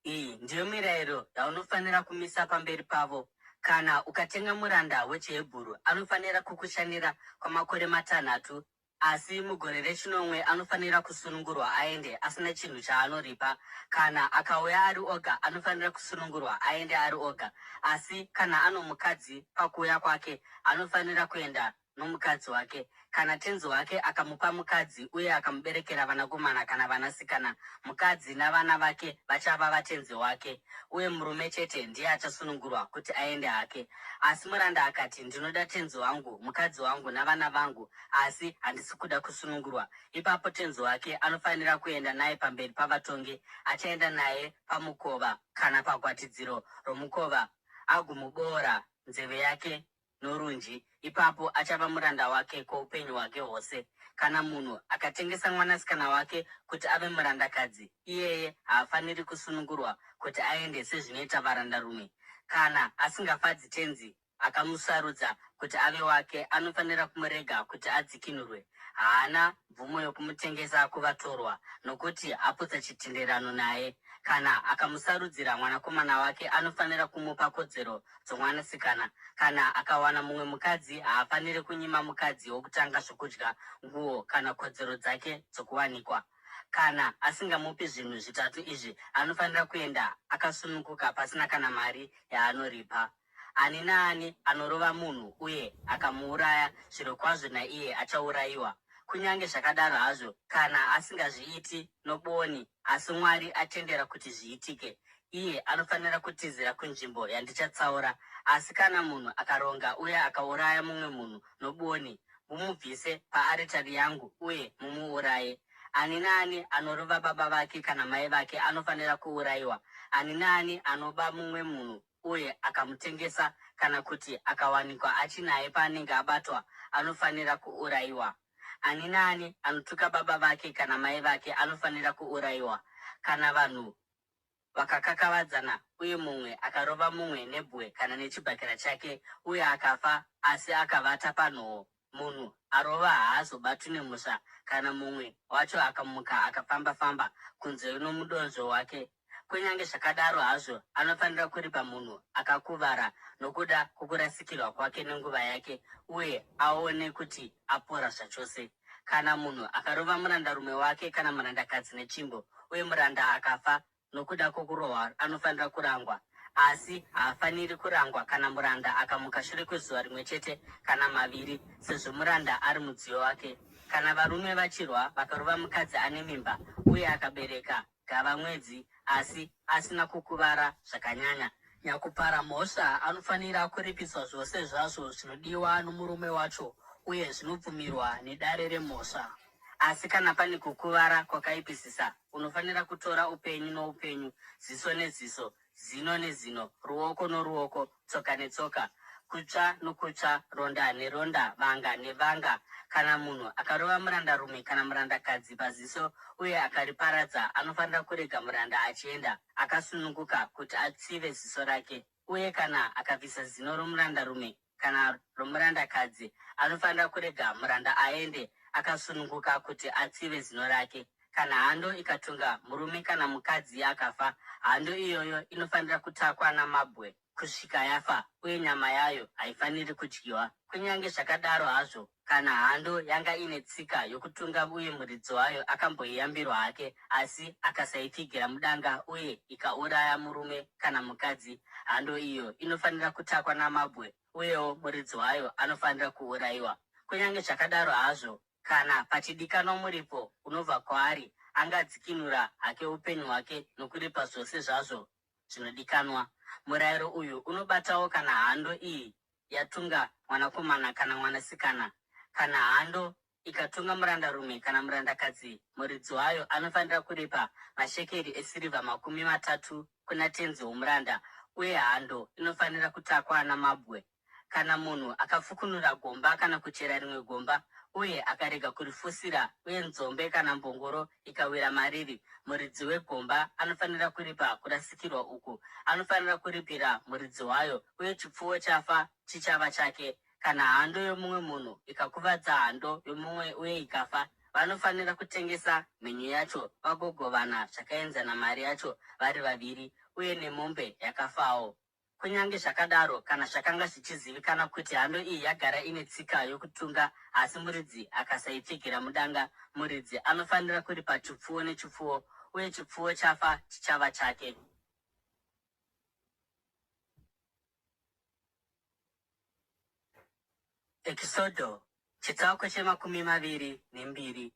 S1: Iyi ndiyo mirayiro yaunofanira kumisa pamberi pavo. Kana ukatenga muranda wechiHebheru, anofanira kukushandira kwamakore matanhatu, asi mugore rechinomwe anofanira kusunungurwa aende asina chinhu chaanoripa. Kana akauya ari oga, anofanira kusunungurwa aende ari oga. Asi kana ano mukadzi pakuuya kwake, anofanira kuenda nomukadzi wake. Kana tenzi wake akamupa mukadzi uye akamuberekera vanakomana kana vanasikana, mukadzi navana vake vachava vatenzi wake, uye murume chete ndiye achasunungurwa kuti aende hake. Asi muranda akati, ndinoda tenzi wangu, mukadzi wangu navana vangu, asi handisi kuda kusunungurwa, ipapo tenzi wake anofanira kuenda naye pamberi pavatongi. Achaenda naye pamukova kana pagwatidziro romukova agomuboora nzeve yake norunji. Ipapo achava muranda wake kwoupenyu hwake hwose. Kana munhu akatengesa mwanasikana wake kuti ave murandakadzi, iyeye haafaniri kusunungurwa kuti aende sezvinoita varandarume. Kana asingafadzi tenzi akamusarudza kuti ave wake, anofanira kumurega kuti adzikinurwe. Haana mvumo yokumutengesa kuvatorwa, nokuti aputsa chitenderano naye. Kana akamusarudzira mwanakomana wake, anofanira kumupa kodzero dzomwanasikana. Kana akawana mumwe mukadzi, haafaniri kunyima mukadzi wokutanga zvokudya, nguo kana kodzero dzake dzokuwanikwa. Kana asingamupi zvinhu zvitatu izvi, anofanira kuenda akasununguka pasina kana mari yaanoripa. Ani naani anorova munhu uye akamuuraya, zvirokwazvo naiye achaurayiwa. Kunyange zvakadaro hazvo, kana asingazviiti nobwoni, asi Mwari atendera kuti zviitike, iye anofanira kutizira kunzvimbo yandichatsaura. Asi kana munhu akaronga uye akauraya mumwe munhu nobwoni, mumubvise paaritari yangu uye mumuuraye. Ani naani anorova baba vake kana mai vake anofanira kuurayiwa. Ani naani anoba mumwe munhu uye akamutengesa kana kuti akawanikwa achinaye paanenge abatwa anofanira kuurayiwa. Ani naani anotuka baba vake kana mai vake anofanira kuurayiwa. Kana vanhu vakakakavadzana uye mumwe akarova mumwe nebwe kana nechibhakera chake uye akafa asi akavata panhoo, munhu arova haazobatwi nemhosva. Kana mumwe wacho akamuka akafamba-famba kunze nomudonzvo wake, kunyange zvakadaro hazvo, anofanira kuripa munhu akakuvara nokuda kwokurasikirwa kwake nenguva yake, uye aone kuti apora zvachose. Kana munhu akarova murandarume wake kana murandakadzi netsvimbo, uye muranda akafa nokuda kwokurohwa, anofanira kurangwa. Asi haafaniri kurangwa kana muranda akamuka shure kwezuva rimwe chete kana maviri, sezvo muranda ari mudziyo wake. Kana varume vachirwa vakarova mukadzi ane mimba uye akabereka gava mwedzi, asi asina kukuvara zvakanyanya, nyakupara mhosva anofanira kuripiswa zvose zvazvo zvinodiwa nomurume wacho uye zvinobvumirwa nedare remhosva. Asi kana pane kukuvara kwakaipisisa, unofanira kutora upenyu noupenyu, ziso neziso, zino nezino, ruoko noruoko, tsoka netsoka, kutsva nokutsva, ronda neronda, vanga nevanga. Kana munhu akarova murandarume kana murandakadzi paziso uye akariparadza, anofanira kurega muranda achienda akasununguka kuti atsive ziso rake. Uye kana akabvisa zino romurandarume kana romurandakadzi, anofanira kurega muranda aende akasununguka kuti atsive zino rake. Kana hando ikatunga murume kana mukadzi akafa, hando iyoyo inofanira kutakwa namabwe kusvika yafa, uye nyama yayo haifaniri kudyiwa. Kunyange zvakadaro hazvo, kana hando yanga ine tsika yokutunga uye muridzi wayo akamboiyambirwa hake, asi akasaipfigira mudanga uye ikauraya murume kana mukadzi, hando iyo inofanira kutakwa namabwe, uyewo muridzi wayo anofanira kuurayiwa. Kunyange zvakadaro hazvo, kana pachidikanwa muripo unobva kwaari, angadzikinura hake upenyu hwake nokuripa zvose zvazvo zvinodikanwa. Murayiro uyu unobatawo kana hando iyi yatunga mwanakomana kana mwanasikana. Kana hando ikatunga murandarume kana murandakadzi, muridzi wayo anofanira kuripa mashekeri esirivha 30 kuna tenzi womuranda, uye hando inofanira kutakwa namabwe. Kana munhu akafukunura gomba kana kuchera rimwe gomba uye akarega kurifusira, uye nzombe kana mbongoro ikawira mariri, muridzi wegomba anofanira kuripa kurasikirwa uku. Anofanira kuripira muridzi wayo, uye chipfuwo chafa chichava chake. Kana hando yomumwe munhu ikakuvadza hando yomumwe uye ikafa, vanofanira kutengesa mhenyu yacho vagogovana zvakaenzana mari yacho vari vaviri, uye nemombe yakafawo. Kunyange zvakadaro, kana zvakanga zvichizivikanwa kuti hando iyi yagara ine tsika yokutunga, asi muridzi akasaipfigira mudanga, muridzi anofanira kuripa chipfuwo nechipfuwo, uye chipfuwo chafa chichava chake. Ekisodho chitsauko 22.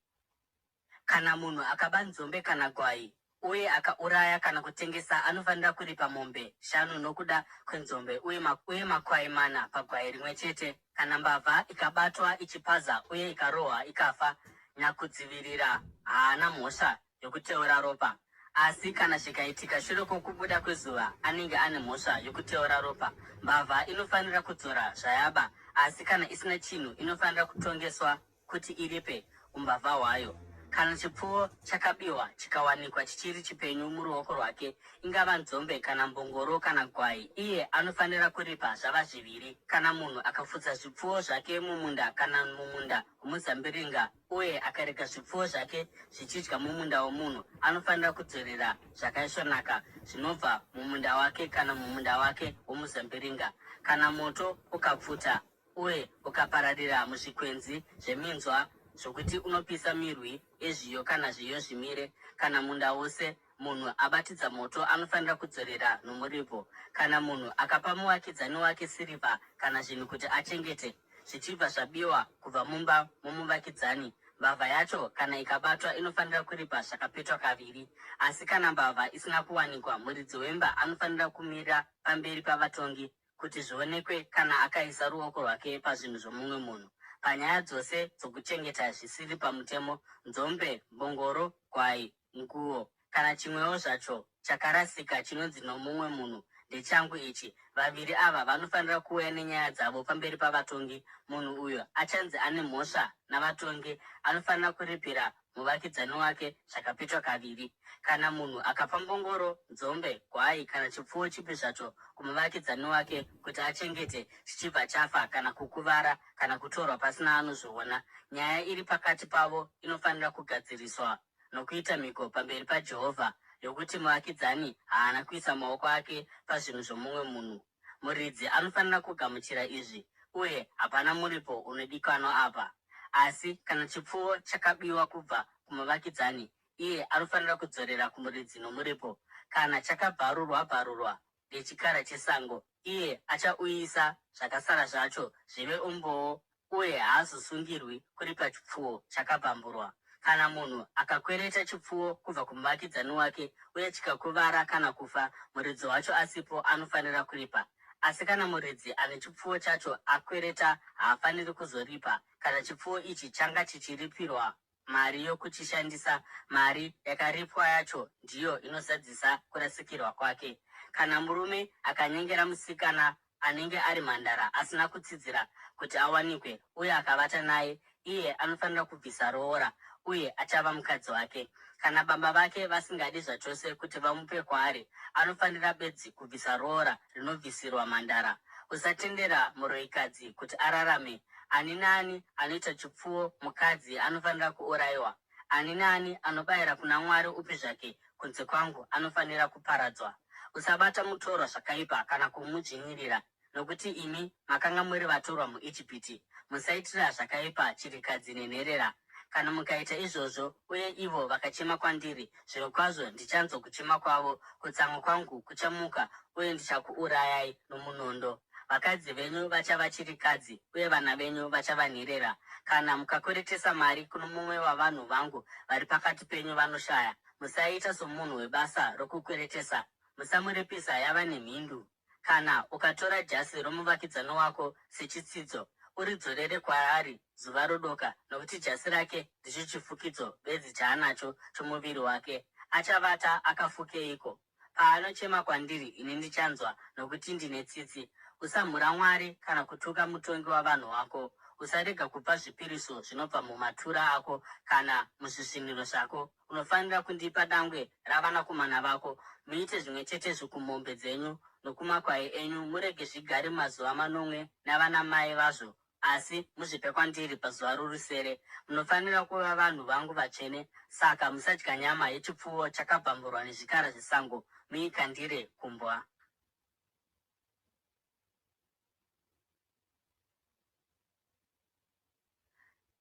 S1: Kana munhu akaba nzombe kana gwai uye akauraya kana kutengesa, anofanira kuripa mombe 5 nokuda kwenzombe uye makwai 4 pagwai rimwe chete. Kana mbavha ikabatwa ichipaza uye ikarohwa ikafa, nyakudzivirira haana mhosva yokuteura ropa. Asi kana zvikaitika shure kwokubuda kwezuva, anenge ane mhosva yokuteura ropa. Mbavha inofanira kudzora zvayaba, asi kana isina chinhu inofanira kutongeswa kuti iripe umbavha hwayo. Kana chipfuwo chakabiwa chikawanikwa chichiri chipenyu muruoko rwake, ingava nzombe kana mbongoro kana gwai, iye anofanira kuripa zvava zviviri. Kana munhu akafudza zvipfuwo zvake mumunda kana mumunda womuzambiringa uye akarega zvipfuwo zvake zvichidya mumunda womunhu, anofanira kudzorera zvakaisvonaka zvinobva mumunda wake kana mumunda wake womuzambiringa. Kana moto ukapfuta uye ukapararira muzvikwenzi zveminzwa zvokuti unopisa mirwi yezviyo kana zviyo zvimire, kana munda wose munhu abatidza moto anofanira kudzorera nomuripo. Kana munhu akapa muvakidzani wake sirivha kana zvinhu kuti achengete, zvichibva zvabiwa kubva mumba momuvakidzani, mbavha yacho kana ikabatwa inofanira kuripa zvakapetwa kaviri. Asi kana mbavha isina kuwanikwa, muridzi wemba anofanira kumira pamberi pavatongi kuti zvionekwe kana akaisa ruoko rwake pazvinhu zvomumwe munhu. Panyaya dzose dzokuchengeta zvisiri pamutemo, nzombe, mbongoro, gwai, nguo kana chimwewo zvacho chakarasika chinonzi nomumwe munhu ndechangu ichi, vaviri ava vanofanira kuuya nenyaya dzavo pamberi pavatongi. Munhu uyo achanzi ane mhosva navatongi anofanira kuripira muvakidzani wake zvakapetwa kaviri. Kana munhu akapa mbongoro, nzombe, gwai kana chipfuwo chipi zvacho kumuvakidzani wake kuti achengete, chichibva chafa kana kukuvara kana kutorwa pasina anozviona, nyaya iri pakati pavo inofanira kugadziriswa nokuita mhiko pamberi paJehovha yokuti muvakidzani haana kuisa maoko ake pazvinhu zvomumwe munhu. Muridzi anofanira kugamuchira izvi, uye hapana muripo unodikanwa apa. Asi kana chipfuwo chakabiwa kubva kumuvakidzani, iye anofanira kudzorera kumuridzi nomuripo. Kana chakabharurwa nechikara chesango, iye achauyisa zvakasara zvacho zvive umboo, uye haazosungirwi kuripa chipfuwo chakabvamburwa. Kana munhu akakwereta chipfuwo kubva kumuvakidzani wake uye chikakuvara kana kufa, muridzi wacho asipo, anofanira kuripa. Asi kana muridzi ane chipfuwo chacho akwereta, haafaniri kuzoripa kana chipfuwo ichi changa chichiripirwa mari yokuchishandisa. Mari yakaripwa yacho ndiyo inozadzisa kurasikirwa kwake. Kana murume akanyengera musikana anenge ari mhandara asina kutsidzira kuti awanikwe uye akavata naye, iye anofanira kubvisa roora uye achava mukadzi wake. Kana baba vake vasingadi zvachose kuti vamupe kwaari, anofanira bedzi kubvisa roora rinobvisirwa mhandara. Usatendera muroyikadzi kuti ararame. Ani naani anoita chipfuwo mukadzi anofanira kuurayiwa. Ani naani anobayira kuna mwari upi zvake kunze kwangu anofanira kuparadzwa. Usabata mutorwa zvakaipa kana kumudzvinyirira, nokuti imi makanga muri vatorwa muIjipiti. Musaitira zvakaipa chirikadzi nenherera. Kana mukaita izvozvo uye ivo vakachema kwandiri, zvirokwazvo ndichanzwa kuchema kwavo, kutsamwa kwangu kuchamuka uye ndichakuurayai nomunondo. Vakadzi venyu vachava chirikadzi uye vana venyu vachava nherera. Kana mukakweretesa mari kuno mumwe wavanhu vangu vari pakati penyu vanoshaya, musaita somunhu webasa rokukweretesa. Musamuripisa yava nemhindu. Kana ukatora jasi romuvakidzani wako sechitsidzo, uridzorere kwaari zuva rodoka, nokuti jasi rake ndicho chifukidzo bedzi chaanacho chomuviri wake. Achavata akafukeiko? Paanochema kwandiri, ini ndichanzwa, nokuti ndine tsitsi. Usamhura Mwari kana kutuka mutongi wavanhu vako. Usarega kupa zvipiriso zvinobva mumatura ako kana muzvisviniro zvako. Unofanira kundipa dangwe ravanakomana vako. Muite zvimwe chetezvo kumombe dzenyu nokumakwai enyu. Murege zvigare mazuva manomwe navana mai vazvo, asi muzvipe kwandiri pazuva rorusere. Munofanira kuva vanhu vangu vatsvene. Saka musadya nyama yechipfuwo chakabvamburwa nezvikara zvesango, muikandire kumbwa.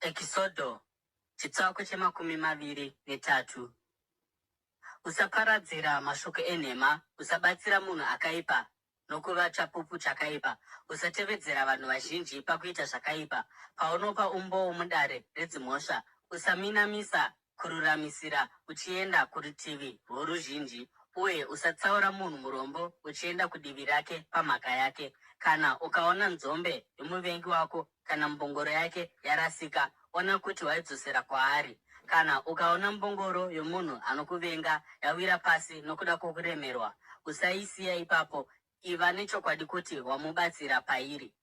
S1: Ekisodho chitsauko che23. Usaparadzira mashoko enhema. Usabatsira munhu akaipa nokuva chapupu chakaipa. Usatevedzera vanhu vazhinji pakuita zvakaipa. Paunopa umboo mudare redzimhosva, usaminamisa kururamisira uchienda kurutivi rworuzhinji. Uye usatsaura munhu murombo uchienda kudivi rake pamhaka yake. Kana ukaona nzombe yomuvengi wako kana mbongoro yake yarasika, ona kuti waidzosera kwaari. Kana ukaona mbongoro yomunhu anokuvenga yawira pasi nokuda kwokuremerwa, usaisiya ipapo. Iva nechokwadi kuti wamubatsira pairi.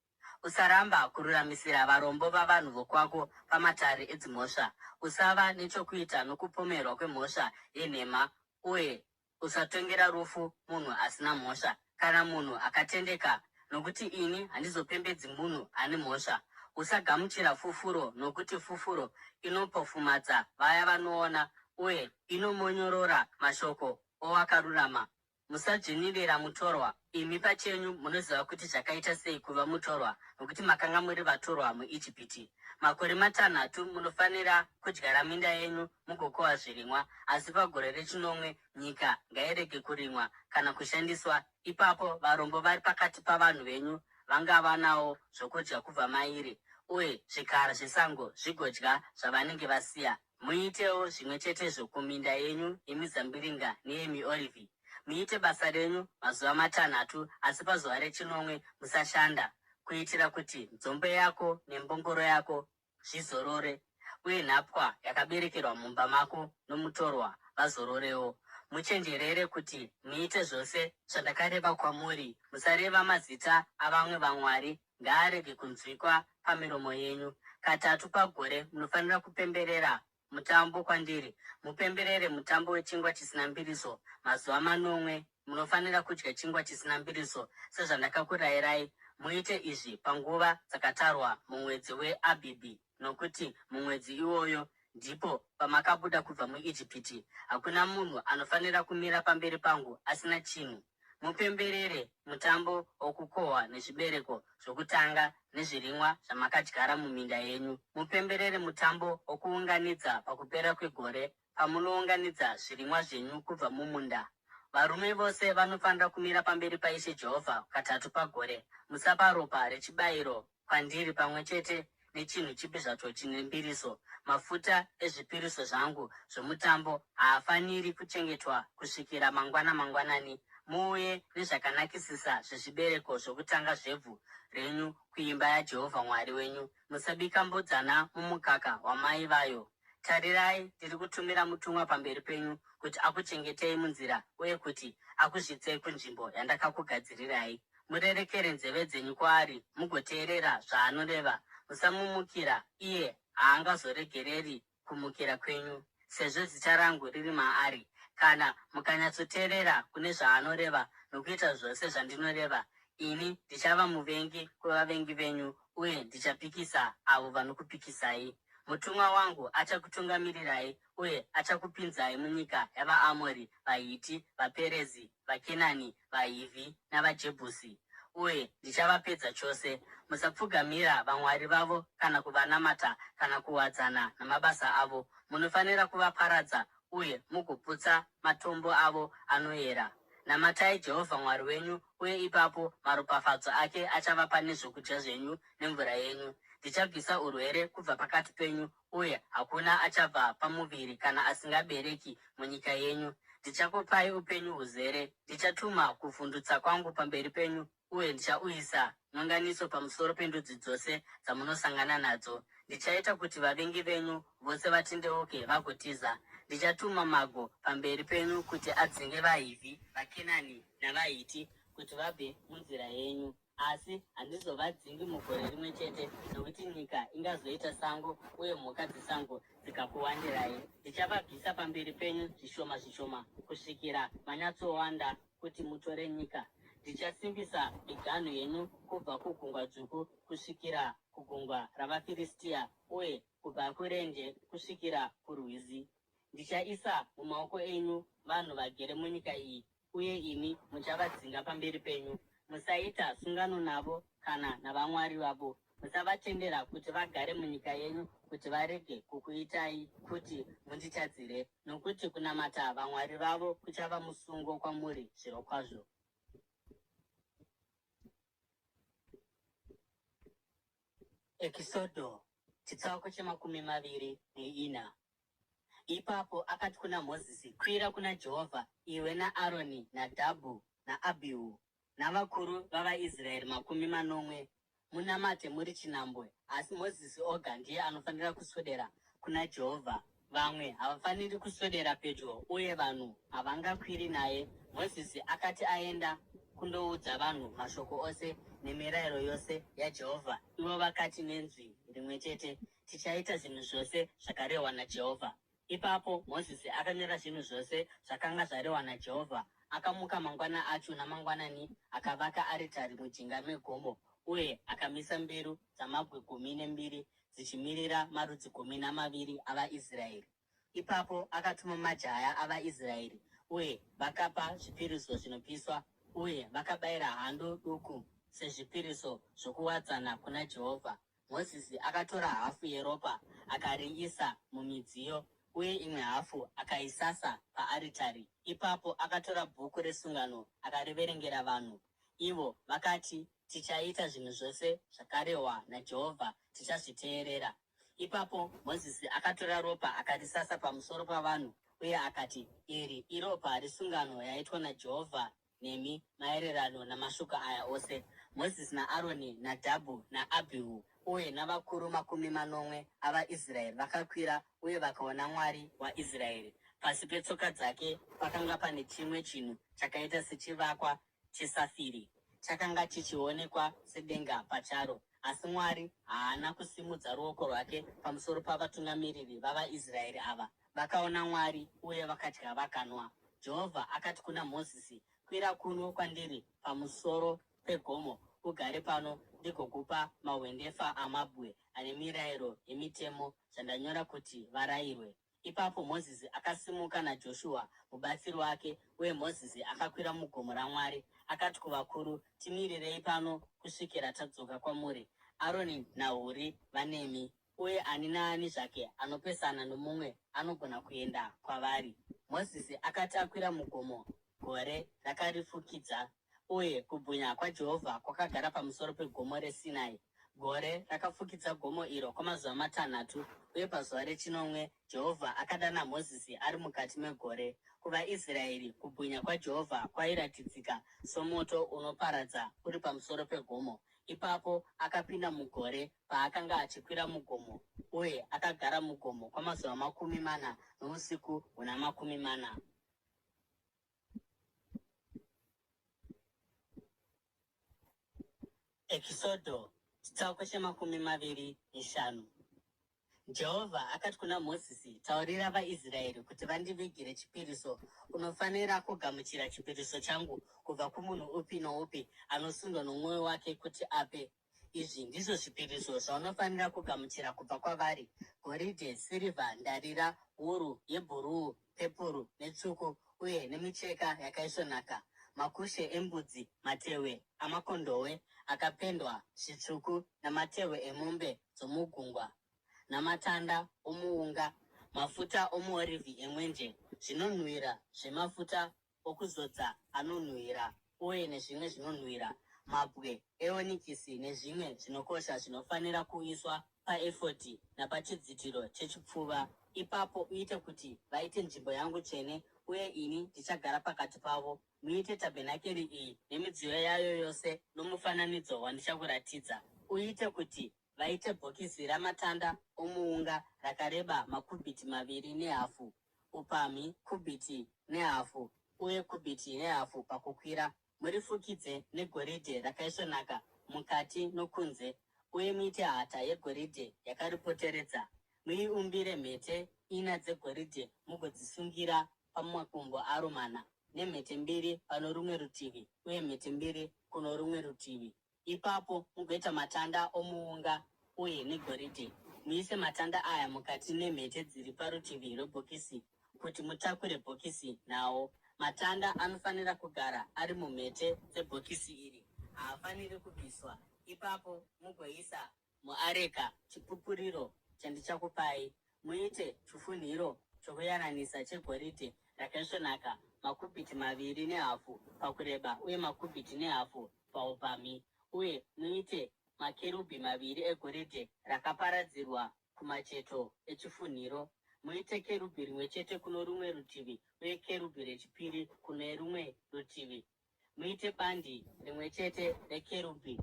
S1: Usaramba kururamisira varombo vavanhu vokwako pamatare edzimhosva. Usava nechokuita nokupomerwa kwemhosva yenhema, uye usatongera rufu munhu asina mhosva. Kana munhu akatendeka, nokuti ini handizopembedzi munhu ane mhosva. Usagamuchira fufuro, nokuti fufuro inopofumadza vaya vanoona uye inomonyorora mashoko owakarurama. Musadzvinyirira mutorwa. Imi pachenyu munoziva kuti zvakaita sei kuva mutorwa, nokuti makanga muri vatorwa muIjipiti. Makore 6 munofanira kudyara minda yenyu mugokohwa zvirimwa, asi pagore rechinomwe nyika ngairege kurimwa kana kushandiswa. Ipapo varombo vari pakati pavanhu venyu vangava nawo zvokudya kubva mairi, uye zvikara zvesango zvigodya zvavanenge vasiya. Muitewo zvimwe chetezvo kuminda yenyu yemizambiringa neyemiorivhi. Muite basa renyu mazuva 6, asi pazuva rechinomwe musashanda, kuitira kuti nzombe yako nembongoro yako zvizorore, uye nhapwa yakaberekerwa mumba mako nomutorwa vazororewo. Muchenjerere kuti muite zvose zvandakareva kwamuri. Musareva mazita avamwe vamwari, ngaarege kunzwikwa pamiromo yenyu. Katatu pagore munofanira kupemberera mutambo kwandiri. Mupemberere mutambo wechingwa chisina mbiriso. Mazuva 8 munofanira kudya chingwa chisina mbiriso, sezvandakakurayirai. Muite izvi panguva dzakatarwa mumwedzi weAbhibhi, nokuti mumwedzi iwoyo ndipo pamakabuda kubva muIjipiti. Hakuna munhu anofanira kumira pamberi pangu asina chinhu. Mupemberere mutambo wokukohwa nezvibereko zvokutanga nezvirimwa zvamakadyara muminda yenyu. Mupemberere mutambo wokuunganidza pakupera kwegore, pamunounganidza zvirimwa zvenyu kubva mumunda. Varume vose vanofanira kumira pamberi paIshe Jehovha katatu pagore. Musapa ropa rechibayiro kwandiri pamwe chete nechinhu chipi zvacho chine mbiriso. Mafuta ezvipiriso zvangu zvomutambo haafaniri kuchengetwa kusvikira mangwanani. Muuye nezvakanakisisa zvezvibereko zvokutanga zvevhu renyu kuimba yaJehovha Mwari wenyu. Musabika mbudzana mumukaka wamai vayo. Tarirai, ndiri kutumira mutumwa pamberi penyu kuti akuchengetei munzira, uye kuti akuzvitsei kunzvimbo yandakakugadzirirai. Murerekere nzeve dzenyu kwaari mugoteerera zvaanoreva. Musamumukira, iye haangazoregereri kumukira kwenyu, sezvo zita rangu riri maari. Kana mukanyatsoteerera kune zvaanoreva nokuita zvose zvandinoreva, ini ndichava muvengi kuvavengi venyu, uye ndichapikisa avo vanokupikisai. Mutumwa wangu achakutungamirirai, uye achakupinzai munyika yavaAmori, vaHiti, vaPerezi, vaKenani, vaHivhi navaJebhusi, uye ndichavapedza chose. Musapfugamira vamwari vavo kana kuvanamata kana kuwadzana namabasa avo. Munofanira kuvaparadza, uye mugoputsa matombo avo anoyera. Namatai Jehovha Mwari wenyu, uye ipapo maropafadzo ake achavapa nezvokudya zvenyu nemvura yenyu. Ndichabvisa urwere kubva pakati penyu, uye hakuna achabva pamuviri kana asingabereki munyika yenyu. Ndichakupai upenyu huzere. Ndichatuma kuvhundutsa kwangu pamberi penyu, uye ndichauyisa nyonganiso pamusoro pendudzi dzose dzamunosangana nadzo. Ndichaita kuti vavengi venyu vose vatendeuke vagotiza. Ndichatuma mago pamberi penyu kuti adzinge vaHivhi, vaKenani navaHiti kuti vabve munzira yenyu. Asi handizovadzingi mugore rimwe chete, nokuti nyika ingazoita sango, uye mhuka dzesango dzikakuwandirai. Ndichavabvisa pamberi penyu zvishoma kusvikira manyatsowanda kuti mutore nyika. Ndichasimbisa miganhu yenyu kubva kugungwa dzvuku kusvikira kugungwa ravaFiristia, uye kubva kurenje kusvikira kurwizi. Ndichaisa mumaoko enyu vanhu vagere munyika iyi, uye imi muchavadzinga pamberi penyu. Musaita sungano navo kana navamwari vavo. Musavatendera kuti vagare munyika yenyu, kuti varege kukuitai kuti munditadzire, nokuti kunamata vamwari vavo kuchava musungo kwamuri zvirokwazvo. Ekisodo chitsauko 24. Ipapo akati kuna Mozisi, kwira kuna Jehovha, iwe naAroni naDhabhu naAbhihu navakuru vavaIsraeri 80, munamate muri chinhambwe. Asi Mozisi oga ndiye anofanira kuswedera kuna Jehovha. Vamwe havafaniri kuswedera pedyo, uye vanhu havangakwiri naye. Mozisi akati aenda kundoudza vanhu mashoko ose nemirayiro yose yaJehovha, ivo vakati nenzwi rimwe chete, tichaita zvinhu zvose zvakarehwa naJehovha. Ipapo Mozisi akanyora zvinhu zvose zvakanga zvarehwa naJehovha. Akamuka mangwana acho namangwanani, akavaka aritari mujinga megomo, uye akamisa mbiru dzamabwe 12 dzichimirira marudzi 12 avaIsraeri. Ipapo akatuma majaya avaIsraeri uye vakapa zvipiriso zvinopiswa, uye vakabayira hando duku sezvipiriso zvokuwadzana kuna Jehovha. Mozisi akatora hafu yeropa akariisa mumidziyo, uye imwe hafu akaisasa paaritari. Ipapo akatora bhuku resungano akariverengera vanhu. Ivo vakati, tichaita zvinhu zvose zvakarehwa naJehovha, tichazviteerera. Ipapo Mozisi akatora ropa akarisasa pamusoro pavanhu, uye akati, iri iropa resungano yaitwa naJehovha nemi maererano namashoko aya ose. Mozisi naAroni, Nadhabhu naAbhihu, uye navakuru 80 avaIsraeri vakakwira uye vakaona Mwari waIsraeri. Pasi petsoka dzake pakanga pane chimwe chinhu chakaita sechivakwa chesafiri. Chakanga chichionekwa sedenga pacharo, asi Mwari haana kusimudza ruoko rwake pamusoro pavatungamiriri vavaIsraeri ava. Vakaona Mwari uye vakadya vakanwa. Jehovha akati kuna Mozisi, kwira kuno kwandiri pamusoro pegomo, ugare pano ndigokupa mahwendefa amabwe ane mirayiro yemitemo zvandanyora kuti varayirwe. Ipapo Mozisi akasimuka naJoshua mubatsiri wake, uye Mozisi akakwira mugomo raMwari. Akati kuvakuru, timirirei pano kusvikira tadzoka kwamuri. Aroni naHuri vanemi, uye ani naani zvake anopesana nomumwe anogona kuenda kwavari. Mozisi akati akwira mugomo, gore rakarifukidza, uye kubwinya kwaJehovha kwakagara pamusoro pegomo reSinai. Gore rakafukidza gomo iro kwamazuva 6, uye pazuva rechinomwe Jehovha akadana Mozisi ari mukati megore. KuvaIsraeri kubwinya kwaJehovha kwairatidzika somoto unoparadza uri pamusoro pegomo. Ipapo akapinda mugore paakanga achikwira mugomo, uye akagara mugomo kwamazuva 40 nousiku huna 40. Ekisodo chitsauko che25. Jehovha akati kuna Mozisi, taurira vaIsraeri kuti vandivigire chipiriso. Unofanira kugamuchira chipiriso changu kubva kumunhu upi noupi anosundwa nomwoyo wake kuti ape. Izvi ndizvo zvipiriso zvaunofanira kugamuchira kubva kwavari: goridhe, sirivha, ndarira, wuru yebhuruu, pepuru netsvuku, uye nemicheka yakaisvonaka, makushe embudzi, matehwe amakondobwe akapendwa zvitsvuku, namatehwe emombe dzomugungwa, namatanda omuunga, mafuta omuorivhi emwenje, zvinonhuhwira zvemafuta okuzodza anonhuhwira, uye nezvimwe zvinonhuhwira, mabwe eonikisi nezvimwe zvinokosha zvinofanira kuiswa paefodhi napachidzitiro chechipfuva. Ipapo uite kuti vaite nzvimbo yangu tsvene, uye ini ndichagara pakati pavo. Muite tabhenakeri iyi nemidziyo yayo yose nomufananidzo wandichakuratidza. Uite kuti vaite bhokisi ramatanda omuunga rakareba 2.5 kubhiti, upamhi 1.5 kubhiti, uye 1.5 kubhiti pakukwira. Murifukidze negoridhe rakaisvonaka mukati nokunze, uye muite hata yegoridhe yakaripoteredza. Muiumbire mhete 4 dzegoridhe mugodzisungira pamakumbo aro 4, nemhete 2 pano rumwe rutivi uye mhete 2 kuno rumwe rutivi. Ipapo mugoita matanda omuunga uye negoridhe. Muise matanda aya mukati nemhete dziri parutivi rwebhokisi kuti mutakure bhokisi nawo. Matanda anofanira kugara ari mumhete dzebhokisi iri, haafaniri kubviswa. Ipapo mugoisa muareka chipupuriro chandichakupai. Muite chifunhiro chokuyananisa chegoridhe rakaisvonaka 2.5 kubhiti pakureba uye 2.5 kubhiti paupamhi. Uye muite makerubhi 2 egoridhe rakaparadzirwa kumacheto echifunhiro. Muite kerubhi rimwe chete kuno rumwe rutivi uye kerubhi rechipiri kune rumwe rutivi. Muite bandi rimwe chete rekerubhi.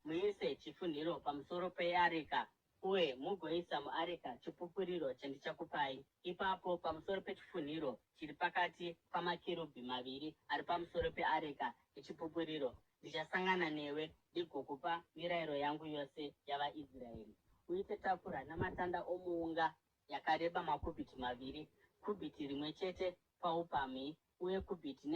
S1: Muise chifunhiro pamusoro peareka, uye mugoisa muareka chipupuriro chandichakupai. Ipapo pamusoro pechifunhiro chiri pakati pamakerubhi 2 ari pamusoro peareka yechipupuriro, ndichasangana newe ndigokupa mirayiro yangu yose yavaIsraeri. Uite tafura namatanda omuunga yakareba 2.5 kubhiti, kubhiti rimwe chete paupamhi uye 1.5 kubhiti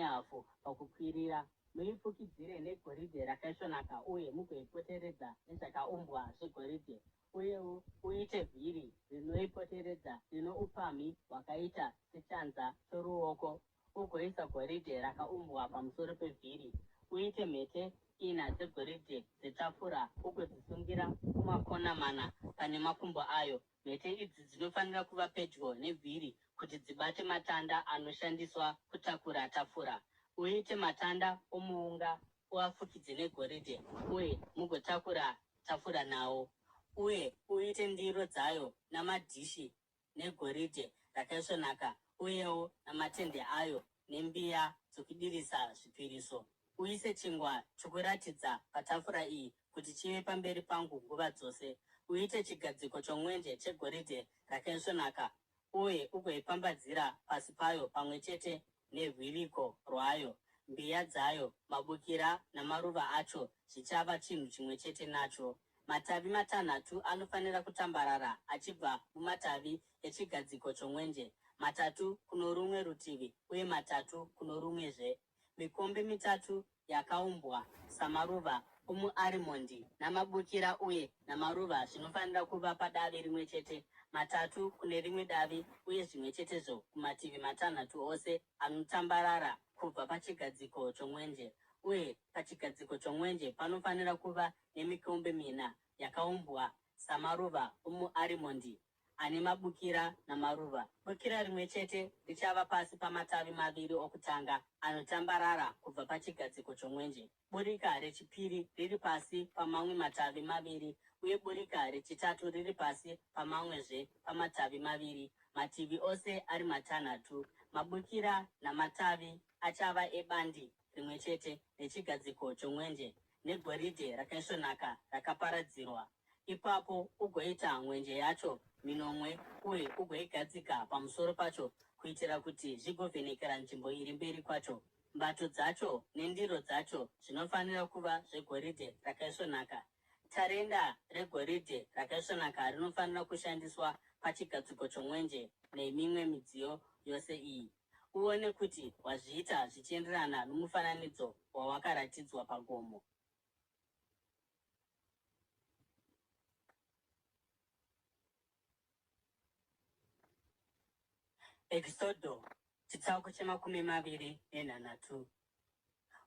S1: pakukwirira. muifukidzire negoridhe rakaisvonaka uye mugoipoteredza nezvakaumbwa zvegoridhe. Uyewo uite vhiri rinoipoteredza rino upamhi hwakaita sechanza choruoko, ugoisa goridhe rakaumbwa pamusoro pevhiri. Uite mhete 4 dzegoridhe dzetafura ugodzisungira kumakona 4 pane makumbo ayo. Mhete idzi dzinofanira kuva pedyo nevhiri kuti dzibate matanda anoshandiswa kutakura tafura. Uite matanda omuunga uafukidze negoridhe uye mugotakura tafura nawo. Uye uite ndiro dzayo namadhishi negoridhe rakaisvonaka, uyewo namatende ayo nembiya dzokudirisa zvipiriso. Uise chingwa chokuratidza patafura iyi kuti chive pamberi pangu nguva dzose. Uite chigadziko chomwenje chegoridhe rakaisvonaka uye ugoipambadzira pasi payo pamwe chete nerwiriko rwayo. Mbiya dzayo, mabukira namaruva acho zvichava chinhu chimwe chete nacho. Matavi 6 anofanira kutambarara achibva mumatavi echigadziko chomwenje, 3 kuno rumwe rutivi uye 3 kuno rumwezve. Mikombe 3 yakaumbwa samaruva omuarimondi namabukira uye namaruva zvinofanira kuva padavi rimwe chete, 3 kune rimwe davi uye zvimwe chetezvo kumativi 6 ose anotambarara kubva pachigadziko chomwenje. Uye pachigadziko chomwenje panofanira kuva nemikombe 4 yakaumbwa samaruva omuarimondi ane mabukira namaruva. Bukira rimwe chete richava pasi pamatavi 2 okutanga anotambarara kubva pachigadziko chomwenje. Burika rechipiri riri pasi pamamwe matavi 2 uye burika rechitatu riri pasi pamamwezve pamatavi 2, mativi ose ari 6. Mabukira namatavi achava ebandi rimwe chete nechigadziko chomwenje negoridhe rakaisvonaka rakaparadzirwa. Ipapo ugoita mwenje yacho minomwe uye ugoigadzika pamusoro pacho kuitira kuti zvigovhenekera nzvimbo iri mberi kwacho. Mbato dzacho nendiro dzacho zvinofanira kuva zvegoridhe rakaisvonaka. Tarenda regoridhe rakaisvonaka rinofanira kushandiswa pachigadziko chomwenje nemimwe midziyo yose iyi. Uone kuti wazviita zvichienderana nomufananidzo wawakaratidzwa pagomo. Exodo chitsauko chemakumi 28.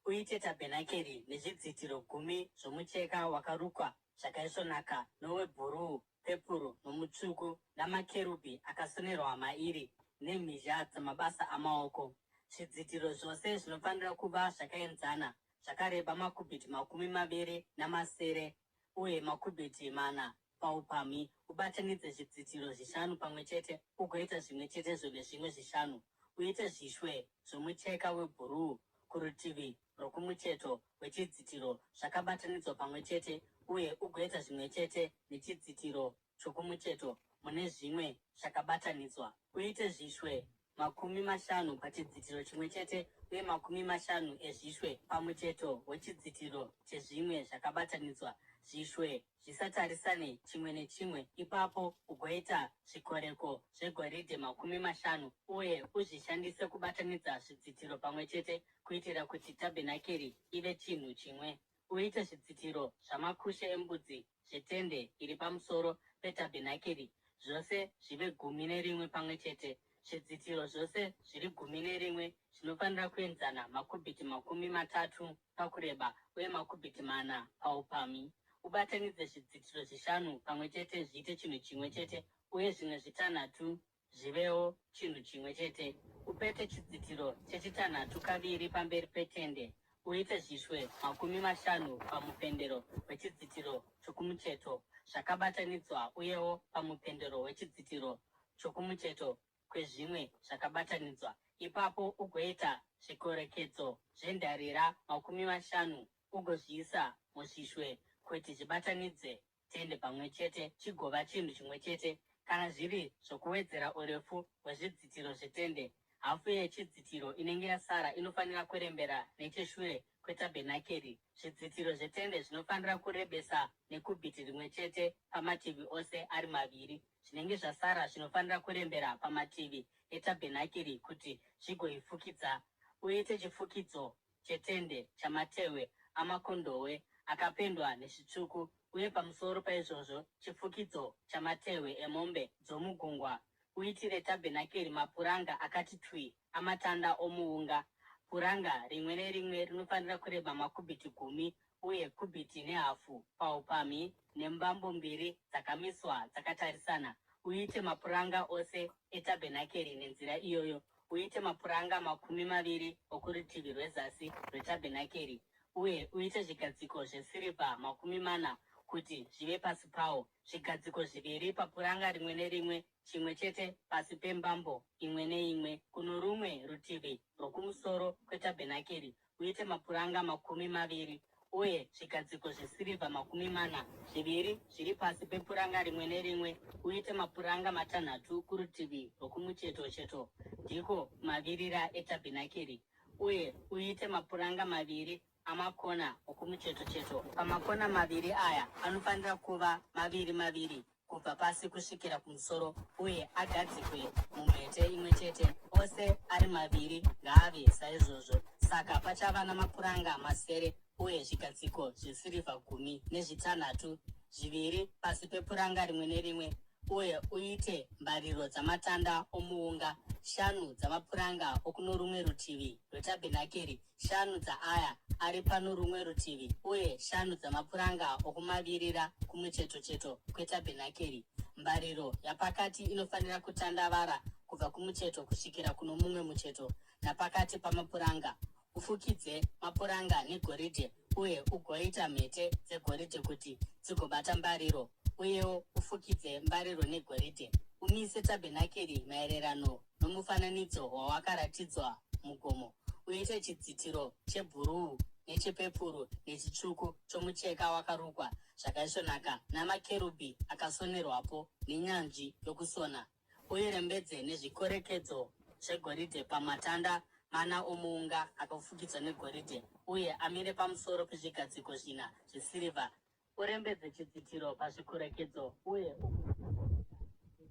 S1: Uite tabhenakeri nezvidzitiro 10 zvomucheka wakarukwa zvakaisvonaka nowebhuruu, pepuru nomutsvuku, namakerubhi akasonerwa mairi nemhizha dzamabasa amaoko. Zvidzitiro zvose zvinofanira kuva zvakaenzana, zvakareba makubhiti 20 uye makubhiti 4 paupamhi. Ubatanidze zvidzitiro 5 pamwe chete ugoita zvimwe chetezvo nezvimwe 5. Uite zvishwe zvomucheka webhuruu kurutivi rwokumucheto wechidzitiro zvakabatanidzwa pamwe chete, uye ugoita zvimwe chete nechidzitiro chokumucheto mune zvimwe zvakabatanidzwa. Uite zvishwe 50 pachidzitiro chimwe chete uye 50 ezvishwe pamucheto wechidzitiro chezvimwe zvakabatanidzwa, zvishwe zvisatarisane chimwe nechimwe. Ipapo ugoita zvikoreko zvegoridhe 50 uye uzvishandise kubatanidza zvidzitiro pamwe chete kuitira kuti tabhenakeri ive chinhu chimwe. Uite zvidzitiro zvamakushe embudzi zvetende iri pamusoro petabhenakeri zvose zvive 11 pamwe chete. Zvidzitiro zvose zviri 11 zvinofanira kuenzana makubhiti 30 pakureba uye makubhiti 4 paupamhi. Ubatanidze zvidzitiro 5 pamwe chete zviite chinhu chimwe chete uye zvimwe 6 zvivewo chinhu chimwe chete. Upete chidzitiro chechitanhatu kaviri pamberi petende. Uite zvishwe 50 pamupendero wechidzitiro chokumucheto zvakabatanidzwa, uyewo pamupendero wechidzitiro chokumucheto kwezvimwe zvakabatanidzwa. Ipapo ugoita zvikorekedzo zvendarira 50 ugozviisa muzvishwe kuti zvibatanidze tende pamwe chete chigova chinhu chimwe chete. Kana zviri zvokuwedzera urefu hwezvidzitiro zvetende, hafu yechidzitiro inenge yasara inofanira kurembera necheshure kwetabhenakeri. Zvidzitiro zvetende zvinofanira kurebesa nekubhiti rimwe chete pamativi ose ari 2. Zvinenge zvasara zvinofanira kurembera pamativi etabhenakeri kuti zvigoifukidza. Uite chifukidzo chetende chamatehwe amakondobwe akapendwa nezvitsvuku, uye pamusoro paizvozvo chifukidzo chamatehwe emombe dzomugungwa. Uitire tabhenakeri mapuranga akati twi amatanda omuunga. Puranga rimwe nerimwe rinofanira kureba makubhiti 10 uye kubhiti nehafu paupamhi, nembambo 2 dzakamiswa dzakatarisana. Uite mapuranga ose etabhenakeri nenzira iyoyo. Uite mapuranga 20 okurutivi rwezasi rwetabhenakeri, uye uite zvigadziko zvesirivha 40 kuti zvive pasi pawo, zvigadziko 2 papuranga rimwe nerimwe, chimwe chete pasi pembambo imwe neimwe kuno rumwe rutivi rwokumusoro kwetabhenakeri. Uite mapuranga 20, uye zvigadziko zvesirivha 40, 2 zviri pasi pepuranga rimwe nerimwe. Uite mapuranga 6 kurutivi rwokumucheto cheto, ndiko mavirira etabhenakeri. Uye uite mapuranga 2 amakona okumucheto cheto. Pamakona 2 aya anofanira kuva 2 kubva pasi kusvikira kumusoro, uye agadzikwe mumhete imwe chete, ose ari 2 ngaave saizvozvo. Saka pachava namapuranga 9, uye zvigadziko zvesirivha 16, 2 pasi pepuranga rimwe nerimwe. Uye uite mbariro dzamatanda omuunga 5 dzamapuranga okuno rumwe rutivi rwetabhenakeri, 5 dzaaya ari pano rumwe rutivi, uye 5 dzamapuranga okumavirira kumucheto cheto kwetabhenakeri. Mbariro yapakati inofanira kutandavara kubva kumucheto kusvikira kuno mumwe mucheto napakati pamapuranga. Ufukidze mapuranga negoridhe, uye ugoita mhete dzegoridhe kuti dzigobata mbariro, uyewo ufukidze mbariro negoridhe. Umise tabhenakeri maererano nomufananidzo wawakaratidzwa mugomo. Uite chidzitiro chebhuruu nechepepuru nechitsvuku chomucheka wakarukwa zvakaisvonaka namakerubhi akasonerwapo nenyanzvi yokusona. Uirembedze nezvikorekedzo zvegoridhe pamatanda 4 omuunga akafukidzwa negoridhe, uye amire pamusoro pezvigadziko 4 zvesirivha. Urembedze chidzitiro pazvikorekedzo, uye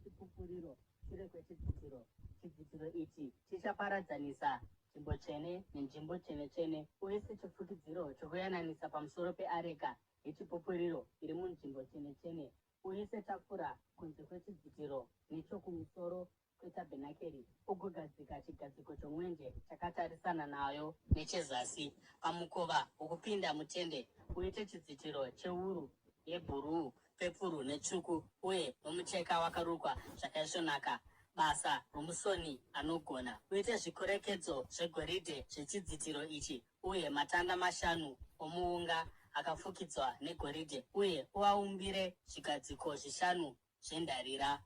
S1: chipupuriro shure kwechidzitiro. Chidzitiro ichi chichaparadzanisa nzvimbo tsvene nenzvimbo tsvene-tsvene. Uise chifukidziro chokuyananisa pamusoro peareka yechipupuriro iri munzvimbo tsvene-tsvene. Uise tafura kunze kwechidzitiro nechokumusoro kwetabhenakeri. Ugogadzika chigadziko chomwenje chakatarisana nayo nechezasi. Pamukova wokupinda mutende uite chidzitiro chewuru yebhuruu, pepuru netsvuku, uye nomucheka wakarukwa zvakaisvonaka, basa romusoni anogona. Uite zvikorekedzo zvegoridhe zvechidzitiro ichi, uye matanda 5 omuunga akafukidzwa negoridhe, uye uaumbire zvigadziko 5 zvendarira.